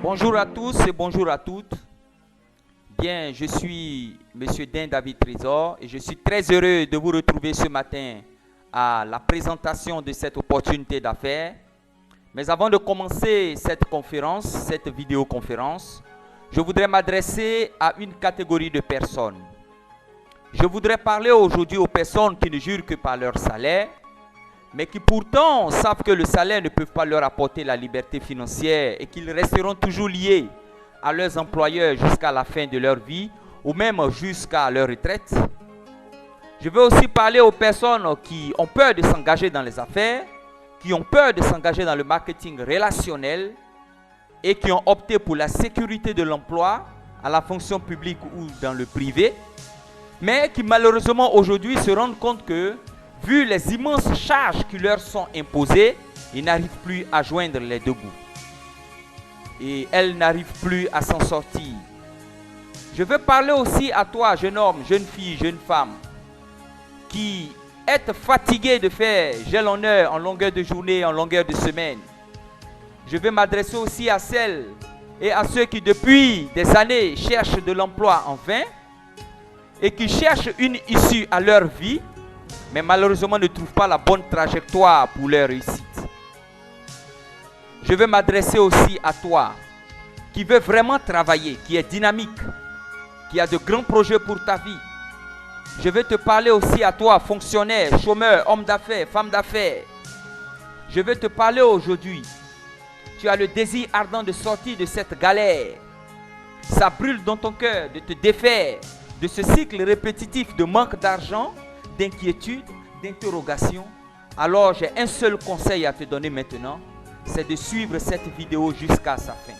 Bonjour à tous et bonjour à toutes. Bien, je suis Monsieur Dan David Trésor et je suis très heureux de vous retrouver ce matin à la présentation de cette opportunité d'affaires. Mais avant de commencer cette conférence, cette vidéoconférence, je voudrais m'adresser à une catégorie de personnes. Je voudrais parler aujourd'hui aux personnes qui ne jurent que par leur salaire, mais qui pourtant savent que le salaire ne peut pas leur apporter la liberté financière et qu'ils resteront toujours liés à leurs employeurs jusqu'à la fin de leur vie ou même jusqu'à leur retraite. Je veux aussi parler aux personnes qui ont peur de s'engager dans les affaires, qui ont peur de s'engager dans le marketing relationnel et qui ont opté pour la sécurité de l'emploi à la fonction publique ou dans le privé, mais qui malheureusement aujourd'hui se rendent compte que, vu les immenses charges qui leur sont imposées, ils n'arrivent plus à joindre les deux bouts. Et elles n'arrivent plus à s'en sortir. Je veux parler aussi à toi, jeune homme, jeune fille, jeune femme, qui êtes fatigué de faire gel en heure, en longueur de journée, en longueur de semaine. Je veux m'adresser aussi à celles et à ceux qui depuis des années cherchent de l'emploi en vain et qui cherchent une issue à leur vie, mais malheureusement ne trouvent pas la bonne trajectoire pour leur réussite. Je veux m'adresser aussi à toi qui veux vraiment travailler, qui est dynamique, qui a de grands projets pour ta vie. Je veux te parler aussi à toi, fonctionnaire, chômeur, homme d'affaires, femme d'affaires. Je veux te parler aujourd'hui. Tu as le désir ardent de sortir de cette galère. Ça brûle dans ton cœur de te défaire de ce cycle répétitif de manque d'argent, d'inquiétude, d'interrogation. Alors j'ai un seul conseil à te donner maintenant, c'est de suivre cette vidéo jusqu'à sa fin.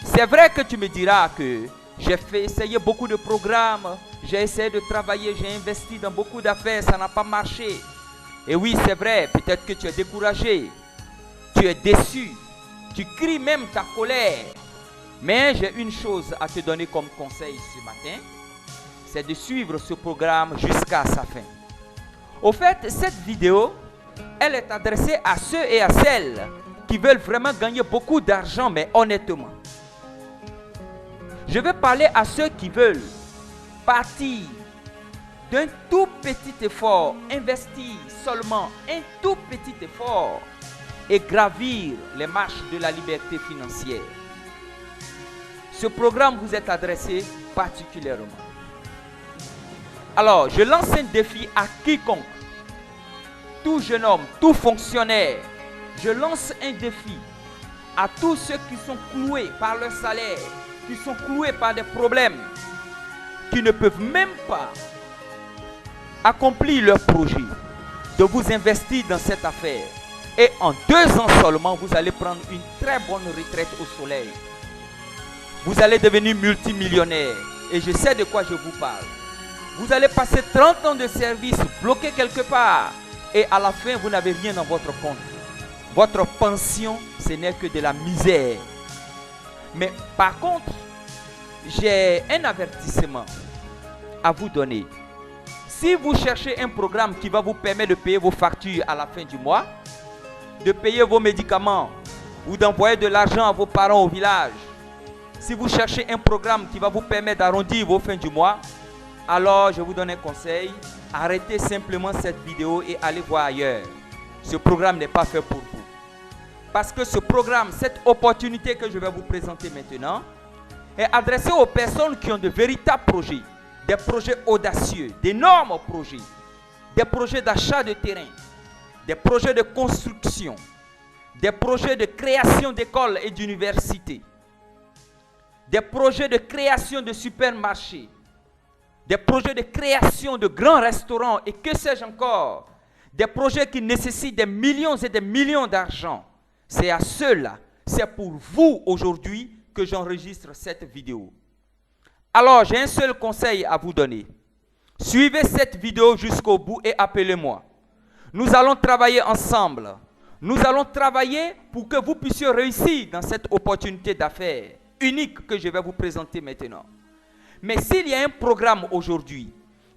C'est vrai que tu me diras que j'ai essayé beaucoup de programmes, j'ai essayé de travailler, j'ai investi dans beaucoup d'affaires, ça n'a pas marché. Et oui, c'est vrai, peut-être que tu es découragé, tu es déçu, tu cries même ta colère. Mais j'ai une chose à te donner comme conseil ce matin, c'est de suivre ce programme jusqu'à sa fin. Au fait, cette vidéo, elle est adressée à ceux et à celles qui veulent vraiment gagner beaucoup d'argent, mais honnêtement. Je vais parler à ceux qui veulent partir d'un tout petit effort, investir seulement un tout petit effort et gravir les marches de la liberté financière. Ce programme vous est adressé particulièrement. Alors, je lance un défi à quiconque, tout jeune homme, tout fonctionnaire. Je lance un défi à tous ceux qui sont cloués par leur salaire, qui sont cloués par des problèmes, qui ne peuvent même pas accomplir leur projet, de vous investir dans cette affaire. Et en 2 ans seulement, vous allez prendre une très bonne retraite au soleil. Vous allez devenir multimillionnaire. Et je sais de quoi je vous parle. Vous allez passer 30 ans de service bloqué quelque part. Et à la fin, vous n'avez rien dans votre compte. Votre pension, ce n'est que de la misère. Mais par contre, j'ai un avertissement à vous donner. Si vous cherchez un programme qui va vous permettre de payer vos factures à la fin du mois, de payer vos médicaments ou d'envoyer de l'argent à vos parents au village, si vous cherchez un programme qui va vous permettre d'arrondir vos fins du mois, alors je vous donne un conseil, arrêtez simplement cette vidéo et allez voir ailleurs. Ce programme n'est pas fait pour vous. Parce que ce programme, cette opportunité que je vais vous présenter maintenant, est adressée aux personnes qui ont de véritables projets, des projets audacieux, d'énormes projets, des projets d'achat de terrain, des projets de construction, des projets de création d'écoles et d'universités, des projets de création de supermarchés, des projets de création de grands restaurants et que sais-je encore, des projets qui nécessitent des millions et des millions d'argent. C'est à ceux-là, c'est pour vous aujourd'hui que j'enregistre cette vidéo. Alors, j'ai un seul conseil à vous donner. Suivez cette vidéo jusqu'au bout et appelez-moi. Nous allons travailler ensemble. Nous allons travailler pour que vous puissiez réussir dans cette opportunité d'affaires unique que je vais vous présenter maintenant. Mais s'il y a un programme aujourd'hui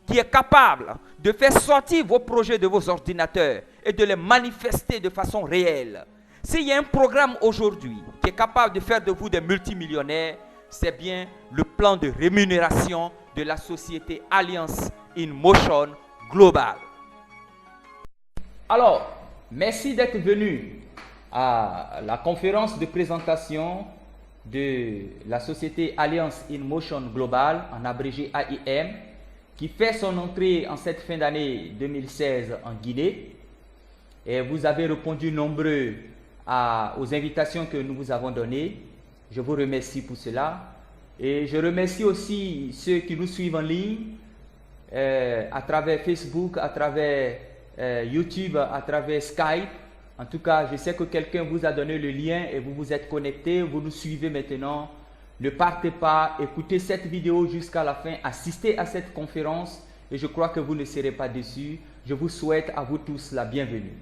qui est capable de faire sortir vos projets de vos ordinateurs et de les manifester de façon réelle, S'il y a un programme aujourd'hui qui est capable de faire de vous des multimillionnaires, c'est bien le plan de rémunération de la société Alliance in Motion Global. Alors, merci d'être venu à la conférence de présentation de la société Alliance in Motion Global, en abrégé AIM, qui fait son entrée en cette fin d'année 2016 en Guinée. Et vous avez répondu nombreux aux invitations que nous vous avons données. Je vous remercie pour cela. Et je remercie aussi ceux qui nous suivent en ligne, à travers Facebook, à travers YouTube, à travers Skype. En tout cas, je sais que quelqu'un vous a donné le lien et vous vous êtes connecté, vous nous suivez maintenant. Ne partez pas, écoutez cette vidéo jusqu'à la fin, assistez à cette conférence et je crois que vous ne serez pas déçus. Je vous souhaite à vous tous la bienvenue.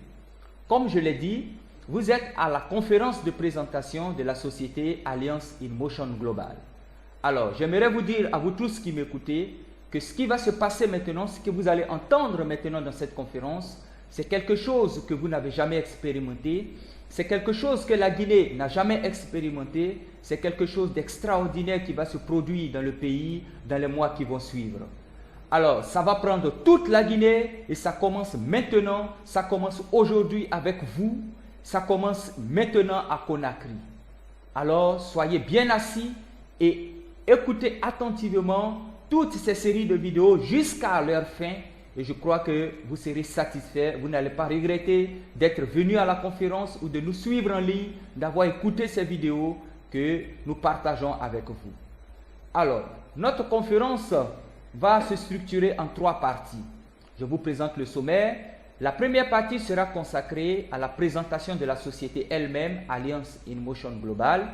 Comme je l'ai dit, vous êtes à la conférence de présentation de la société Alliance in Motion Global. Alors, j'aimerais vous dire à vous tous qui m'écoutez que ce qui va se passer maintenant, ce que vous allez entendre maintenant dans cette conférence, c'est quelque chose que vous n'avez jamais expérimenté, c'est quelque chose que la Guinée n'a jamais expérimenté, c'est quelque chose d'extraordinaire qui va se produire dans le pays dans les mois qui vont suivre. Alors, ça va prendre toute la Guinée et ça commence maintenant, ça commence aujourd'hui avec vous, ça commence maintenant à Conakry. Alors, soyez bien assis et écoutez attentivement toutes ces séries de vidéos jusqu'à leur fin et je crois que vous serez satisfait, vous n'allez pas regretter d'être venu à la conférence ou de nous suivre en ligne, d'avoir écouté ces vidéos que nous partageons avec vous. Alors, notre conférence va se structurer en 3 parties. Je vous présente le sommaire. La première partie sera consacrée à la présentation de la société elle-même, Alliance in Motion Global.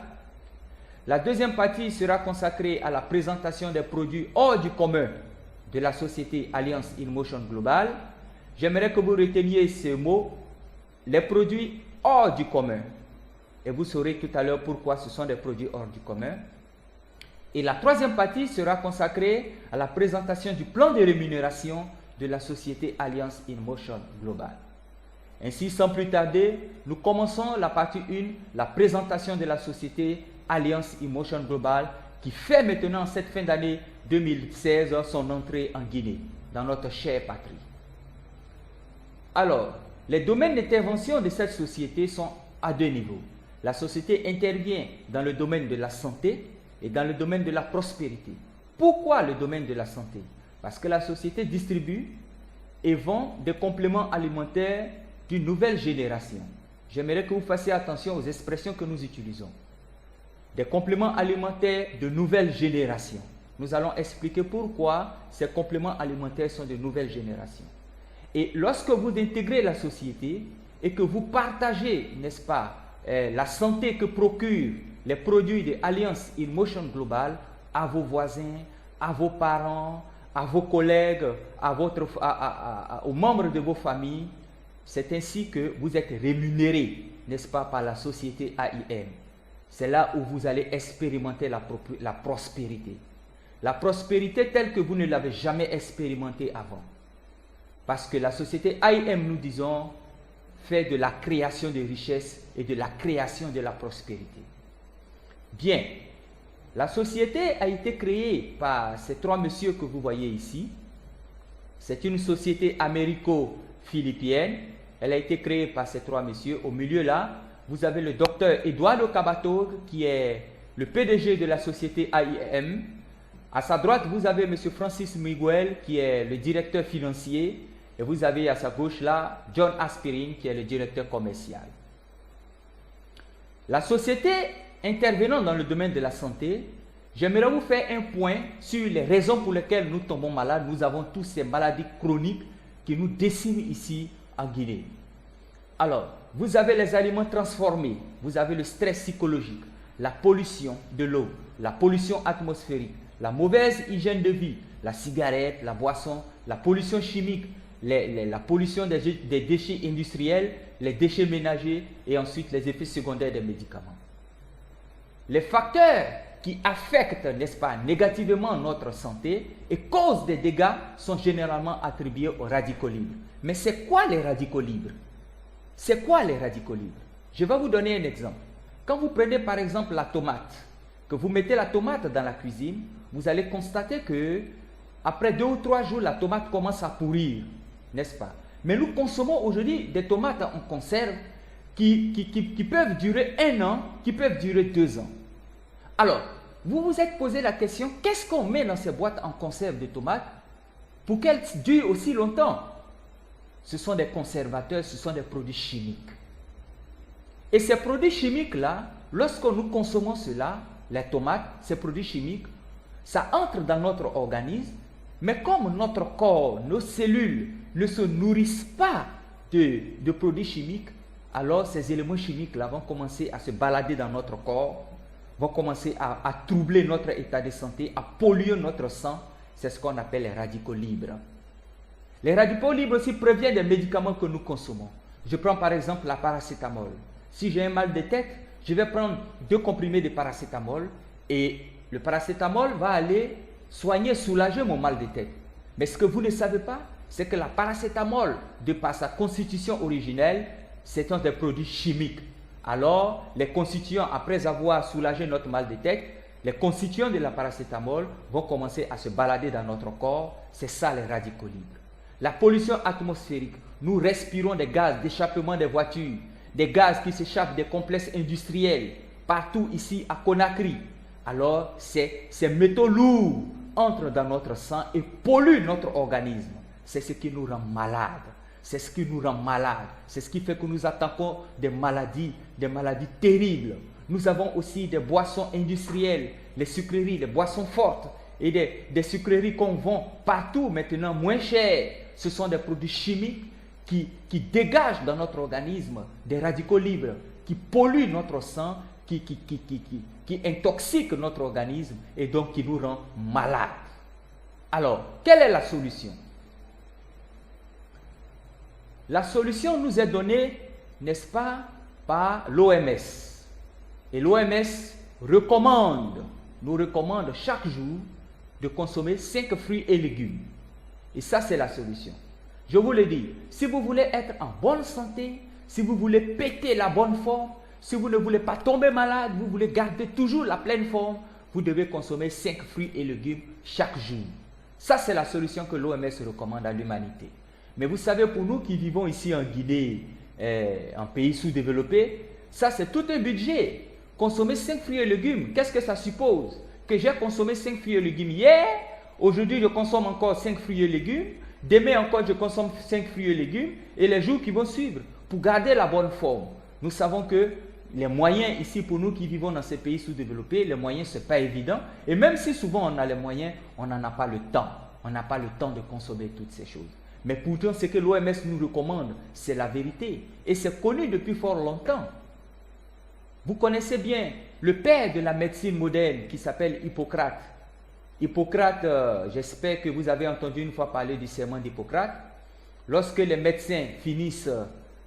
La deuxième partie sera consacrée à la présentation des produits hors du commun de la société Alliance in Motion Global. J'aimerais que vous reteniez ce mot, les produits hors du commun. Et vous saurez tout à l'heure pourquoi ce sont des produits hors du commun. Et la troisième partie sera consacrée à la présentation du plan de rémunération de la société Alliance in Motion Global. Ainsi, sans plus tarder, nous commençons la partie 1, la présentation de la société Alliance in Motion Global, qui fait maintenant, cette fin d'année 2016, son entrée en Guinée, dans notre chère patrie. Alors, les domaines d'intervention de cette société sont à 2 niveaux. La société intervient dans le domaine de la santé et dans le domaine de la prospérité. Pourquoi le domaine de la santé? Parce que la société distribue et vend des compléments alimentaires d'une nouvelle génération. J'aimerais que vous fassiez attention aux expressions que nous utilisons. Des compléments alimentaires de nouvelle génération. Nous allons expliquer pourquoi ces compléments alimentaires sont de nouvelle génération. Et lorsque vous intégrez la société et que vous partagez, n'est-ce pas, la santé que procurent les produits de Alliance in Motion Global à vos voisins, à vos parents, à vos collègues, aux membres de vos familles, c'est ainsi que vous êtes rémunérés, n'est-ce pas, par la société AIM. C'est là où vous allez expérimenter la prospérité. La prospérité telle que vous ne l'avez jamais expérimentée avant. Parce que la société AIM, nous disons, fait de la création de richesses et de la création de la prospérité. Bien, la société a été créée par ces 3 messieurs que vous voyez ici. C'est une société américo-philippienne. Elle a été créée par ces 3 messieurs. Au milieu là, vous avez le docteur Eduardo Cabatog, qui est le PDG de la société AIM. À sa droite, vous avez M. Francis Miguel, qui est le directeur financier. Et vous avez à sa gauche là, John Aspirin, qui est le directeur commercial. La société intervenant dans le domaine de la santé, j'aimerais vous faire un point sur les raisons pour lesquelles nous tombons malades. Nous avons tous ces maladies chroniques qui nous déciment ici en Guinée. Alors, vous avez les aliments transformés, vous avez le stress psychologique, la pollution de l'eau, la pollution atmosphérique, la mauvaise hygiène de vie, la cigarette, la boisson, la pollution chimique, la pollution des déchets industriels, les déchets ménagers et ensuite les effets secondaires des médicaments. Les facteurs qui affectent, n'est-ce pas, négativement notre santé et causent des dégâts sont généralement attribués aux radicaux libres. Mais c'est quoi les radicaux libres? C'est quoi les radicaux libres? Je vais vous donner un exemple. Quand vous prenez par exemple la tomate, que vous mettez la tomate dans la cuisine, vous allez constater que après 2 ou 3 jours, la tomate commence à pourrir, n'est-ce pas? Mais nous consommons aujourd'hui des tomates en conserve qui peuvent durer 1 an, qui peuvent durer 2 ans. Alors, vous vous êtes posé la question, qu'est-ce qu'on met dans ces boîtes en conserve de tomates pour qu'elles durent aussi longtemps? Ce sont des conservateurs, ce sont des produits chimiques. Et ces produits chimiques-là, lorsque nous consommons cela, les tomates, ces produits chimiques, ça entre dans notre organisme, mais comme notre corps, nos cellules ne se nourrissent pas de produits chimiques, alors ces éléments chimiques-là vont commencer à se balader dans notre corps, vont commencer à troubler notre état de santé, à polluer notre sang. C'est ce qu'on appelle les radicaux libres. Les radicaux libres aussi proviennent des médicaments que nous consommons. Je prends par exemple la paracétamol. Si j'ai un mal de tête, je vais prendre 2 comprimés de paracétamol et le paracétamol va aller soigner, soulager mon mal de tête. Mais ce que vous ne savez pas, c'est que la paracétamol, de par sa constitution originelle, c'est un des produits chimiques. Alors, les constituants, après avoir soulagé notre mal de tête, les constituants de la paracétamol vont commencer à se balader dans notre corps. C'est ça les radicaux libres. La pollution atmosphérique, nous respirons des gaz d'échappement des voitures, des gaz qui s'échappent des complexes industriels, partout ici à Conakry. Alors, ces métaux lourds entrent dans notre sang et polluent notre organisme. C'est ce qui nous rend malades. C'est ce qui nous rend malades. C'est ce qui fait que nous attaquons des maladies terribles. Nous avons aussi des boissons industrielles, les sucreries, les boissons fortes et des sucreries qu'on vend partout maintenant moins chères. Ce sont des produits chimiques qui dégagent dans notre organisme des radicaux libres, qui polluent notre sang, qui intoxiquent notre organisme et donc qui nous rend malades. Alors, quelle est la solution? La solution nous est donnée, n'est-ce pas, par l'OMS. Et l'OMS nous recommande chaque jour de consommer 5 fruits et légumes. Et ça, c'est la solution. Je vous le dis, si vous voulez être en bonne santé, si vous voulez péter la bonne forme, si vous ne voulez pas tomber malade, vous voulez garder toujours la pleine forme, vous devez consommer 5 fruits et légumes chaque jour. Ça, c'est la solution que l'OMS recommande à l'humanité. Mais vous savez, pour nous qui vivons ici en Guinée, en pays sous-développé, ça c'est tout un budget. Consommer 5 fruits et légumes, qu'est-ce que ça suppose? Que j'ai consommé 5 fruits et légumes hier, aujourd'hui je consomme encore 5 fruits et légumes, demain encore je consomme 5 fruits et légumes, et les jours qui vont suivre, pour garder la bonne forme. Nous savons que les moyens ici, pour nous qui vivons dans ces pays sous-développés, les moyens ce n'est pas évident, et même si souvent on a les moyens, on n'en a pas le temps. On n'a pas le temps de consommer toutes ces choses. Mais pourtant, ce que l'OMS nous recommande, c'est la vérité. Et c'est connu depuis fort longtemps. Vous connaissez bien le père de la médecine moderne qui s'appelle Hippocrate. Hippocrate, j'espère que vous avez entendu une fois parler du serment d'Hippocrate. Lorsque les médecins finissent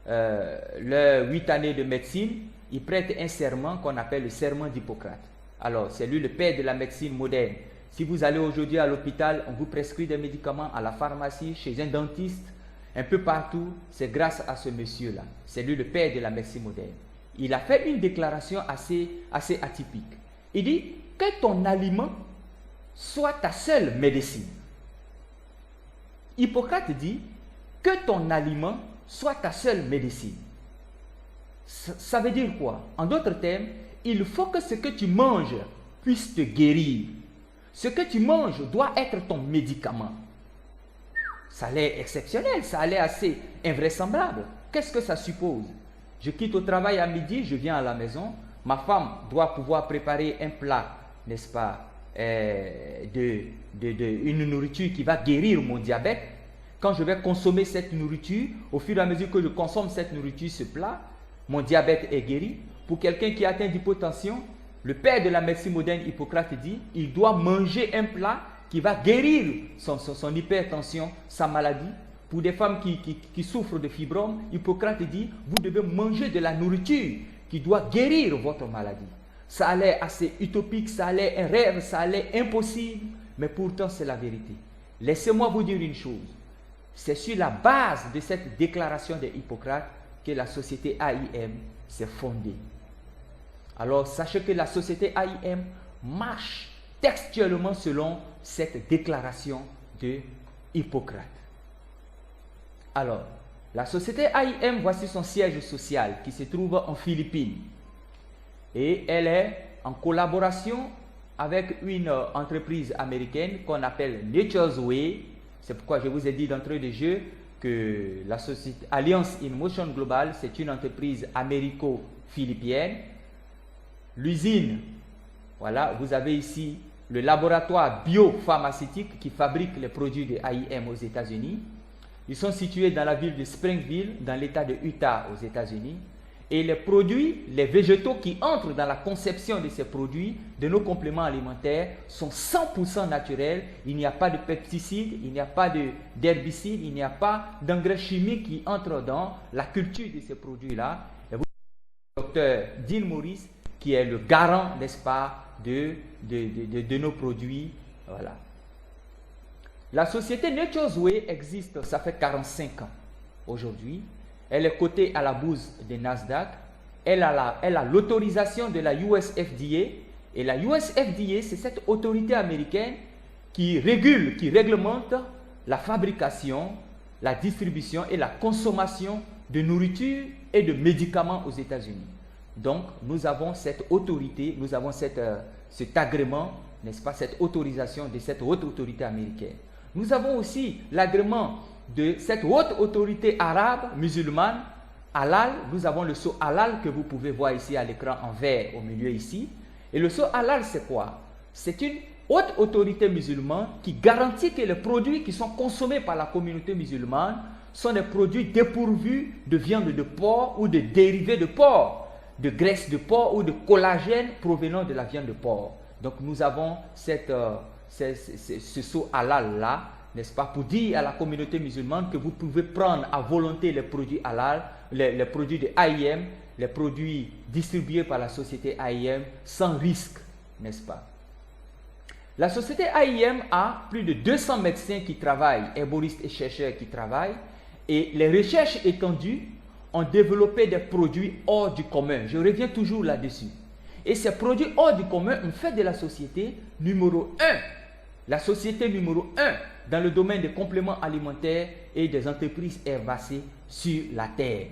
leurs 8 années de médecine, ils prêtent un serment qu'on appelle le serment d'Hippocrate. Alors, c'est lui le père de la médecine moderne. Si vous allez aujourd'hui à l'hôpital, on vous prescrit des médicaments à la pharmacie, chez un dentiste, un peu partout, c'est grâce à ce monsieur-là. C'est lui le père de la médecine moderne. Il a fait une déclaration assez atypique. Il dit que ton aliment soit ta seule médecine. Hippocrate dit que ton aliment soit ta seule médecine. Ça veut dire quoi? En d'autres termes, il faut que ce que tu manges puisse te guérir. Ce que tu manges doit être ton médicament. Ça a l'air exceptionnel, ça a l'air assez invraisemblable. Qu'est-ce que ça suppose? Je quitte au travail à midi, je viens à la maison. Ma femme doit pouvoir préparer un plat, n'est-ce pas, une nourriture qui va guérir mon diabète. Quand je vais consommer cette nourriture, au fur et à mesure que je consomme cette nourriture, ce plat, mon diabète est guéri. Pour quelqu'un qui atteint d'hypotension, le père de la médecine moderne, Hippocrate, dit il doit manger un plat qui va guérir son hypertension, sa maladie. Pour des femmes qui souffrent de fibromes, Hippocrate dit vous devez manger de la nourriture qui doit guérir votre maladie. Ça a l'air assez utopique, ça a l'air un rêve, ça a l'air impossible, mais pourtant c'est la vérité. Laissez-moi vous dire une chose. C'est sur la base de cette déclaration de Hippocrate que la société AIM s'est fondée. Alors, sachez que la société AIM marche textuellement selon cette déclaration de Hippocrate. Alors, la société AIM, voici son siège social qui se trouve en Philippines. Et elle est en collaboration avec une entreprise américaine qu'on appelle Nature's Way. C'est pourquoi je vous ai dit d'entrée de jeu que la société Alliance in Motion Global, c'est une entreprise américo-philippienne. L'usine, voilà, vous avez ici le laboratoire biopharmaceutique qui fabrique les produits de AIM aux États-Unis. Ils sont situés dans la ville de Springville, dans l'État de Utah, aux États-Unis. Et les produits, les végétaux qui entrent dans la conception de ces produits, de nos compléments alimentaires, sont 100% naturels. Il n'y a pas de pesticides, il n'y a pas d'herbicides, il n'y a pas d'engrais chimiques qui entrent dans la culture de ces produits-là. Et vous avez le docteur Dean Morris, qui est le garant, n'est-ce pas, de nos produits. Voilà. La société Nature's Way existe, ça fait 45 ans aujourd'hui. Elle est cotée à la bourse de Nasdaq. Elle a l'autorisation de la USFDA. Et la USFDA, c'est cette autorité américaine qui régule, qui réglemente la fabrication, la distribution et la consommation de nourriture et de médicaments aux États-Unis. Donc, nous avons cette autorité, nous avons cet agrément, n'est-ce pas, cette autorisation de cette haute autorité américaine. Nous avons aussi l'agrément de cette haute autorité arabe, musulmane, halal. Nous avons le sceau halal que vous pouvez voir ici à l'écran en vert au milieu ici. Et le sceau halal, c'est quoi? C'est une haute autorité musulmane qui garantit que les produits qui sont consommés par la communauté musulmane sont des produits dépourvus de viande de porc ou de dérivés de porc, de graisse de porc ou de collagène provenant de la viande de porc. Donc nous avons ce sceau halal-là, n'est-ce pas, pour dire à la communauté musulmane que vous pouvez prendre à volonté les produits halal, les produits de AIM, les produits distribués par la société AIM sans risque, n'est-ce pas. La société AIM a plus de 200 médecins qui travaillent, herboristes et chercheurs qui travaillent, et les recherches étendues ont développé des produits hors du commun. Je reviens toujours là-dessus. Et ces produits hors du commun ont fait de la société numéro 1, la société numéro 1 dans le domaine des compléments alimentaires et des entreprises herbacées sur la terre.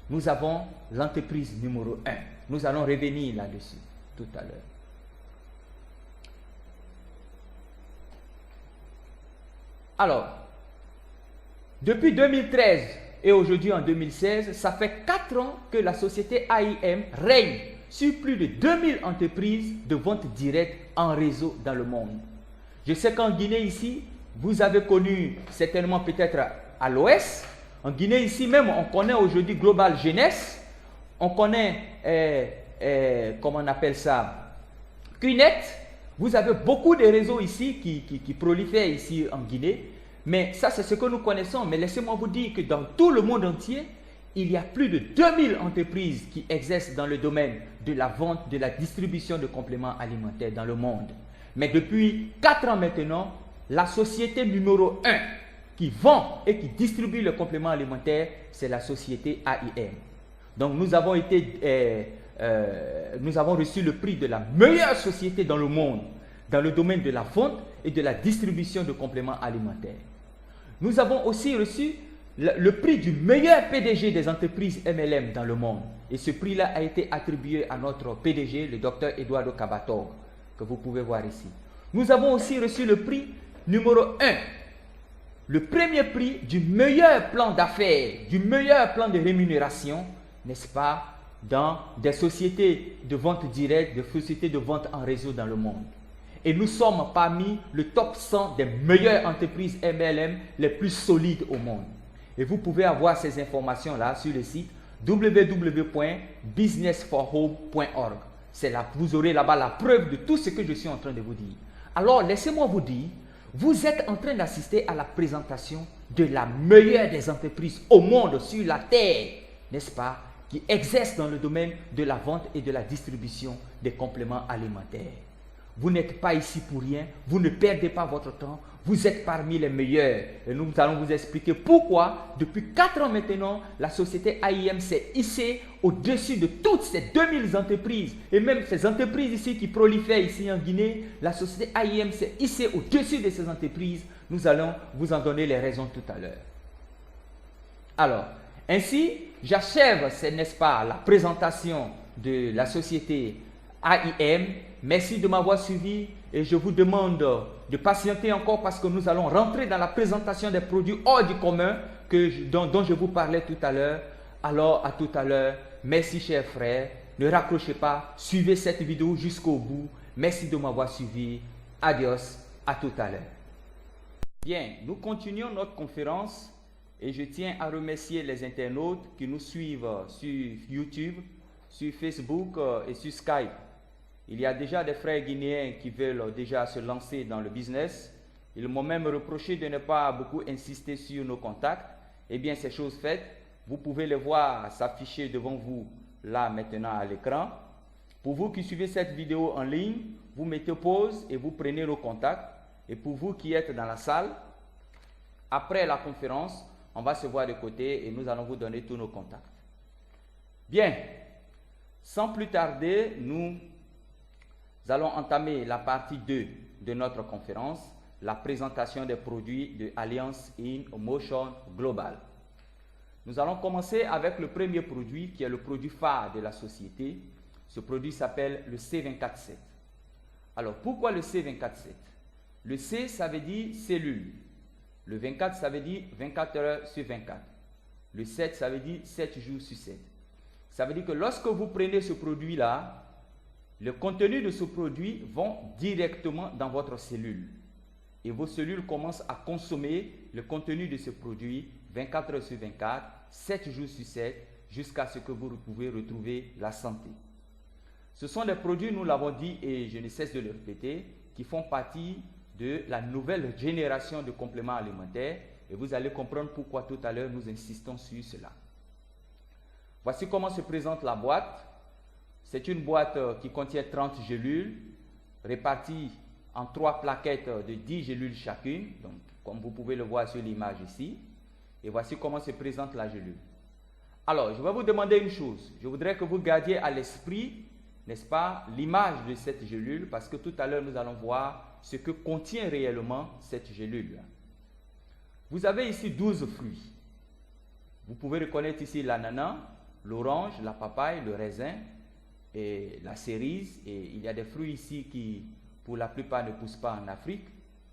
Nous avons l'entreprise numéro 1. Nous allons revenir là-dessus tout à l'heure. Alors, depuis 2013 et aujourd'hui en 2016, ça fait 4 ans que la société AIM règne sur plus de 2000 entreprises de vente directe en réseau dans le monde. Je sais qu'en Guinée ici, vous avez connu certainement peut-être à l'Ouest. En Guinée ici même, on connaît aujourd'hui Global Jeunesse. On connaît, comment on appelle ça, QNet. Vous avez beaucoup de réseaux ici qui prolifèrent ici en Guinée. Mais ça, c'est ce que nous connaissons. Mais laissez-moi vous dire que dans tout le monde entier, il y a plus de 2000 entreprises qui exercent dans le domaine de la vente, de la distribution de compléments alimentaires dans le monde. Mais depuis 4 ans maintenant, la société numéro 1 qui vend et qui distribue les compléments alimentaires, c'est la société AIM. Donc nous avons reçu le prix de la meilleure société dans le monde, dans le domaine de la vente et de la distribution de compléments alimentaires. Nous avons aussi reçu le prix du meilleur PDG des entreprises MLM dans le monde. Et ce prix-là a été attribué à notre PDG, le docteur Eduardo Cabatorg, que vous pouvez voir ici. Nous avons aussi reçu le prix numéro 1, le premier prix du meilleur plan d'affaires, du meilleur plan de rémunération, n'est-ce pas, dans des sociétés de vente directe, des sociétés de vente en réseau dans le monde. Et nous sommes parmi le top 100 des meilleures entreprises MLM les plus solides au monde. Et vous pouvez avoir ces informations-là sur le site www.businessforhome.org. C'est là, vous aurez là-bas la preuve de tout ce que je suis en train de vous dire. Alors, laissez-moi vous dire, vous êtes en train d'assister à la présentation de la meilleure des entreprises au monde, sur la terre, n'est-ce pas, qui exerce dans le domaine de la vente et de la distribution des compléments alimentaires. Vous n'êtes pas ici pour rien. Vous ne perdez pas votre temps. Vous êtes parmi les meilleurs. Et nous allons vous expliquer pourquoi, depuis 4 ans maintenant, la société AIM s'est hissée au-dessus de toutes ces 2000 entreprises. Et même ces entreprises ici qui prolifèrent ici en Guinée, la société AIM s'est hissée au-dessus de ces entreprises. Nous allons vous en donner les raisons tout à l'heure. Alors, ainsi, j'achève, n'est-ce pas, la présentation de la société AIM. Merci de m'avoir suivi et je vous demande de patienter encore parce que nous allons rentrer dans la présentation des produits hors du commun dont je vous parlais tout à l'heure. Alors, à tout à l'heure. Merci, chers frères. Ne raccrochez pas. Suivez cette vidéo jusqu'au bout. Merci de m'avoir suivi. Adios. À tout à l'heure. Bien, nous continuons notre conférence et je tiens à remercier les internautes qui nous suivent sur YouTube, sur Facebook et sur Skype. Il y a déjà des frères guinéens qui veulent déjà se lancer dans le business. Ils m'ont même reproché de ne pas beaucoup insister sur nos contacts. Eh bien, c'est chose faite. Vous pouvez les voir s'afficher devant vous là maintenant à l'écran. Pour vous qui suivez cette vidéo en ligne, vous mettez pause et vous prenez nos contacts. Et pour vous qui êtes dans la salle, après la conférence, on va se voir de côté et nous allons vous donner tous nos contacts. Bien, sans plus tarder, nous allons entamer la partie 2 de notre conférence, la présentation des produits de Alliance in Motion Global. Nous allons commencer avec le premier produit qui est le produit phare de la société. Ce produit s'appelle le C247. Alors, pourquoi le C247? Le C, ça veut dire cellule. Le 24, ça veut dire 24 heures sur 24. Le 7, ça veut dire 7 jours sur 7. Ça veut dire que lorsque vous prenez ce produit-là, le contenu de ce produit va directement dans votre cellule. Et vos cellules commencent à consommer le contenu de ce produit 24 heures sur 24, 7 jours sur 7, jusqu'à ce que vous pouvez retrouver la santé. Ce sont des produits, nous l'avons dit et je ne cesse de le répéter, qui font partie de la nouvelle génération de compléments alimentaires. Et vous allez comprendre pourquoi tout à l'heure nous insistons sur cela. Voici comment se présente la boîte. C'est une boîte qui contient 30 gélules réparties en 3 plaquettes de 10 gélules chacune, donc comme vous pouvez le voir sur l'image ici. Et voici comment se présente la gélule. Alors, je vais vous demander une chose. Je voudrais que vous gardiez à l'esprit, n'est-ce pas, l'image de cette gélule, parce que tout à l'heure, nous allons voir ce que contient réellement cette gélule. Vous avez ici 12 fruits. Vous pouvez reconnaître ici l'ananas, l'orange, la papaye, le raisin, et la cerise, et il y a des fruits ici qui, pour la plupart, ne poussent pas en Afrique,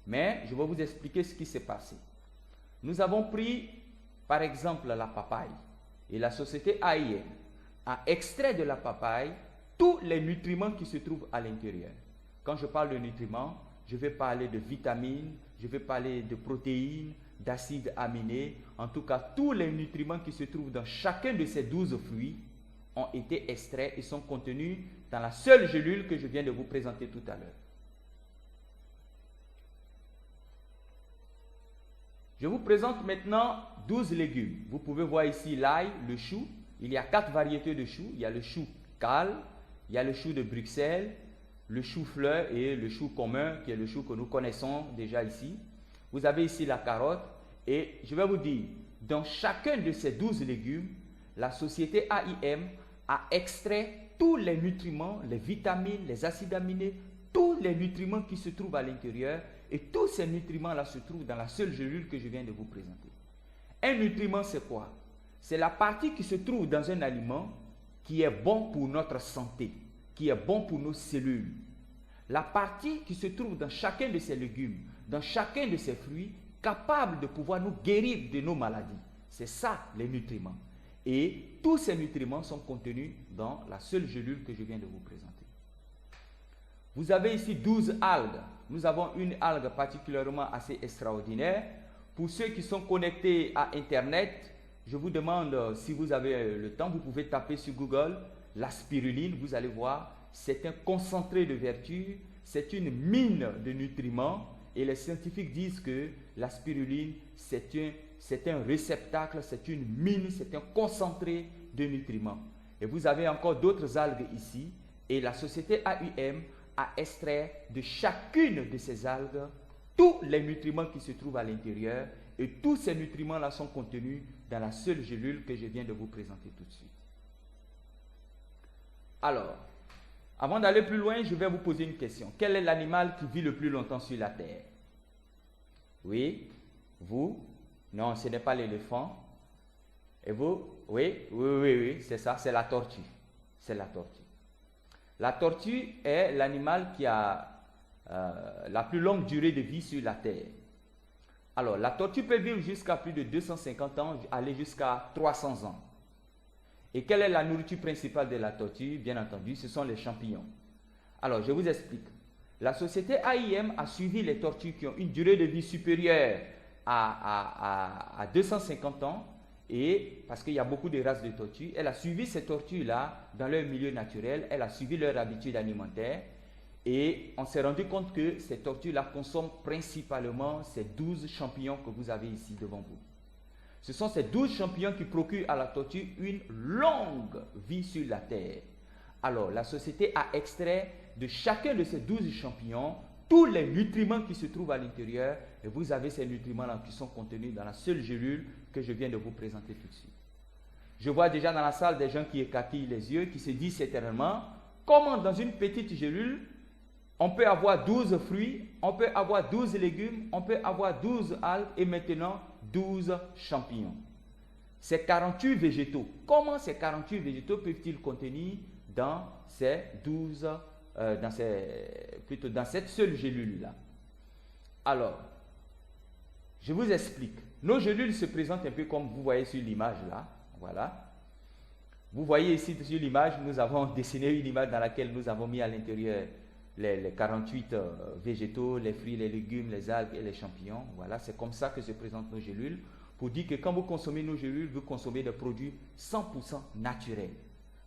mais je vais vous expliquer ce qui s'est passé. Nous avons pris, par exemple, la papaye, et la société AIM a extrait de la papaye tous les nutriments qui se trouvent à l'intérieur. Quand je parle de nutriments, je vais parler de vitamines, je vais parler de protéines, d'acides aminés, en tout cas, tous les nutriments qui se trouvent dans chacun de ces 12 fruits ont été extraits et sont contenus dans la seule gélule que je viens de vous présenter tout à l'heure. Je vous présente maintenant 12 légumes. Vous pouvez voir ici l'ail, le chou. Il y a 4 variétés de choux. Il y a le chou cal, il y a le chou de Bruxelles, le chou-fleur et le chou commun, qui est le chou que nous connaissons déjà ici. Vous avez ici la carotte. Et je vais vous dire, dans chacun de ces 12 légumes, la société AIM a extrait tous les nutriments, les vitamines, les acides aminés, tous les nutriments qui se trouvent à l'intérieur. Et tous ces nutriments-là se trouvent dans la seule gélule que je viens de vous présenter. Un nutriment, c'est quoi? C'est la partie qui se trouve dans un aliment qui est bon pour notre santé, qui est bon pour nos cellules. La partie qui se trouve dans chacun de ces légumes, dans chacun de ces fruits, capable de pouvoir nous guérir de nos maladies. C'est ça, les nutriments. Et tous ces nutriments sont contenus dans la seule gélule que je viens de vous présenter. Vous avez ici 12 algues. Nous avons une algue particulièrement assez extraordinaire. Pour ceux qui sont connectés à Internet, je vous demande, si vous avez le temps, vous pouvez taper sur Google la spiruline. Vous allez voir, c'est un concentré de vertu, c'est une mine de nutriments. Et les scientifiques disent que la spiruline, c'est un réceptacle, c'est une mine, c'est un concentré de nutriments. Et vous avez encore d'autres algues ici. Et la société AIM à extraire de chacune de ces algues tous les nutriments qui se trouvent à l'intérieur, et tous ces nutriments-là sont contenus dans la seule gélule que je viens de vous présenter tout de suite. Alors, avant d'aller plus loin, je vais vous poser une question. Quel est l'animal qui vit le plus longtemps sur la terre? Oui? Vous? Non, ce n'est pas l'éléphant. Et vous? Oui, c'est ça, c'est la tortue. C'est la tortue. La tortue est l'animal qui a la plus longue durée de vie sur la terre. Alors, la tortue peut vivre jusqu'à plus de 250 ans, aller jusqu'à 300 ans. Et quelle est la nourriture principale de la tortue? Bien entendu, ce sont les champignons. Alors, je vous explique. La société AIM a suivi les tortues qui ont une durée de vie supérieure à 250 ans, et parce qu'il y a beaucoup de races de tortues, elle a suivi ces tortues-là dans leur milieu naturel, elle a suivi leur habitude alimentaire, et on s'est rendu compte que ces tortues-là consomment principalement ces 12 champignons que vous avez ici devant vous. Ce sont ces 12 champignons qui procurent à la tortue une longue vie sur la terre. Alors, la société a extrait de chacun de ces 12 champignons tous les nutriments qui se trouvent à l'intérieur, et vous avez ces nutriments-là qui sont contenus dans la seule gélule que je viens de vous présenter tout de suite. Je vois déjà dans la salle des gens qui écarquillent les yeux, qui se disent éternellement, comment dans une petite gélule, on peut avoir 12 fruits, on peut avoir 12 légumes, on peut avoir 12 algues et maintenant 12 champignons. Ces 48 végétaux, comment ces 48 végétaux peuvent-ils contenir dans ces 12, dans cette seule gélule-là? Alors, je vous explique. Nos gélules se présentent un peu comme vous voyez sur l'image là. Voilà. Vous voyez ici sur l'image, nous avons dessiné une image dans laquelle nous avons mis à l'intérieur les 48 végétaux, les fruits, les légumes, les algues et les champignons. Voilà, c'est comme ça que se présentent nos gélules. Pour dire que quand vous consommez nos gélules, vous consommez des produits 100% naturels.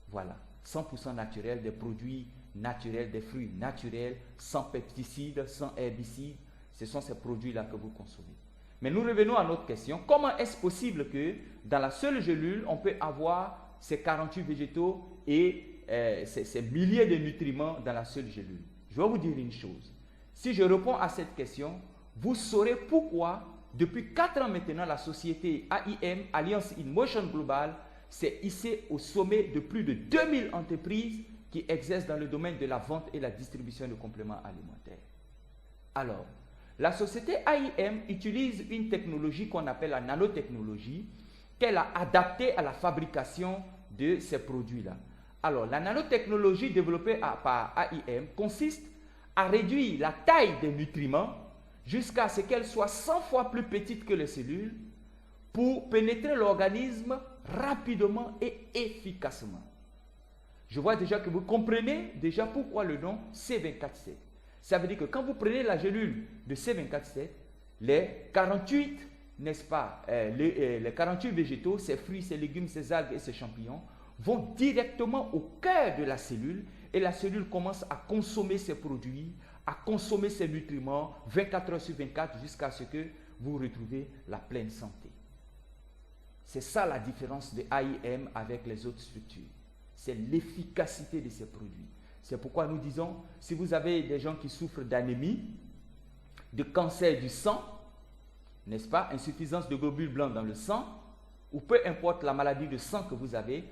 Voilà, 100% naturels, des produits naturels, des fruits naturels, sans pesticides, sans herbicides. Ce sont ces produits-là que vous consommez. Mais nous revenons à notre question. Comment est-ce possible que dans la seule gélule, on peut avoir ces 48 végétaux et ces milliers de nutriments dans la seule gélule? Je vais vous dire une chose. Si je réponds à cette question, vous saurez pourquoi, depuis 4 ans maintenant, la société AIM, Alliance in Motion Global, s'est hissée au sommet de plus de 2000 entreprises qui exercent dans le domaine de la vente et la distribution de compléments alimentaires. Alors, la société AIM utilise une technologie qu'on appelle la nanotechnologie, qu'elle a adaptée à la fabrication de ces produits-là. Alors, la nanotechnologie développée par AIM consiste à réduire la taille des nutriments jusqu'à ce qu'elle soit 100 fois plus petite que les cellules pour pénétrer l'organisme rapidement et efficacement. Je vois déjà que vous comprenez déjà pourquoi le nom C247. Ça veut dire que quand vous prenez la gélule de C247, les 48, n'est-ce pas, les 48 végétaux, ces fruits, ces légumes, ces algues et ces champignons vont directement au cœur de la cellule et la cellule commence à consommer ces produits, à consommer ces nutriments 24 heures sur 24 jusqu'à ce que vous retrouvez la pleine santé. C'est ça la différence de AIM avec les autres structures. C'est l'efficacité de ces produits. C'est pourquoi nous disons, si vous avez des gens qui souffrent d'anémie, de cancer du sang, n'est-ce pas, insuffisance de globules blancs dans le sang, ou peu importe la maladie de sang que vous avez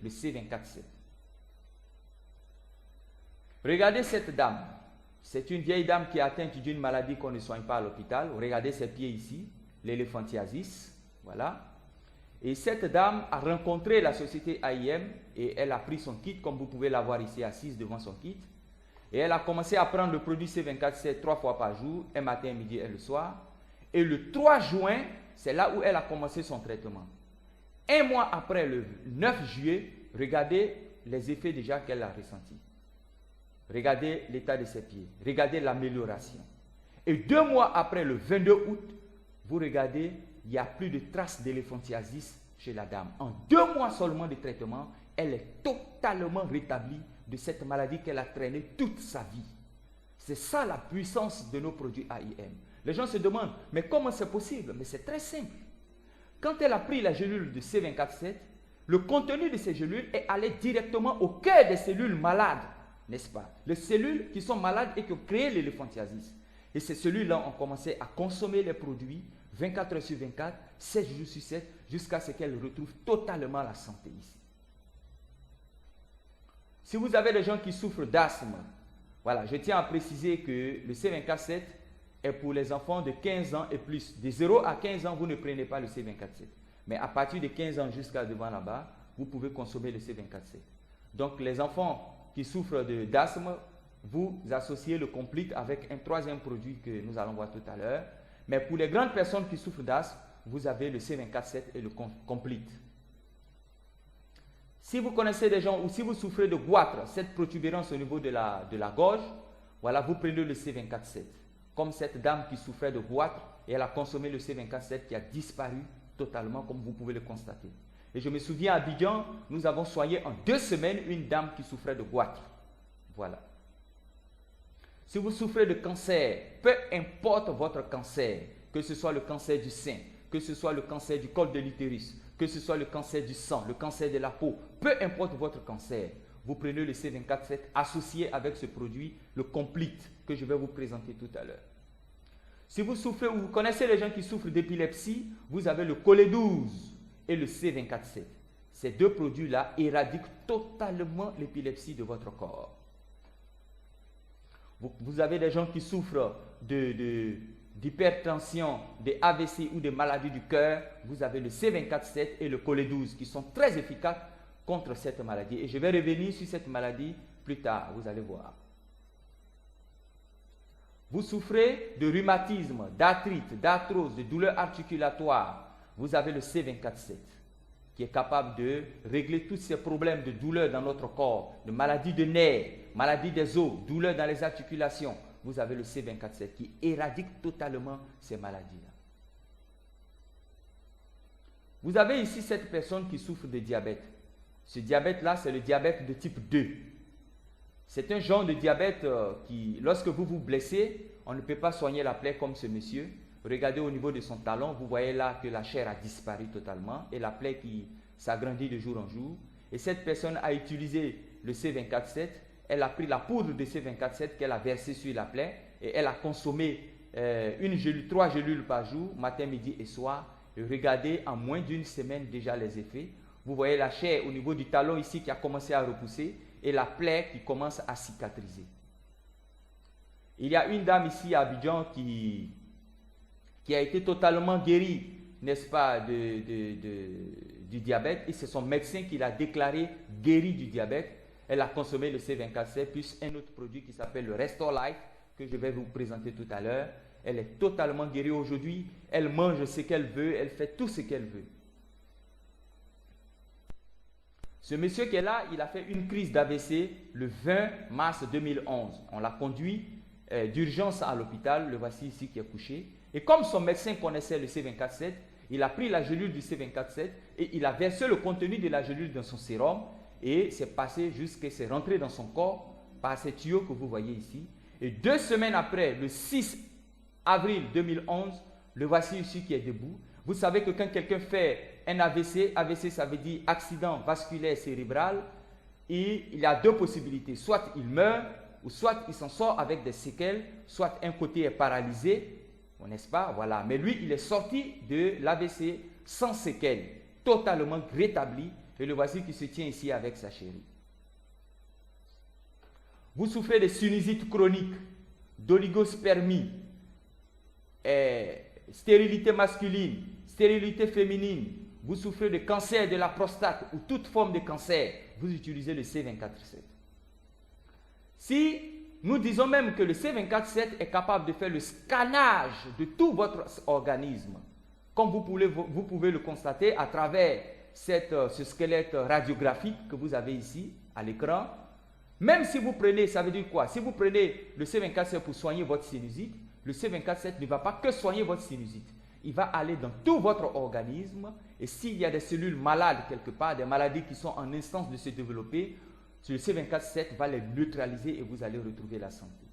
le C247. Regardez cette dame. C'est une vieille dame qui est atteinte d'une maladie qu'on ne soigne pas à l'hôpital. Regardez ses pieds ici, l'éléphantiasis. Voilà. Et cette dame a rencontré la société AIM et elle a pris son kit, comme vous pouvez la voir ici assise devant son kit. Et elle a commencé à prendre le produit C247 3 fois par jour, un matin, midi et le soir. Et le 3 juin, c'est là où elle a commencé son traitement. Un mois après, le 9 juillet, regardez les effets déjà qu'elle a ressentis. Regardez l'état de ses pieds. Regardez l'amélioration. Et 2 mois après, le 22 août, vous regardez, il n'y a plus de traces d'éléphantiasis chez la dame. En 2 mois seulement de traitement, elle est totalement rétablie de cette maladie qu'elle a traînée toute sa vie. C'est ça la puissance de nos produits AIM. Les gens se demandent, mais comment c'est possible? Mais c'est très simple. Quand elle a pris la gélule de C247, le contenu de ces gélules est allé directement au cœur des cellules malades n'est-ce pas? Les cellules qui sont malades et qui ont créé l'éléphantiasis. Et ces cellules-là ont commencé à consommer les produits 24 heures sur 24, 7 jours sur 7, jusqu'à ce qu'elles retrouvent totalement la santé ici. Si vous avez des gens qui souffrent d'asthme, voilà, je tiens à préciser que le C24-7 est pour les enfants de 15 ans et plus. De 0 à 15 ans, vous ne prenez pas le C24-7. Mais à partir de 15 ans jusqu'à devant là-bas, vous pouvez consommer le C24-7. Donc, les enfants qui souffrent d'asthme, vous associez le Complete avec un troisième produit que nous allons voir tout à l'heure. Mais pour les grandes personnes qui souffrent d'asthme, vous avez le C24-7 et le Complete. Si vous connaissez des gens ou si vous souffrez de goitre, cette protubérance au niveau de la gorge, voilà, vous prenez le C24-7. Comme cette dame qui souffrait de goitre et elle a consommé le C24-7 qui a disparu totalement, comme vous pouvez le constater. Et je me souviens à Abidjan, nous avons soigné en 2 semaines une dame qui souffrait de goitre. Voilà. Si vous souffrez de cancer, peu importe votre cancer, que ce soit le cancer du sein, que ce soit le cancer du col de l'utérus, que ce soit le cancer du sang, le cancer de la peau, peu importe votre cancer, vous prenez le C24-7 associé avec ce produit, le Complete, que je vais vous présenter tout à l'heure. Si vous souffrez ou vous connaissez les gens qui souffrent d'épilepsie, vous avez le Cholédouze et le C24-7. Ces deux produits-là éradiquent totalement l'épilepsie de votre corps. Vous avez des gens qui souffrent d'hypertension, des AVC ou des maladies du cœur, vous avez le C24-7 et le Cholédouze qui sont très efficaces contre cette maladie. Et je vais revenir sur cette maladie plus tard, vous allez voir. Vous souffrez de rhumatisme, d'arthrite, d'arthrose, de douleurs articulatoires, vous avez le C24-7 qui est capable de régler tous ces problèmes de douleurs dans notre corps, de maladies de nerfs, maladies des os, douleurs dans les articulations. Vous avez le C24-7 qui éradique totalement ces maladies-là. Vous avez ici cette personne qui souffre de diabète. Ce diabète-là, c'est le diabète de type 2. C'est un genre de diabète qui, lorsque vous vous blessez, on ne peut pas soigner la plaie comme ce monsieur. Regardez au niveau de son talon, vous voyez là que la chair a disparu totalement et la plaie qui s'agrandit de jour en jour. Et cette personne a utilisé le C24-7, elle a pris la poudre de C24-7 qu'elle a versée sur la plaie et elle a consommé 3 gélules par jour, matin, midi et soir. Et regardez en moins d'une semaine déjà les effets. Vous voyez la chair au niveau du talon ici qui a commencé à repousser et la plaie qui commence à cicatriser. Il y a une dame ici à Abidjan qui a été totalement guérie, n'est-ce pas, du diabète. Et c'est son médecin qui l'a déclaré guérie du diabète. Elle a consommé le C24-7 plus un autre produit qui s'appelle le Restore Life que je vais vous présenter tout à l'heure. Elle est totalement guérie aujourd'hui. Elle mange ce qu'elle veut, elle fait tout ce qu'elle veut. Ce monsieur qui est là, il a fait une crise d'AVC le 20 mars 2011. On l'a conduit d'urgence à l'hôpital. Le voici ici qui est couché. Et comme son médecin connaissait le C24-7, il a pris la gélule du C24-7 et il a versé le contenu de la gélule dans son sérum et c'est passé jusqu'à c'est rentré dans son corps par ces tuyaux que vous voyez ici. Et 2 semaines après, le 6 avril 2011, le voici ici qui est debout. Vous savez que quand quelqu'un fait un AVC, AVC ça veut dire accident vasculaire cérébral, et il y a 2 possibilités. Soit il meurt, ou soit il s'en sort avec des séquelles, soit un côté est paralysé, n'est-ce pas? Voilà. Mais lui, il est sorti de l'AVC sans séquelles, totalement rétabli. Et le voici qui se tient ici avec sa chérie. Vous souffrez de sinusite chronique, d'oligospermie, stérilité masculine, stérilité féminine. Vous souffrez de cancer de la prostate ou toute forme de cancer. Vous utilisez le C24-7. Si nous disons même que le C24-7 est capable de faire le scannage de tout votre organisme, comme vous pouvez le constater à travers ce squelette radiographique que vous avez ici à l'écran. Même si vous prenez, ça veut dire quoi? Si vous prenez le C24-7 pour soigner votre sinusite, le C24-7 ne va pas que soigner votre sinusite. Il va aller dans tout votre organisme et s'il y a des cellules malades quelque part, des maladies qui sont en instance de se développer, le C24-7 va les neutraliser et vous allez retrouver la santé.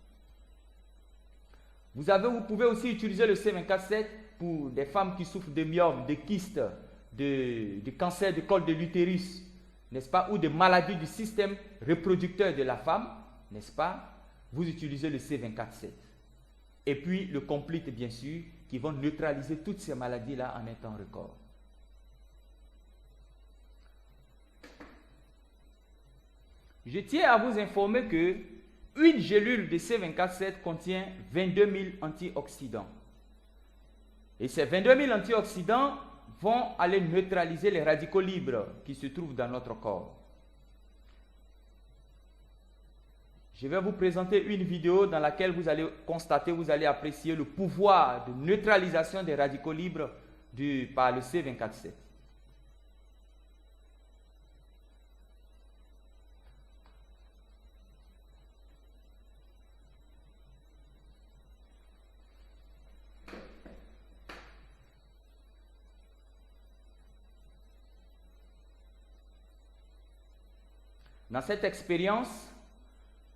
Vous pouvez aussi utiliser le C24-7 pour des femmes qui souffrent de myome, de kystes, de cancer du col de l'utérus, n'est-ce pas, ou de maladies du système reproducteur de la femme. n'est-ce pas? Vous utilisez le C24-7. Et puis le Complete, bien sûr, qui vont neutraliser toutes ces maladies-là en un temps record. Je tiens à vous informer que une gélule de C24-7 contient 22 000 antioxydants. Et ces 22 000 antioxydants vont aller neutraliser les radicaux libres qui se trouvent dans notre corps. Je vais vous présenter une vidéo dans laquelle vous allez constater, vous allez apprécier le pouvoir de neutralisation des radicaux libres par le C24-7. Dans cette expérience,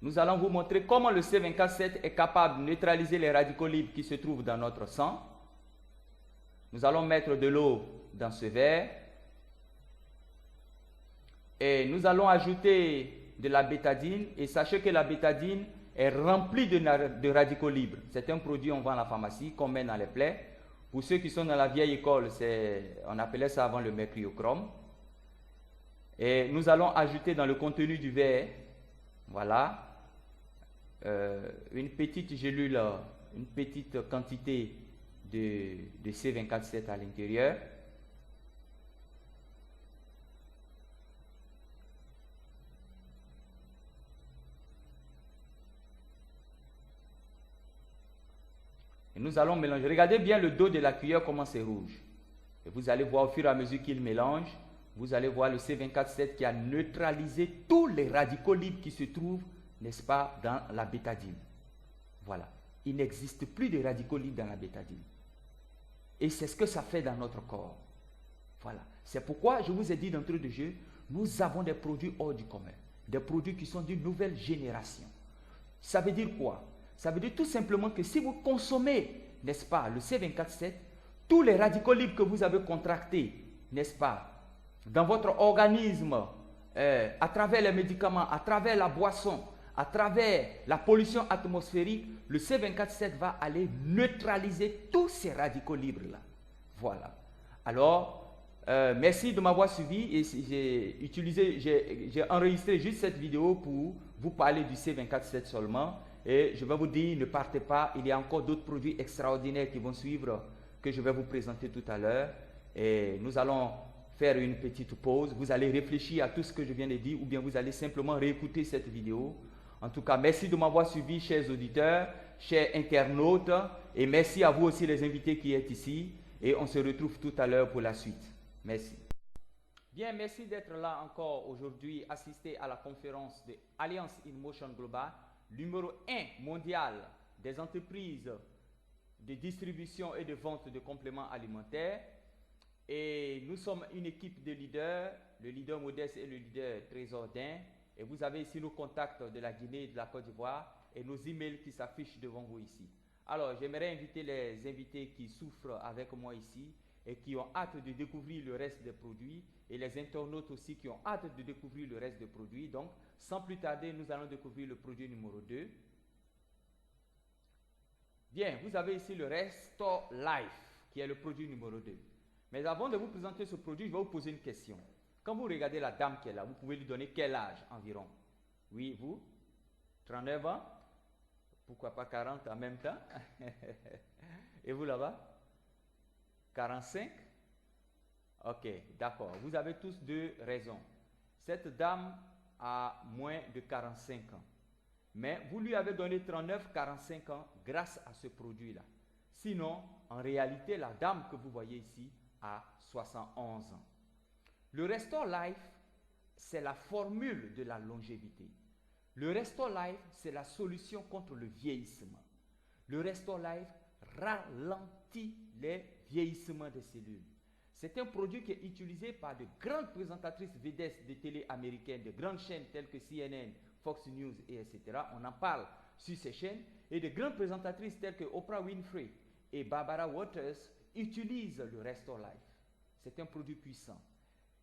nous allons vous montrer comment le C24-7 est capable de neutraliser les radicaux libres qui se trouvent dans notre sang. Nous allons mettre de l'eau dans ce verre et nous allons ajouter de la bétadine. Et sachez que la bétadine est remplie de radicaux libres. C'est un produit qu'on vend à la pharmacie, qu'on met dans les plaies. Pour ceux qui sont dans la vieille école, on appelait ça avant le mercuriochrome. Et nous allons ajouter dans le contenu du verre, voilà, une petite gélule, une petite quantité de C24-7 à l'intérieur. Et nous allons mélanger. Regardez bien le dos de la cuillère, comment c'est rouge. Et vous allez voir au fur et à mesure qu'il mélange, vous allez voir le C24-7 qui a neutralisé tous les radicaux libres qui se trouvent, n'est-ce pas, dans la bétadine. Voilà. Il n'existe plus de radicaux libres dans la bétadine. Et c'est ce que ça fait dans notre corps. Voilà. C'est pourquoi je vous ai dit d'entrée de jeu, nous avons des produits hors du commun. Des produits qui sont d'une nouvelle génération. Ça veut dire quoi? Ça veut dire tout simplement que si vous consommez, n'est-ce pas, le C24-7, tous les radicaux libres que vous avez contractés, n'est-ce pas, dans votre organisme, à travers les médicaments, à travers la boisson, à travers la pollution atmosphérique, le C24-7 va aller neutraliser tous ces radicaux libres-là. Voilà. Alors, merci de m'avoir suivi et j'ai enregistré juste cette vidéo pour vous parler du C24-7 seulement. Et je vais vous dire, ne partez pas, il y a encore d'autres produits extraordinaires qui vont suivre, que je vais vous présenter tout à l'heure. Et nous allons faire une petite pause, vous allez réfléchir à tout ce que je viens de dire ou bien vous allez simplement réécouter cette vidéo. En tout cas, merci de m'avoir suivi, chers auditeurs, chers internautes, et merci à vous aussi les invités qui êtes ici, et on se retrouve tout à l'heure pour la suite. Merci. Bien, merci d'être là encore aujourd'hui, assisté à la conférence de Alliance in Motion Global, numéro 1 mondial des entreprises de distribution et de vente de compléments alimentaires. Et nous sommes une équipe de leaders, le leader Modeste et le leader Trésordin. Et vous avez ici nos contacts de la Guinée et de la Côte d'Ivoire et nos emails qui s'affichent devant vous ici. Alors, j'aimerais inviter les invités qui souffrent avec moi ici et qui ont hâte de découvrir le reste des produits et les internautes aussi qui ont hâte de découvrir le reste des produits. Donc, sans plus tarder, nous allons découvrir le produit numéro 2. Bien, vous avez ici le Restore Life qui est le produit numéro 2. Mais avant de vous présenter ce produit, je vais vous poser une question. Quand vous regardez la dame qui est là, vous pouvez lui donner quel âge environ? Oui, vous? 39 ans? Pourquoi pas 40 en même temps? Et vous là-bas? 45? Ok, d'accord. Vous avez tous deux raisons. Cette dame a moins de 45 ans. Mais vous lui avez donné 39-45 ans grâce à ce produit-là. Sinon, en réalité, la dame que vous voyez ici a 71 ans. Le Restore Life, c'est la formule de la longévité. Le Restore Life, c'est la solution contre le vieillissement. Le Restore Life ralentit les vieillissements des cellules. C'est un produit qui est utilisé par de grandes présentatrices vedettes de télé américaines, de grandes chaînes telles que CNN, Fox News, et etc. On en parle sur ces chaînes. Et de grandes présentatrices telles que Oprah Winfrey et Barbara Waters utilisent le Restore Life. C'est un produit puissant.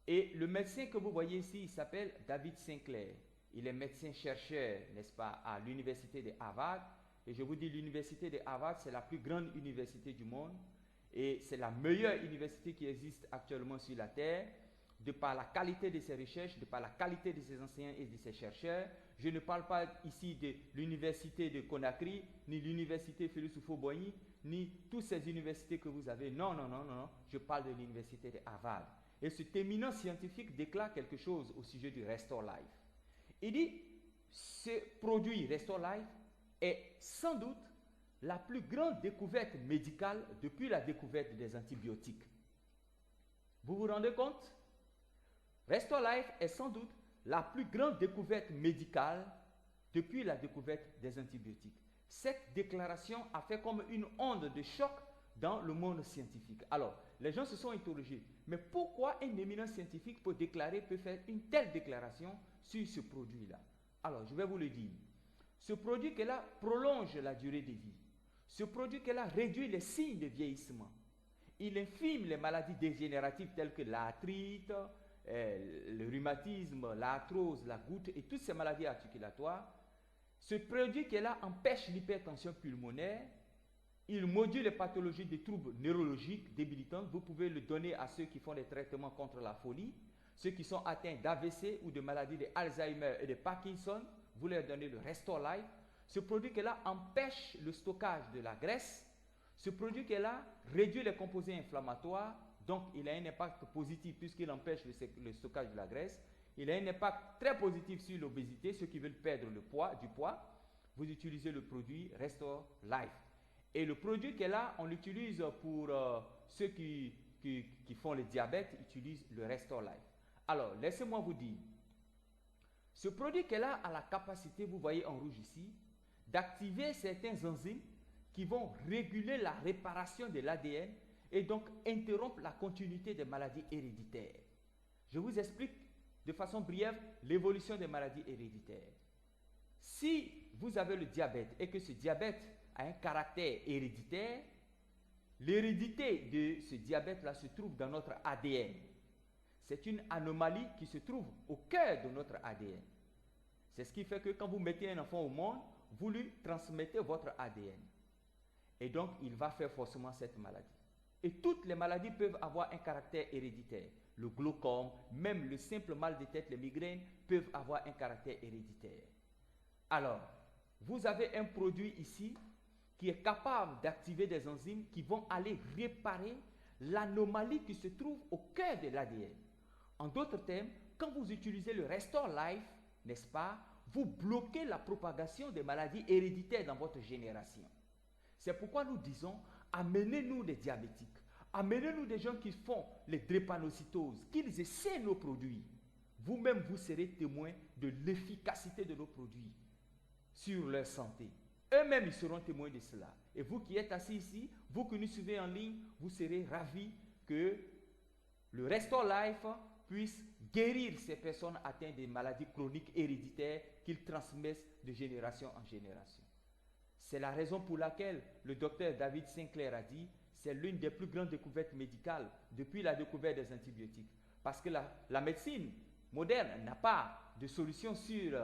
Et le médecin que vous voyez ici, il s'appelle David Sinclair. Il est médecin-chercheur, n'est-ce pas, à l'université de Harvard. Et je vous dis, l'université de Harvard, c'est la plus grande université du monde. Et c'est la meilleure université qui existe actuellement sur la Terre, de par la qualité de ses recherches, de par la qualité de ses enseignants et de ses chercheurs. Je ne parle pas ici de l'université de Conakry, ni l'université Félix Houphouët-Boigny, ni toutes ces universités que vous avez. Non, non, non, non, non. Je parle de l'université de Harvard. Et cet éminent scientifique déclare quelque chose au sujet du Restore Life. Il dit, ce produit Restore Life est sans doute la plus grande découverte médicale depuis la découverte des antibiotiques. Vous vous rendez compte? Restore Life est sans doute la plus grande découverte médicale depuis la découverte des antibiotiques. Cette déclaration a fait comme une onde de choc dans le monde scientifique. Alors, les gens se sont interrogés, mais pourquoi un éminent scientifique peut faire une telle déclaration sur ce produit-là? Alors, je vais vous le dire. Ce produit là prolonge la durée de vie. Ce produit là réduit les signes de vieillissement. Il infime les maladies dégénératives telles que l'arthrite, le rhumatisme, l'arthrose, la goutte et toutes ces maladies articulatoires. Ce produit là empêche l'hypertension pulmonaire. Il module les pathologies des troubles neurologiques débilitantes. Vous pouvez le donner à ceux qui font des traitements contre la folie, ceux qui sont atteints d'AVC ou de maladies d'Alzheimer et de Parkinson. Vous leur donnez le Restore Life. Ce produit là empêche le stockage de la graisse. Ce produit là réduit les composés inflammatoires. Donc, il a un impact positif puisqu'il empêche le stockage de la graisse. Il a un impact très positif sur l'obésité, ceux qui veulent perdre du poids. Vous utilisez le produit Restore Life. Et le produit qui est là, on l'utilise pour ceux qui font le diabète, utilisent le Restore Life. Alors, laissez-moi vous dire, ce produit qui est là a la capacité, vous voyez en rouge ici, d'activer certains enzymes qui vont réguler la réparation de l'ADN et donc interrompre la continuité des maladies héréditaires. Je vous explique de façon brève l'évolution des maladies héréditaires. Si vous avez le diabète et que ce diabète a un caractère héréditaire, l'hérédité de ce diabète-là se trouve dans notre ADN. C'est une anomalie qui se trouve au cœur de notre ADN. C'est ce qui fait que quand vous mettez un enfant au monde, vous lui transmettez votre ADN. Et donc, il va faire forcément cette maladie. Et toutes les maladies peuvent avoir un caractère héréditaire. Le glaucome, même le simple mal de tête, les migraines, peuvent avoir un caractère héréditaire. Alors, vous avez un produit ici qui est capable d'activer des enzymes qui vont aller réparer l'anomalie qui se trouve au cœur de l'ADN. En d'autres termes, quand vous utilisez le Restore Life, n'est-ce pas, vous bloquez la propagation des maladies héréditaires dans votre génération. C'est pourquoi nous disons, amenez-nous des diabétiques, amenez-nous des gens qui font les drépanocytoses, qu'ils essaient nos produits. Vous-même, vous serez témoin de l'efficacité de nos produits sur leur santé. Eux-mêmes, ils seront témoins de cela. Et vous qui êtes assis ici, vous qui nous suivez en ligne, vous serez ravis que le Restore Life puisse guérir ces personnes atteintes de maladies chroniques héréditaires qu'ils transmettent de génération en génération. C'est la raison pour laquelle le docteur David Sinclair a dit c'est l'une des plus grandes découvertes médicales depuis la découverte des antibiotiques. Parce que la médecine moderne n'a pas de solution sur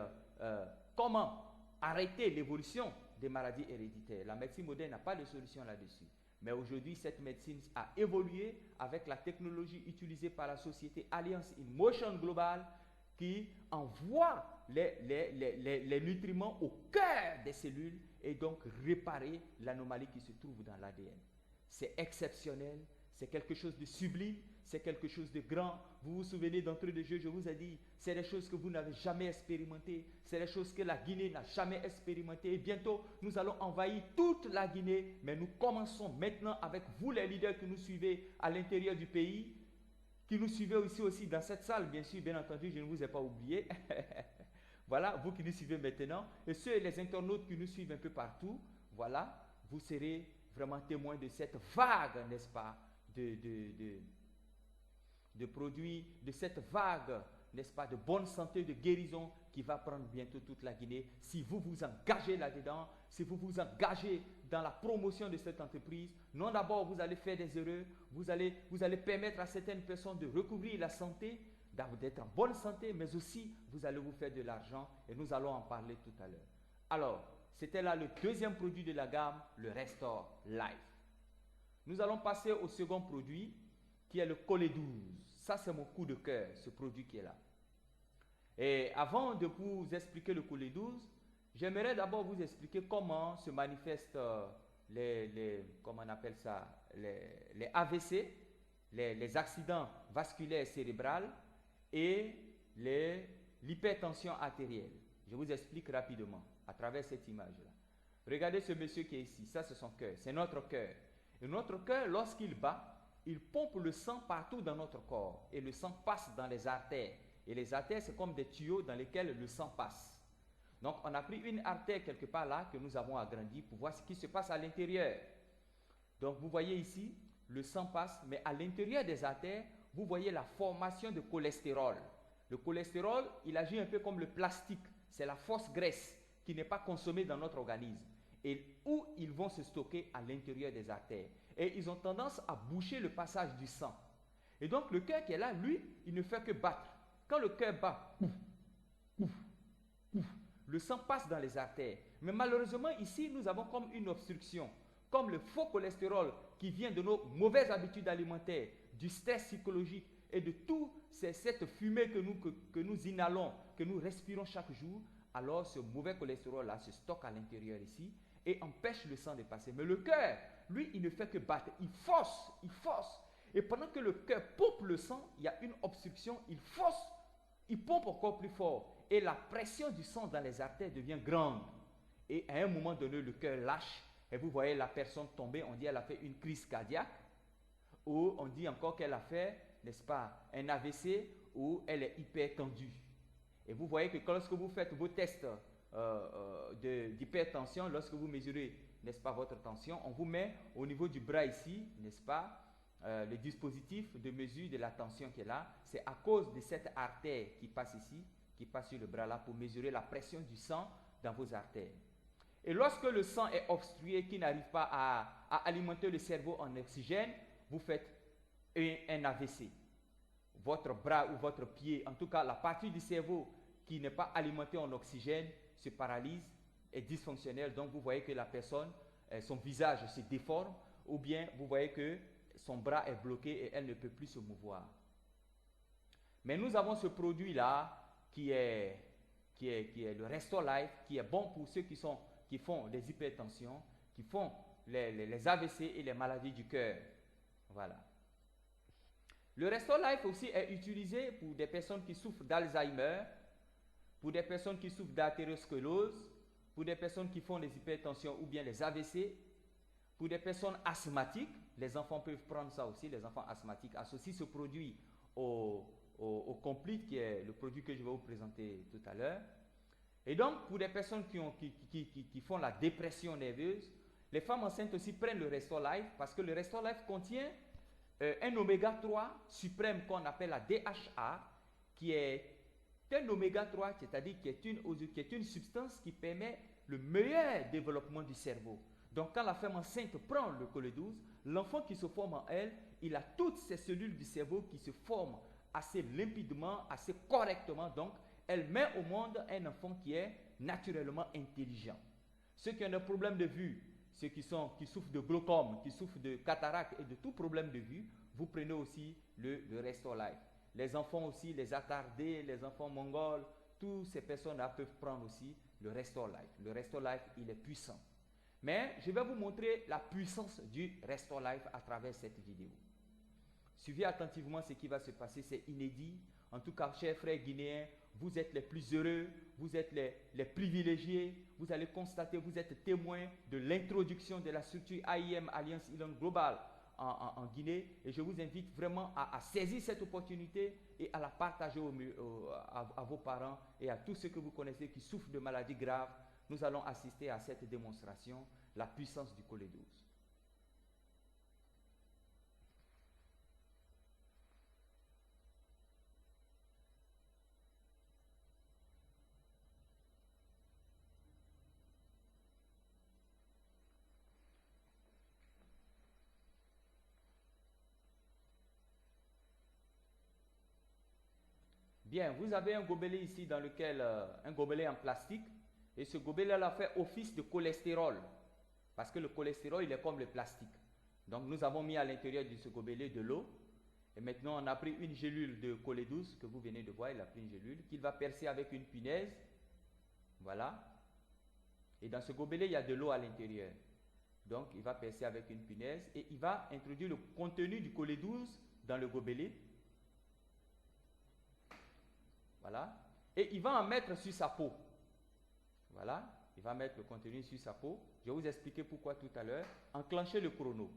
comment arrêter l'évolution des maladies héréditaires. La médecine moderne n'a pas de solution là-dessus. Mais aujourd'hui, cette médecine a évolué avec la technologie utilisée par la société Alliance in Motion Global qui envoie les nutriments au cœur des cellules et donc réparer l'anomalie qui se trouve dans l'ADN. C'est exceptionnel, c'est quelque chose de sublime, c'est quelque chose de grand. Vous vous souvenez d'entrée de jeu, je vous ai dit, c'est des choses que vous n'avez jamais expérimentées, c'est des choses que la Guinée n'a jamais expérimentées. Et bientôt, nous allons envahir toute la Guinée, mais nous commençons maintenant avec vous les leaders qui nous suivez à l'intérieur du pays, qui nous suivez aussi dans cette salle, bien sûr, bien entendu, je ne vous ai pas oublié. Voilà, vous qui nous suivez maintenant, et ceux les internautes qui nous suivent un peu partout, voilà, vous serez vraiment témoins de cette vague, n'est-ce pas, de produits, de cette vague, n'est-ce pas, de bonne santé, de guérison qui va prendre bientôt toute la Guinée. Si vous vous engagez là-dedans, si vous vous engagez dans la promotion de cette entreprise, non d'abord vous allez faire des erreurs, vous allez permettre à certaines personnes de recouvrir la santé, d'être en bonne santé, mais aussi vous allez vous faire de l'argent et nous allons en parler tout à l'heure. Alors, c'était là le deuxième produit de la gamme, le Restore Life. Nous allons passer au second produit qui est le Collet 12. Ça, c'est mon coup de cœur, ce produit qui est là. Et avant de vous expliquer le Collet 12, j'aimerais d'abord vous expliquer comment se manifestent comment on appelle ça, les AVC, les accidents vasculaires cérébraux et l'hypertension artérielle. Je vous explique rapidement à travers cette image-là. Regardez ce monsieur qui est ici, ça c'est son cœur, c'est notre cœur. Et notre cœur, lorsqu'il bat, il pompe le sang partout dans notre corps et le sang passe dans les artères. Et les artères, c'est comme des tuyaux dans lesquels le sang passe. Donc, on a pris une artère quelque part là que nous avons agrandi pour voir ce qui se passe à l'intérieur. Donc, vous voyez ici, le sang passe, mais à l'intérieur des artères, vous voyez la formation de cholestérol. Le cholestérol, il agit un peu comme le plastique. C'est la fausse graisse qui n'est pas consommée dans notre organisme. Et où ils vont se stocker à l'intérieur des artères. Et ils ont tendance à boucher le passage du sang. Et donc, le cœur qui est là, lui, il ne fait que battre. Quand le cœur bat, le sang passe dans les artères. Mais malheureusement, ici, nous avons comme une obstruction. Comme le faux cholestérol qui vient de nos mauvaises habitudes alimentaires, du stress psychologique et de toute cette fumée que nous inhalons, que nous respirons chaque jour, alors ce mauvais cholestérol-là se stocke à l'intérieur ici et empêche le sang de passer. Mais le cœur, lui, il ne fait que battre. Il force, il force. Et pendant que le cœur pompe le sang, il y a une obstruction, il force, il pompe encore plus fort. Et la pression du sang dans les artères devient grande. Et à un moment donné, le cœur lâche. Et vous voyez la personne tomber, on dit qu'elle a fait une crise cardiaque. Ou on dit encore qu'elle a fait, n'est-ce pas, un AVC, ou elle est hyper tendue. Et vous voyez que lorsque vous faites vos tests d'hypertension, lorsque vous mesurez, n'est-ce pas, votre tension, on vous met au niveau du bras ici, n'est-ce pas, le dispositif de mesure de la tension qui est là. C'est à cause de cette artère qui passe ici, qui passe sur le bras là pour mesurer la pression du sang dans vos artères. Et lorsque le sang est obstrué, qui n'arrive pas à alimenter le cerveau en oxygène, vous faites un AVC. Votre bras ou votre pied, en tout cas la partie du cerveau qui n'est pas alimentée en oxygène, se paralyse, est dysfonctionnelle. Donc vous voyez que la personne, son visage se déforme, ou bien vous voyez que son bras est bloqué et elle ne peut plus se mouvoir. Mais nous avons ce produit-là qui est le Restore Life, qui est bon pour ceux qui font des hypertensions, qui font les AVC et les maladies du cœur. Voilà. Le Restore Life aussi est utilisé pour des personnes qui souffrent d'Alzheimer, pour des personnes qui souffrent d'artériosclérose, pour des personnes qui font les hypertensions ou bien les AVC, pour des personnes asthmatiques. Les enfants peuvent prendre ça aussi, les enfants asthmatiques associent ce produit au Complete, qui est le produit que je vais vous présenter tout à l'heure. Et donc, pour des personnes qui font la dépression nerveuse, les femmes enceintes aussi prennent le Restore Life parce que le Restore Life contient un oméga 3 suprême qu'on appelle la DHA, qui est un oméga 3, c'est-à-dire qui est une substance qui permet le meilleur développement du cerveau. Donc, quand la femme enceinte prend le Collet 12, l'enfant qui se forme en elle, il a toutes ces cellules du cerveau qui se forment assez limpidement, assez correctement. Donc, elle met au monde un enfant qui est naturellement intelligent. Ceux qui ont des problèmes de vue, ceux qui souffrent de glaucome, qui souffrent de cataracte et de tout problème de vue, vous prenez aussi le Restore Life. Les enfants aussi, les attardés, les enfants mongols, toutes ces personnes-là peuvent prendre aussi le Restore Life. Le Restore Life, il est puissant. Mais je vais vous montrer la puissance du Restore Life à travers cette vidéo. Suivez attentivement ce qui va se passer, c'est inédit. En tout cas, chers frères guinéens, vous êtes les plus heureux, vous êtes les privilégiés. Vous allez constater, vous êtes témoins de l'introduction de la structure AIM, Alliance Elon Global, en Guinée. Et je vous invite vraiment à saisir cette opportunité et à la partager à vos parents et à tous ceux que vous connaissez qui souffrent de maladies graves. Nous allons assister à cette démonstration, la puissance du Collet 12. Bien, vous avez un gobelet ici dans lequel, un gobelet en plastique, et ce gobelet-là fait office de cholestérol, parce que le cholestérol, il est comme le plastique. Donc, nous avons mis à l'intérieur de ce gobelet de l'eau, et maintenant, on a pris une gélule de colée douce, que vous venez de voir, il a pris une gélule, qu'il va percer avec une punaise, voilà. Et dans ce gobelet, il y a de l'eau à l'intérieur. Donc, il va percer avec une punaise, et il va introduire le contenu du colée douce dans le gobelet. Voilà. Et il va en mettre sur sa peau. Voilà. Il va mettre le contenu sur sa peau. Je vais vous expliquer pourquoi tout à l'heure. Enclenchez le chrono.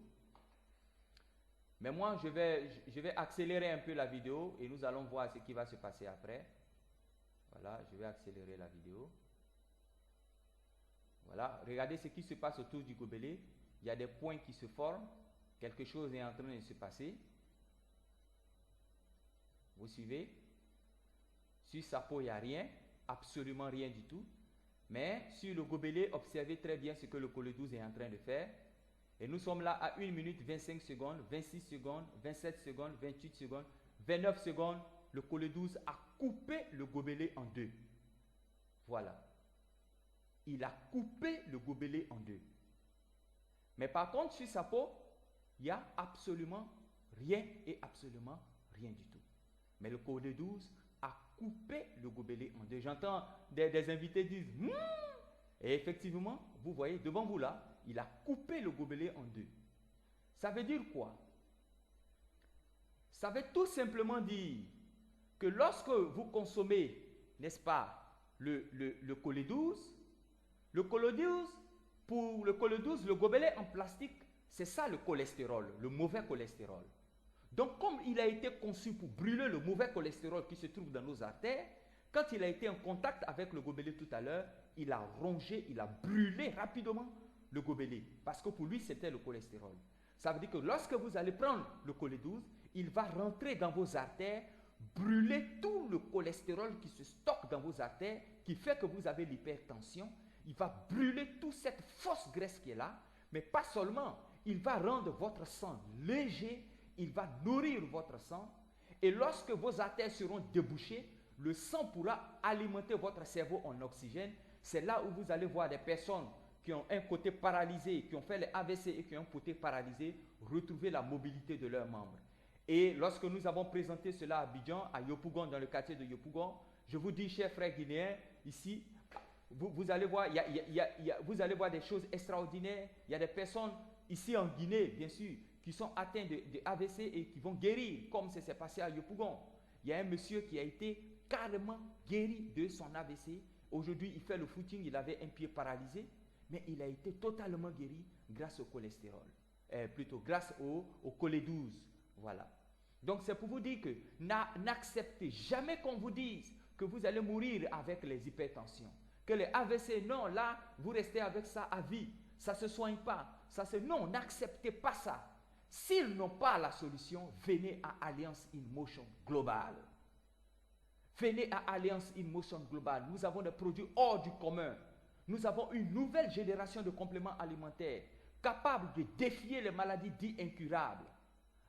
Mais moi, je vais accélérer un peu la vidéo et nous allons voir ce qui va se passer après. Voilà. Je vais accélérer la vidéo. Voilà. Regardez ce qui se passe autour du gobelet. Il y a des points qui se forment. Quelque chose est en train de se passer. Vous suivez? Sur sa peau, il n'y a rien, absolument rien du tout. Mais sur le gobelet, observez très bien ce que le collet 12 est en train de faire. Et nous sommes là à 1 minute 25 secondes, 26 secondes, 27 secondes, 28 secondes, 29 secondes. Le collet 12 a coupé le gobelet en deux. Voilà. Il a coupé le gobelet en deux. Mais par contre, sur sa peau, il n'y a absolument rien et absolument rien du tout. Mais le collet 12 a coupé le gobelet en deux. J'entends des invités dire et effectivement, vous voyez devant vous là, il a coupé le gobelet en deux. Ça veut dire quoi? Ça veut tout simplement dire que lorsque vous consommez, n'est-ce pas, le collet 12, pour le collet 12, le gobelet en plastique, c'est ça le cholestérol, le mauvais cholestérol. Donc, comme il a été conçu pour brûler le mauvais cholestérol qui se trouve dans nos artères, quand il a été en contact avec le gobelet tout à l'heure, il a rongé, il a brûlé rapidement le gobelet. Parce que pour lui, c'était le cholestérol. Ça veut dire que lorsque vous allez prendre le collet 12, il va rentrer dans vos artères, brûler tout le cholestérol qui se stocke dans vos artères, qui fait que vous avez l'hypertension. Il va brûler toute cette fausse graisse qui est là. Mais pas seulement, il va rendre votre sang léger. Il va nourrir votre sang et lorsque vos artères seront débouchées, le sang pourra alimenter votre cerveau en oxygène. C'est là où vous allez voir des personnes qui ont un côté paralysé, qui ont fait les AVC et qui ont un côté paralysé, retrouver la mobilité de leurs membres. Et lorsque nous avons présenté cela à Abidjan, à Yopougon, dans le quartier de Yopougon, je vous dis, chers frères guinéens, ici, vous allez voir, vous allez voir des choses extraordinaires. Il y a des personnes ici en Guinée, bien sûr, qui sont atteints de AVC et qui vont guérir, comme ça s'est passé à Yopougon. Il y a un monsieur qui a été carrément guéri de son AVC. Aujourd'hui, il fait le footing, il avait un pied paralysé, mais il a été totalement guéri grâce au cholestérol. Plutôt grâce au collet 12. Voilà. Donc, c'est pour vous dire que n'acceptez jamais qu'on vous dise que vous allez mourir avec les hypertensions. Que les AVC, non, là, vous restez avec ça à vie. Ça ne se soigne pas. Non, n'acceptez pas ça. S'ils n'ont pas la solution, venez à Alliance in Motion Global. Venez à Alliance in Motion Global. Nous avons des produits hors du commun. Nous avons une nouvelle génération de compléments alimentaires capables de défier les maladies dites incurables.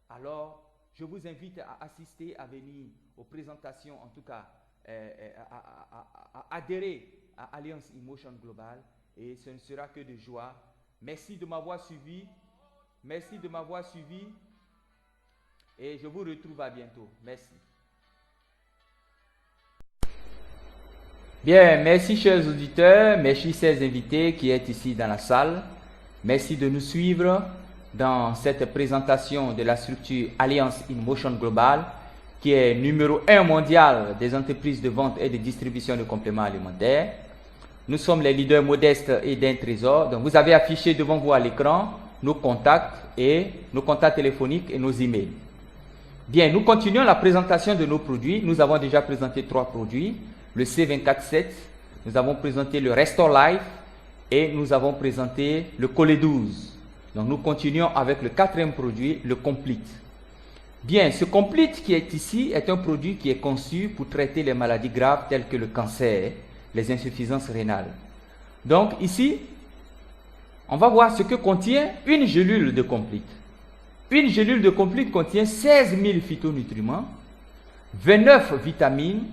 Alors, je vous invite à assister, à venir aux présentations, en tout cas, à adhérer à Alliance in Motion Global. Et ce ne sera que de joie. Merci de m'avoir suivi. Merci de m'avoir suivi et je vous retrouve à bientôt. Merci. Bien, merci chers auditeurs, merci chers invités qui êtes ici dans la salle. Merci de nous suivre dans cette présentation de la structure Alliance in Motion Global qui est numéro 1 mondial des entreprises de vente et de distribution de compléments alimentaires. Nous sommes les leaders modestes et d'un trésor. Donc vous avez affiché devant vous à l'écran nos contacts téléphoniques et nos emails. Bien, nous continuons la présentation de nos produits. Nous avons déjà présenté 3 produits. Le C247, nous avons présenté le Restore Life et nous avons présenté le collet 12. Donc nous continuons avec le 4e produit, le Complete. Bien, ce Complete qui est ici est un produit qui est conçu pour traiter les maladies graves telles que le cancer, les insuffisances rénales. Donc ici, on va voir ce que contient une gélule de Complete. Une gélule de Complete contient 16 000 phytonutriments 29 vitamines,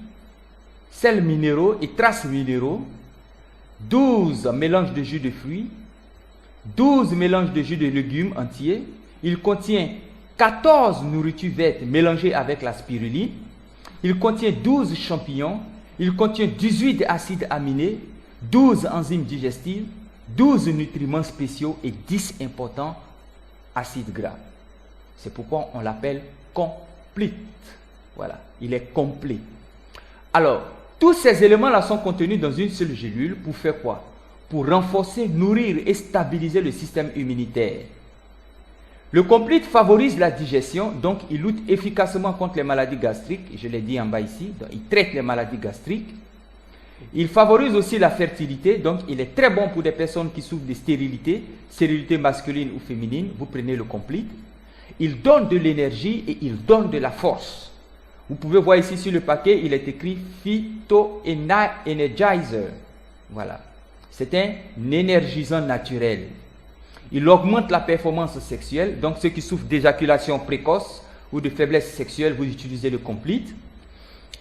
sels minéraux et traces minéraux, 12 mélanges de jus de fruits, 12 mélanges de jus de légumes entiers. Il contient 14 nourritures vertes mélangées avec la spiruline. Il contient 12 champignons. Il contient 18 acides aminés, 12 enzymes digestives, 12 nutriments spéciaux et 10 importants acides gras. C'est pourquoi on l'appelle complete. Voilà, il est complet. Alors, tous ces éléments-là sont contenus dans une seule gélule pour faire quoi? Pour renforcer, nourrir et stabiliser le système immunitaire. Le complete favorise la digestion, donc il lutte efficacement contre les maladies gastriques, je l'ai dit en bas ici, donc il traite les maladies gastriques. Il favorise aussi la fertilité, donc il est très bon pour des personnes qui souffrent de stérilité masculine ou féminine, vous prenez le complete. Il donne de l'énergie et il donne de la force. Vous pouvez voir ici sur le paquet, il est écrit Phyto Energizer. Voilà, c'est un énergisant naturel. Il augmente la performance sexuelle, donc ceux qui souffrent d'éjaculation précoce ou de faiblesse sexuelle, vous utilisez le complete.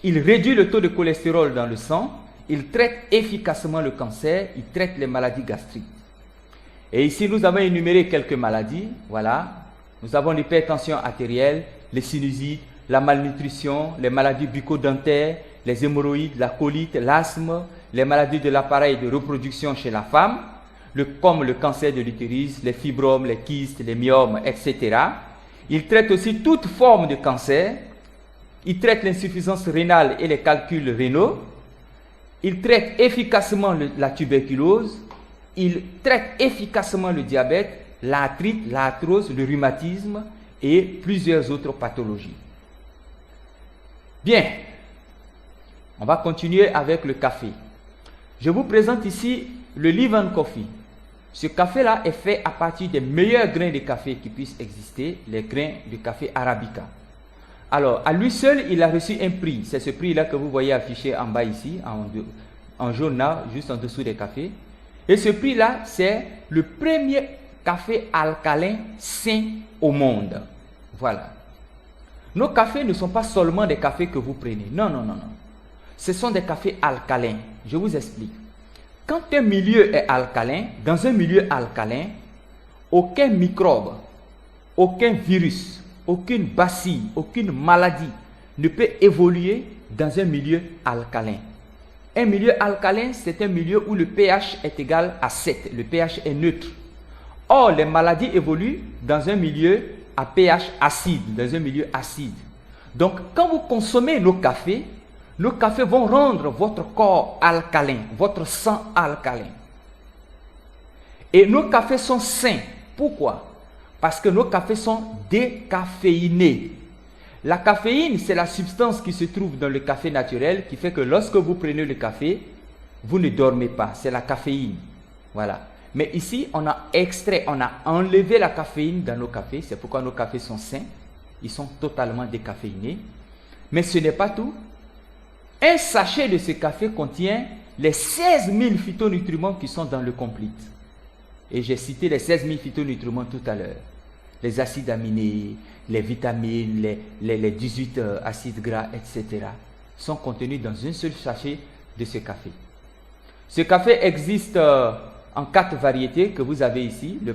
Il réduit le taux de cholestérol dans le sang, il traite efficacement le cancer, il traite les maladies gastriques. Et ici, nous avons énuméré quelques maladies, voilà. Nous avons l'hypertension artérielle, les sinusites, la malnutrition, les maladies bucco-dentaires, les hémorroïdes, la colite, l'asthme, les maladies de l'appareil de reproduction chez la femme, comme le cancer de l'utérus, les fibromes, les kystes, les myomes, etc. Il traite aussi toute forme de cancer. Il traite l'insuffisance rénale et les calculs rénaux. Il traite efficacement la tuberculose. Il traite efficacement le diabète, l'arthrite, l'arthrose, le rhumatisme et plusieurs autres pathologies. Bien, on va continuer avec le café. Je vous présente ici le Living Coffee. Ce café-là est fait à partir des meilleurs grains de café qui puissent exister, les grains de café arabica. Alors, à lui seul, il a reçu un prix. C'est ce prix-là que vous voyez affiché en bas ici, en jaune là, juste en dessous des cafés. Et ce prix-là, c'est le premier café alcalin sain au monde. Voilà. Nos cafés ne sont pas seulement des cafés que vous prenez. Non, non, non, non. Ce sont des cafés alcalins. Je vous explique. Quand un milieu est alcalin, dans un milieu alcalin, aucun microbe, aucun virus, aucune bacille, aucune maladie ne peut évoluer dans un milieu alcalin. Un milieu alcalin, c'est un milieu où le pH est égal à 7. Le pH est neutre. Or, les maladies évoluent dans un milieu à pH acide, dans un milieu acide. Donc, quand vous consommez nos cafés vont rendre votre corps alcalin, votre sang alcalin. Et nos cafés sont sains. Pourquoi? Parce que nos cafés sont décaféinés. La caféine, c'est la substance qui se trouve dans le café naturel qui fait que lorsque vous prenez le café, vous ne dormez pas. C'est la caféine. Voilà. Mais ici, on a extrait, on a enlevé la caféine dans nos cafés. C'est pourquoi nos cafés sont sains. Ils sont totalement décaféinés. Mais ce n'est pas tout. Un sachet de ce café contient les 16 000 phytonutriments qui sont dans le complete. Et j'ai cité les 16 000 phytonutriments tout à l'heure. Les acides aminés, les vitamines, les 18 acides gras, etc. sont contenus dans un seul sachet de ce café. Ce café existe en 4 variétés que vous avez ici. Le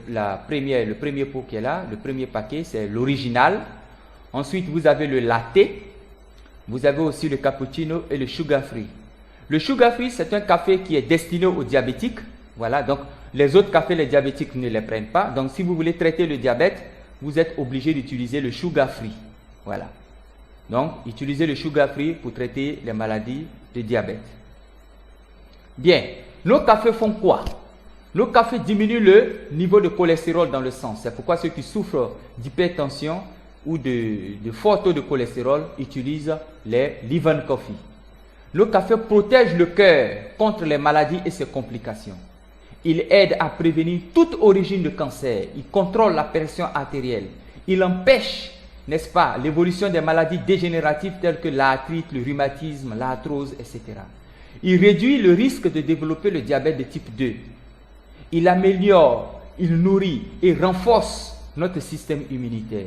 premier pot qui est là, le premier paquet, c'est l'original. Ensuite, vous avez le latte. Vous avez aussi le cappuccino et le sugar free. Le sugar free, c'est un café qui est destiné aux diabétiques. Voilà, donc les autres cafés, les diabétiques ne les prennent pas. Donc si vous voulez traiter le diabète, vous êtes obligé d'utiliser le sugar free. Voilà. Donc, utilisez le sugar free pour traiter les maladies de diabète. Bien, nos cafés font quoi? Nos cafés diminuent le niveau de cholestérol dans le sang. C'est pourquoi ceux qui souffrent d'hypertension ou de fort taux de cholestérol utilisent les Living Coffee. Le café protège le cœur contre les maladies et ses complications. Il aide à prévenir toute origine de cancer. Il contrôle la pression artérielle. Il empêche, n'est-ce pas, l'évolution des maladies dégénératives telles que l'arthrite, le rhumatisme, l'arthrose, etc. Il réduit le risque de développer le diabète de type 2. Il améliore, il nourrit et renforce notre système immunitaire.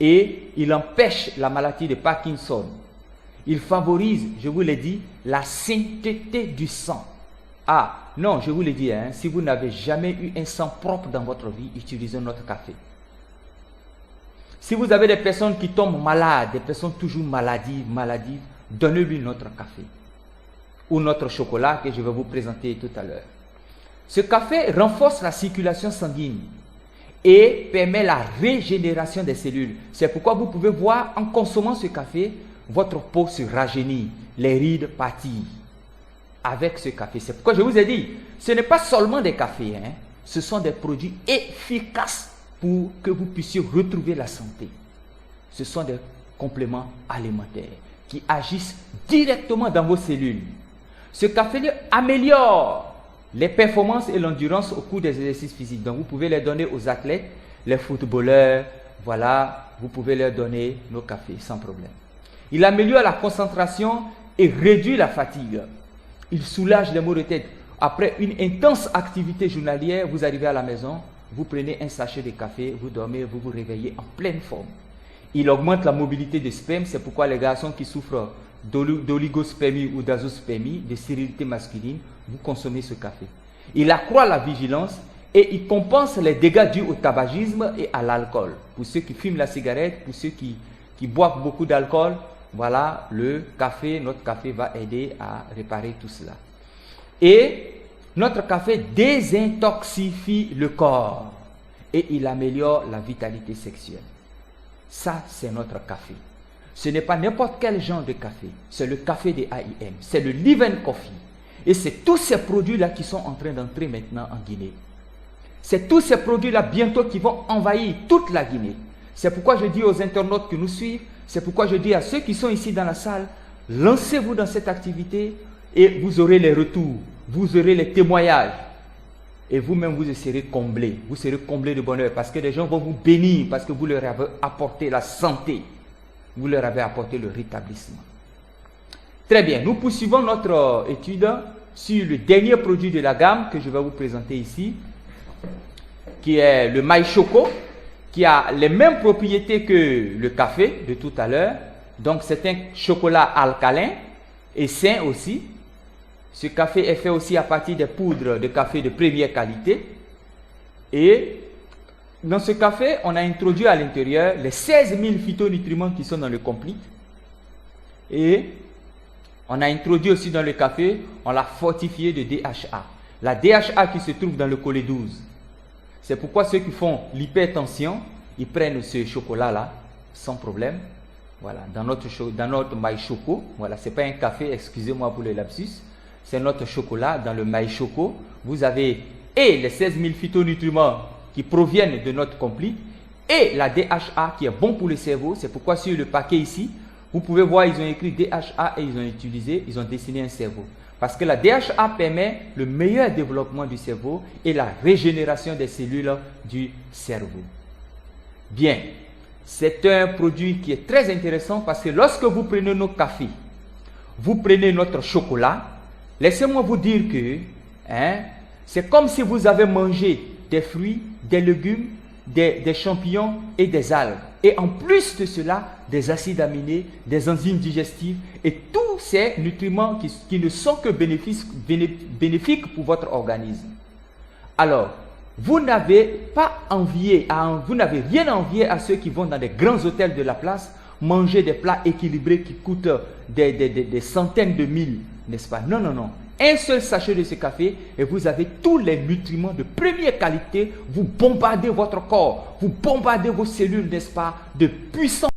Et il empêche la maladie de Parkinson. Il favorise, je vous l'ai dit, la sainteté du sang. Ah, non, je vous l'ai dit, hein, si vous n'avez jamais eu un sang propre dans votre vie, utilisez notre café. Si vous avez des personnes qui tombent malades, des personnes toujours maladives, donnez-lui notre café. Ou notre chocolat que je vais vous présenter tout à l'heure. Ce café renforce la circulation sanguine et permet la régénération des cellules. C'est pourquoi vous pouvez voir, en consommant ce café, votre peau se rajeunit, les rides partent avec ce café. C'est pourquoi je vous ai dit, ce n'est pas seulement des cafés, hein, ce sont des produits efficaces pour que vous puissiez retrouver la santé. Ce sont des compléments alimentaires qui agissent directement dans vos cellules. Ce café améliore les performances et l'endurance au cours des exercices physiques. Donc vous pouvez les donner aux athlètes, les footballeurs, voilà, vous pouvez leur donner nos cafés sans problème. Il améliore la concentration et réduit la fatigue. Il soulage les maux de tête. Après une intense activité journalière, vous arrivez à la maison, vous prenez un sachet de café, vous dormez, vous vous réveillez en pleine forme. Il augmente la mobilité des spermes, c'est pourquoi les garçons qui souffrent d'oligospermie ou d'azospermie, de stérilité masculine, vous consommez ce café. Il accroît la vigilance et il compense les dégâts dus au tabagisme et à l'alcool. Pour ceux qui fument la cigarette, pour ceux qui boivent beaucoup d'alcool, voilà, notre café va aider à réparer tout cela. Et notre café désintoxifie le corps et il améliore la vitalité sexuelle. Ça, c'est notre café. Ce n'est pas n'importe quel genre de café. C'est le café des AIM. C'est le Live and Coffee. Et c'est tous ces produits-là qui sont en train d'entrer maintenant en Guinée. C'est tous ces produits-là bientôt qui vont envahir toute la Guinée. C'est pourquoi je dis aux internautes qui nous suivent, c'est pourquoi je dis à ceux qui sont ici dans la salle, lancez-vous dans cette activité et vous aurez les retours, vous aurez les témoignages. Et vous-même, vous serez comblés. Vous serez comblés de bonheur parce que les gens vont vous bénir parce que vous leur avez apporté la santé. Vous leur avez apporté le rétablissement. Très bien, nous poursuivons notre étude sur le dernier produit de la gamme que je vais vous présenter ici, qui est le maïs choco, qui a les mêmes propriétés que le café de tout à l'heure. Donc c'est un chocolat alcalin et sain aussi. Ce café est fait aussi à partir des poudres de café de première qualité. Et dans ce café, on a introduit à l'intérieur les 16 000 phytonutriments qui sont dans le complete. Et on a introduit aussi dans le café, on l'a fortifié de DHA. La DHA qui se trouve dans le collet 12. C'est pourquoi ceux qui font l'hypertension, ils prennent ce chocolat-là sans problème. Voilà, dans notre maïs choco. Voilà, ce n'est pas un café, excusez-moi pour le lapsus. C'est notre chocolat dans le maïs choco. Vous avez les 16 000 phytonutriments qui proviennent de notre complete et la DHA qui est bon pour le cerveau. C'est pourquoi sur le paquet ici, vous pouvez voir, ils ont écrit DHA et ils ont dessiné un cerveau. Parce que la DHA permet le meilleur développement du cerveau et la régénération des cellules du cerveau. Bien, c'est un produit qui est très intéressant parce que lorsque vous prenez nos cafés, vous prenez notre chocolat, laissez-moi vous dire que c'est comme si vous avez mangé des fruits, des légumes, des champignons et des algues. Et en plus de cela, des acides aminés, des enzymes digestives et tous ces nutriments qui ne sont que bénéfiques pour votre organisme. Alors, vous n'avez rien à envier à ceux qui vont dans des grands hôtels de la place manger des plats équilibrés qui coûtent des centaines de mille, n'est-ce pas? Non, non, non. Un seul sachet de ce café et vous avez tous les nutriments de première qualité. Vous bombardez votre corps, vous bombardez vos cellules, n'est-ce pas, de puissance.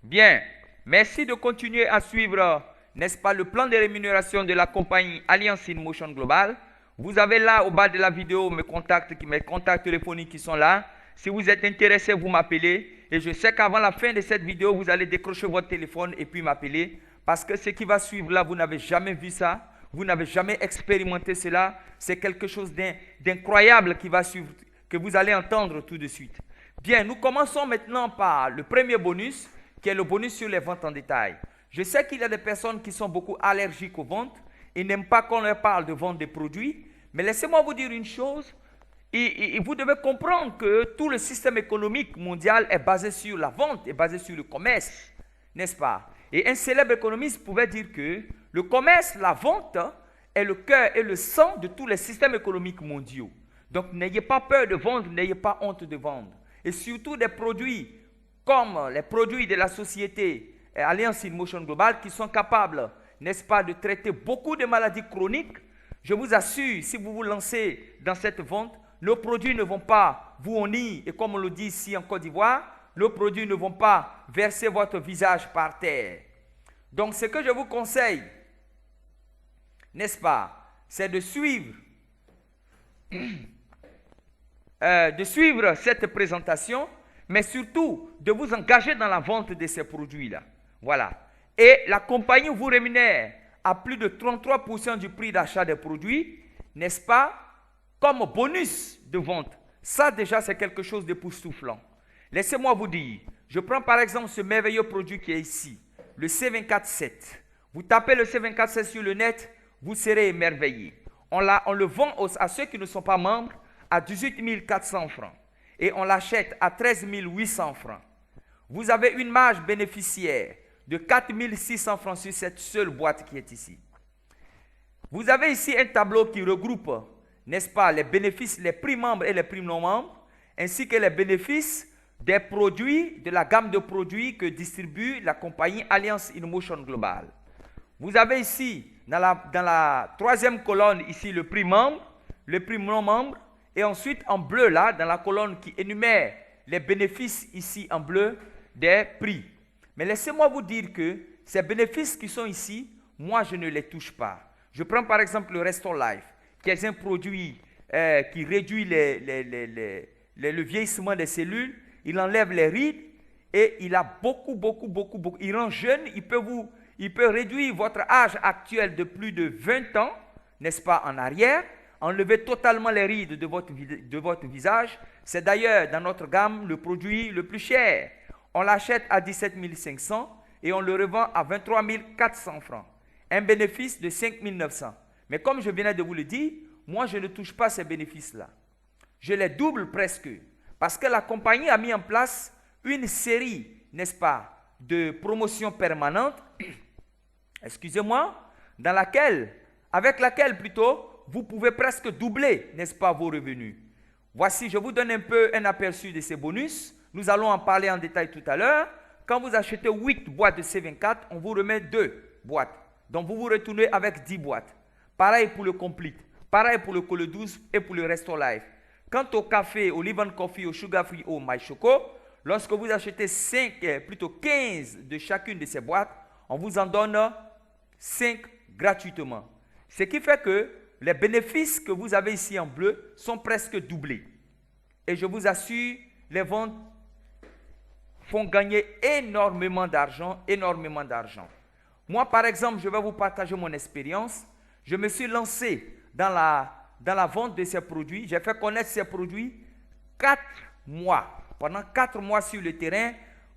Bien, merci de continuer à suivre, n'est-ce pas, le plan de rémunération de la compagnie Alliance in Motion Global. Vous avez là au bas de la vidéo mes contacts téléphoniques qui sont là. Si vous êtes intéressé, vous m'appelez. Et je sais qu'avant la fin de cette vidéo, vous allez décrocher votre téléphone et puis m'appeler. Parce que ce qui va suivre là, vous n'avez jamais vu ça. Vous n'avez jamais expérimenté cela. C'est quelque chose d'incroyable qui va suivre, que vous allez entendre tout de suite. Bien, nous commençons maintenant par le premier bonus, qui est le bonus sur les ventes en détail. Je sais qu'il y a des personnes qui sont beaucoup allergiques aux ventes et n'aiment pas qu'on leur parle de vente des produits. Mais laissez-moi vous dire une chose. Et vous devez comprendre que tout le système économique mondial est basé sur la vente, est basé sur le commerce, n'est-ce pas? Et un célèbre économiste pouvait dire que le commerce, la vente, est le cœur et le sang de tous les systèmes économiques mondiaux. Donc n'ayez pas peur de vendre, n'ayez pas honte de vendre. Et surtout des produits comme les produits de la société Alliance in Motion Global qui sont capables, n'est-ce pas, de traiter beaucoup de maladies chroniques. Je vous assure, si vous vous lancez dans cette vente, nos produits ne vont pas vous honnir, et comme on le dit ici en Côte d'Ivoire, nos produits ne vont pas verser votre visage par terre. Donc ce que je vous conseille, n'est-ce pas, c'est de suivre cette présentation, mais surtout de vous engager dans la vente de ces produits-là. Voilà. Et la compagnie vous rémunère à plus de 33% du prix d'achat des produits, n'est-ce pas, comme bonus de vente. Ça déjà, c'est quelque chose d'époustouflant. Laissez-moi vous dire, je prends par exemple ce merveilleux produit qui est ici, le C24-7. Vous tapez le C24-7 sur le net, vous serez émerveillés. On le vend à ceux qui ne sont pas membres à 18 400 francs et on l'achète à 13 800 francs. Vous avez une marge bénéficiaire de 4 600 francs sur cette seule boîte qui est ici. Vous avez ici un tableau qui regroupe, n'est-ce pas, les bénéfices, les prix membres et les prix non membres, ainsi que les bénéfices des produits, de la gamme de produits que distribue la compagnie Alliance in Motion Global. Vous avez ici, dans la troisième colonne, ici, le prix membre, le prix non membre, et ensuite en bleu, là, dans la colonne qui énumère les bénéfices, ici, en bleu, des prix. Mais laissez-moi vous dire que ces bénéfices qui sont ici, moi, je ne les touche pas. Je prends par exemple le Restore Life, qui est un produit qui réduit le vieillissement des cellules, il enlève les rides et il a beaucoup. Il rend jeune, il peut réduire votre âge actuel de plus de 20 ans, n'est-ce pas, en arrière, enlever totalement les rides de votre visage. C'est d'ailleurs dans notre gamme le produit le plus cher. On l'achète à 17 500 et on le revend à 23 400 francs. Un bénéfice de 5 900. Mais comme je venais de vous le dire, moi je ne touche pas ces bénéfices-là. Je les double presque. Parce que la compagnie a mis en place une série, n'est-ce pas, de promotions permanentes, excusez-moi, avec laquelle plutôt, vous pouvez presque doubler, n'est-ce pas, vos revenus. Voici, je vous donne un peu un aperçu de ces bonus. Nous allons en parler en détail tout à l'heure. Quand vous achetez 8 boîtes de C24, on vous remet 2 boîtes. Donc, vous vous retournez avec 10 boîtes. Pareil pour le Complete, pareil pour le Cole 12 et pour le Restore Life. Quant au café, au Live Coffee, au Sugar Free, au My Choco, lorsque vous achetez 15 de chacune de ces boîtes, on vous en donne 5 gratuitement. Ce qui fait que les bénéfices que vous avez ici en bleu sont presque doublés. Et je vous assure, les ventes font gagner énormément d'argent. Moi, par exemple, je vais vous partager mon expérience. Je me suis lancé dans la vente de ces produits. J'ai fait connaître ces produits 4 mois. Pendant 4 mois sur le terrain,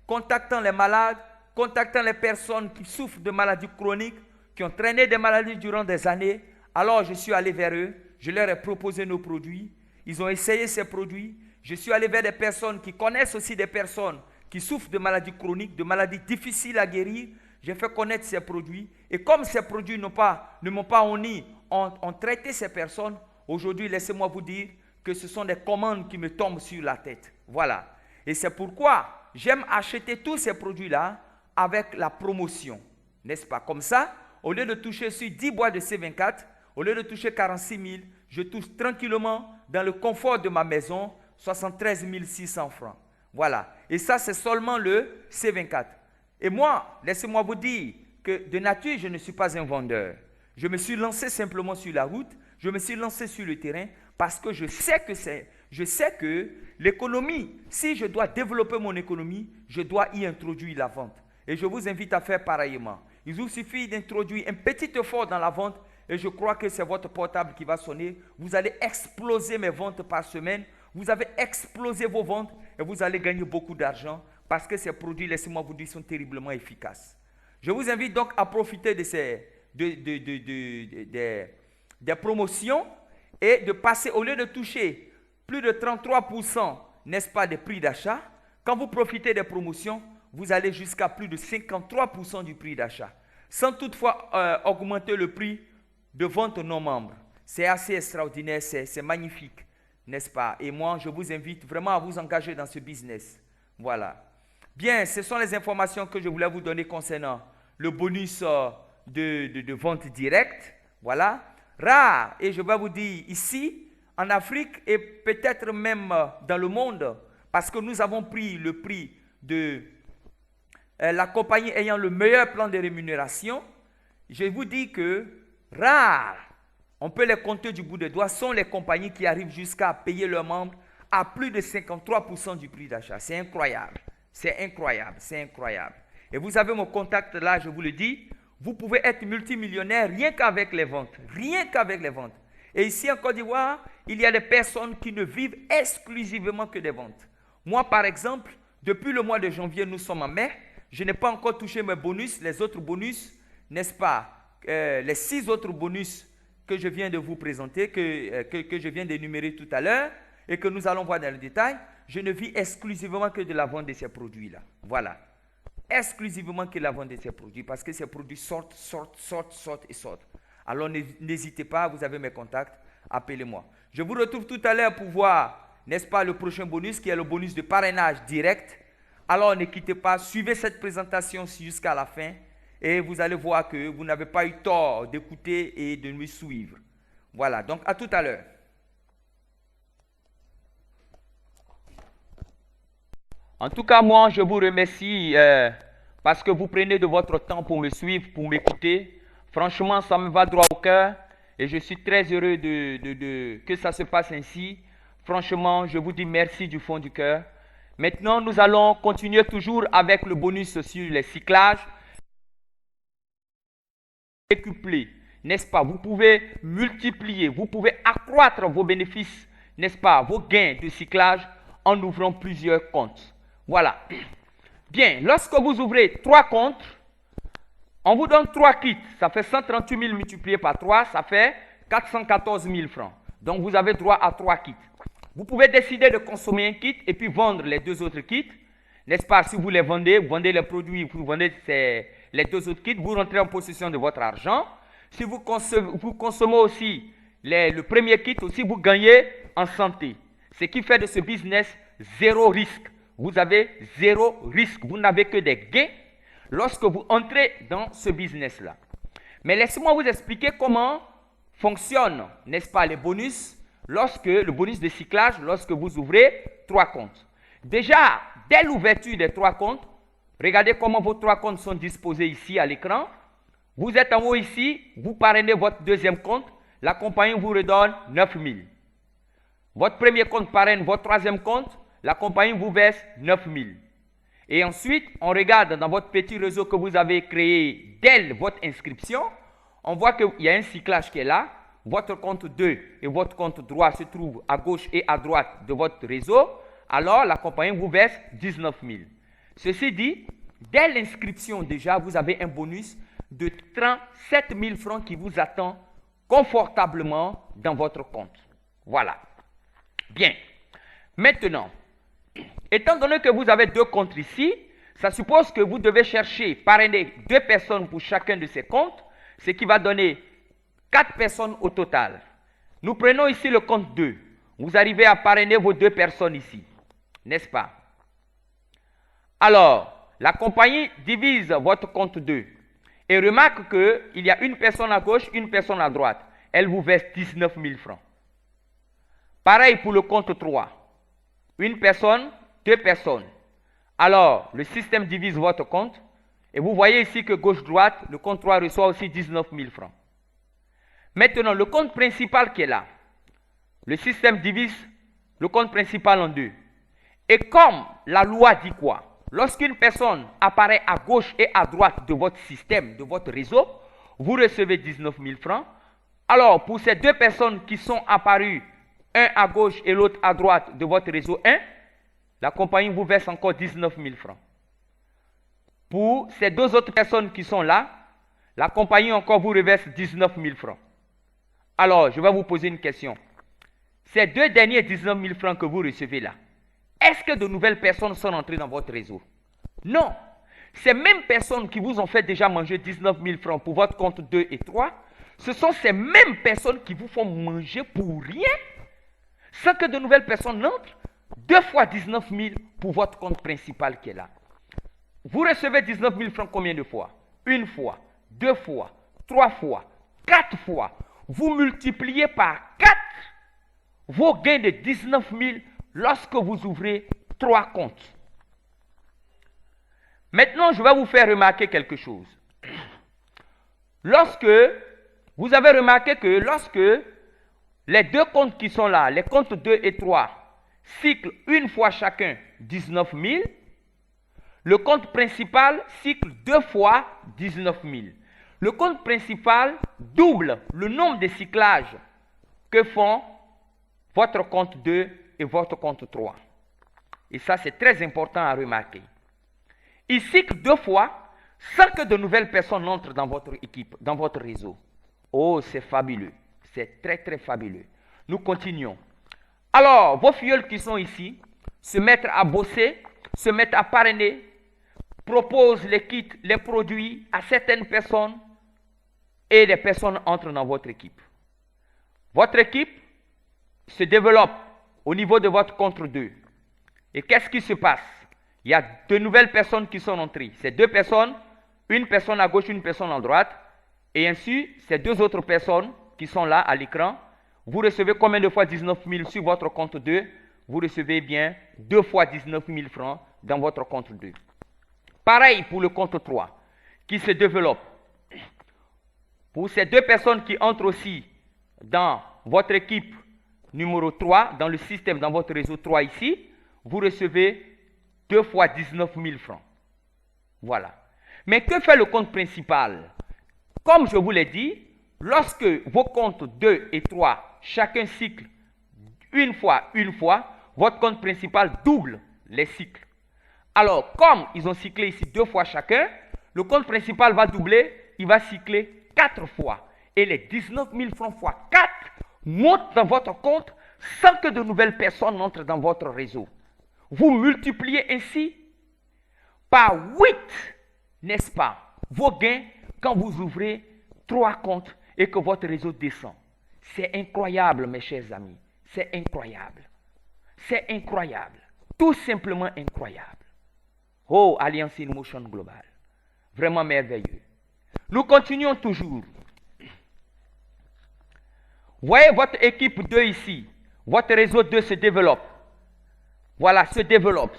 contactant les malades, contactant les personnes qui souffrent de maladies chroniques, qui ont traîné des maladies durant des années. Alors, je suis allé vers eux. Je leur ai proposé nos produits. Ils ont essayé ces produits. Je suis allé vers des personnes qui connaissent aussi des personnes qui souffrent de maladies chroniques, de maladies difficiles à guérir. J'ai fait connaître ces produits. Et comme ces produits ne m'ont pas honni, ont traité ces personnes, aujourd'hui, laissez-moi vous dire que ce sont des commandes qui me tombent sur la tête. Voilà. Et c'est pourquoi j'aime acheter tous ces produits-là avec la promotion. N'est-ce pas? Comme ça, au lieu de toucher sur 10 boîtes de C24, au lieu de toucher 46 000, je touche tranquillement dans le confort de ma maison 73 600 francs. Voilà. Et ça, c'est seulement le C24. Et moi, laissez-moi vous dire que de nature, je ne suis pas un vendeur. Je me suis lancé simplement sur la route, je me suis lancé sur le terrain parce que je sais que l'économie, si je dois développer mon économie, je dois y introduire la vente. Et je vous invite à faire pareillement. Il vous suffit d'introduire un petit effort dans la vente et je crois que c'est votre portable qui va sonner. Vous allez exploser mes ventes par semaine. Vous avez explosé vos ventes et vous allez gagner beaucoup d'argent parce que ces produits, laissez-moi vous dire, sont terriblement efficaces. Je vous invite donc à profiter de des promotions et de passer, au lieu de toucher plus de 33%, n'est-ce pas, des prix d'achat, quand vous profitez des promotions, vous allez jusqu'à plus de 53% du prix d'achat, sans toutefois augmenter le prix de vente non membres. C'est assez extraordinaire, c'est magnifique, n'est-ce pas? Et moi, je vous invite vraiment à vous engager dans ce business. Voilà. Bien, ce sont les informations que je voulais vous donner concernant le bonus de vente directe. Voilà. Rare, et je vais vous dire ici, en Afrique et peut-être même dans le monde, parce que nous avons pris le prix de la compagnie ayant le meilleur plan de rémunération, je vous dis que rares, on peut les compter du bout des doigts, sont les compagnies qui arrivent jusqu'à payer leurs membres à plus de 53% du prix d'achat. C'est incroyable, c'est incroyable, c'est incroyable. Et vous avez mon contact là, je vous le dis, vous pouvez être multimillionnaire rien qu'avec les ventes, rien qu'avec les ventes. Et ici en Côte d'Ivoire, il y a des personnes qui ne vivent exclusivement que des ventes. Moi par exemple, depuis le mois de janvier, nous sommes en mai, je n'ai pas encore touché mes bonus, les autres bonus, n'est-ce pas, les 6 autres bonus que je viens de vous présenter, que je viens d'énumérer tout à l'heure et que nous allons voir dans le détail, je ne vis exclusivement que de la vente de ces produits-là. Voilà. Exclusivement que la vente de ces produits parce que ces produits sortent et sortent. Alors n'hésitez pas, vous avez mes contacts, appelez-moi. Je vous retrouve tout à l'heure pour voir, n'est-ce pas, le prochain bonus qui est le bonus de parrainage direct. Alors ne quittez pas, suivez cette présentation jusqu'à la fin et vous allez voir que vous n'avez pas eu tort d'écouter et de nous suivre. Voilà, donc à tout à l'heure. En tout cas, moi, je vous remercie parce que vous prenez de votre temps pour me suivre, pour m'écouter. Franchement, ça me va droit au cœur et je suis très heureux que ça se passe ainsi. Franchement, je vous dis merci du fond du cœur. Maintenant, nous allons continuer toujours avec le bonus sur les cyclages. Décupler, n'est-ce pas? Vous pouvez multiplier, vous pouvez accroître vos bénéfices, n'est-ce pas? Vos gains de cyclage en ouvrant plusieurs comptes. Voilà. Bien, lorsque vous ouvrez 3 comptes, on vous donne 3 kits. Ça fait 138 000 multiplié par 3, ça fait 414 000 francs. Donc, vous avez droit à 3 kits. Vous pouvez décider de consommer un kit et puis vendre les 2 autres kits. N'est-ce pas? Si vous les vendez, vous vendez les produits, vous vendez les 2 autres kits, vous rentrez en possession de votre argent. Si vous consommez aussi le premier kit, aussi vous gagnez en santé. Ce qui fait de ce business zéro risque. Vous avez zéro risque. Vous n'avez que des gains lorsque vous entrez dans ce business-là. Mais laissez-moi vous expliquer comment fonctionnent, n'est-ce pas, les bonus, le bonus de cyclage, lorsque vous ouvrez 3 comptes. Déjà, dès l'ouverture des 3 comptes, regardez comment vos 3 comptes sont disposés ici à l'écran. Vous êtes en haut ici, vous parrainez votre deuxième compte, la compagnie vous redonne 9 000. Votre premier compte parraine votre troisième compte, la compagnie vous verse 9 000. Et ensuite, on regarde dans votre petit réseau que vous avez créé dès votre inscription, on voit qu'il y a un cyclage qui est là. Votre compte 2 et votre compte droit se trouvent à gauche et à droite de votre réseau. Alors, la compagnie vous verse 19 000. Ceci dit, dès l'inscription déjà, vous avez un bonus de 37 000 francs qui vous attend confortablement dans votre compte. Voilà. Bien. Maintenant, étant donné que vous avez 2 comptes ici, ça suppose que vous devez chercher, parrainer 2 personnes pour chacun de ces comptes, ce qui va donner 4 personnes au total. Nous prenons ici le compte 2. Vous arrivez à parrainer vos 2 personnes ici, n'est-ce pas? Alors, la compagnie divise votre compte 2 et remarque qu'il y a une personne à gauche, une personne à droite. Elle vous verse 19 000 francs. Pareil pour le compte 3. Une personne, 2 personnes. Alors, le système divise votre compte et vous voyez ici que gauche-droite, le compte 3 reçoit aussi 19 000 francs. Maintenant, le compte principal qui est là, le système divise le compte principal en 2. Et comme la loi dit quoi? Lorsqu'une personne apparaît à gauche et à droite de votre système, de votre réseau, vous recevez 19 000 francs. Alors, pour ces 2 personnes qui sont apparues, un à gauche et l'autre à droite de votre réseau 1, la compagnie vous verse encore 19 000 francs. Pour ces 2 autres personnes qui sont là, la compagnie encore vous reverse 19 000 francs. Alors, je vais vous poser une question. Ces 2 derniers 19 000 francs que vous recevez là, est-ce que de nouvelles personnes sont entrées dans votre réseau? Non. Ces mêmes personnes qui vous ont fait déjà manger 19 000 francs pour votre compte 2 et 3, ce sont ces mêmes personnes qui vous font manger pour rien, sans que de nouvelles personnes n'entrent, 2 fois 19 000 pour votre compte principal qui est là. Vous recevez 19 000 francs combien de fois? 1 fois, 2 fois, 3 fois, 4 fois. Vous multipliez par 4 vos gains de 19 000 lorsque vous ouvrez 3 comptes. Maintenant, je vais vous faire remarquer quelque chose. Vous avez remarqué que lorsque les deux comptes qui sont là, les comptes 2 et 3, cyclent une fois chacun 19 000, le compte principal cycle 2 fois 19 000. Le compte principal double le nombre de cyclages que font votre compte 2 et votre compte 3. Et ça, c'est très important à remarquer. Il cycle 2 fois sans que de nouvelles personnes entrent dans votre équipe, dans votre réseau. Oh, c'est fabuleux. C'est très, très fabuleux. Nous continuons. Alors, vos filleuls qui sont ici se mettent à bosser, se mettent à parrainer, proposent les kits, les produits à certaines personnes et les personnes entrent dans votre équipe. Votre équipe se développe au niveau de votre compte 2. Et qu'est-ce qui se passe? Il y a de nouvelles personnes qui sont entrées. Ces deux personnes, une personne à gauche, une personne à droite. Et ainsi, ces deux autres personnes qui sont là à l'écran, vous recevez combien de fois 19 000 sur votre compte 2? Vous recevez bien 2 fois 19 000 francs dans votre compte 2. Pareil pour le compte 3 qui se développe. Pour ces deux personnes qui entrent aussi dans votre équipe numéro 3, dans le système, dans votre réseau 3 ici, vous recevez 2 fois 19 000 francs. Voilà. Mais que fait le compte principal? Comme je vous l'ai dit, lorsque vos comptes 2 et 3, chacun cycle une fois, votre compte principal double les cycles. Alors, comme ils ont cyclé ici 2 fois chacun, le compte principal va doubler, il va cycler 4 fois. Et les 19 000 francs fois 4 montent dans votre compte sans que de nouvelles personnes n'entrent dans votre réseau. Vous multipliez ainsi par 8, n'est-ce pas, vos gains quand vous ouvrez 3 comptes et que votre réseau descend. C'est incroyable, mes chers amis. C'est incroyable. C'est incroyable. Tout simplement incroyable. Oh, Alliance in Motion Global. Vraiment merveilleux. Nous continuons toujours. Voyez votre équipe 2 ici. Votre réseau 2 se développe. Voilà, se développe.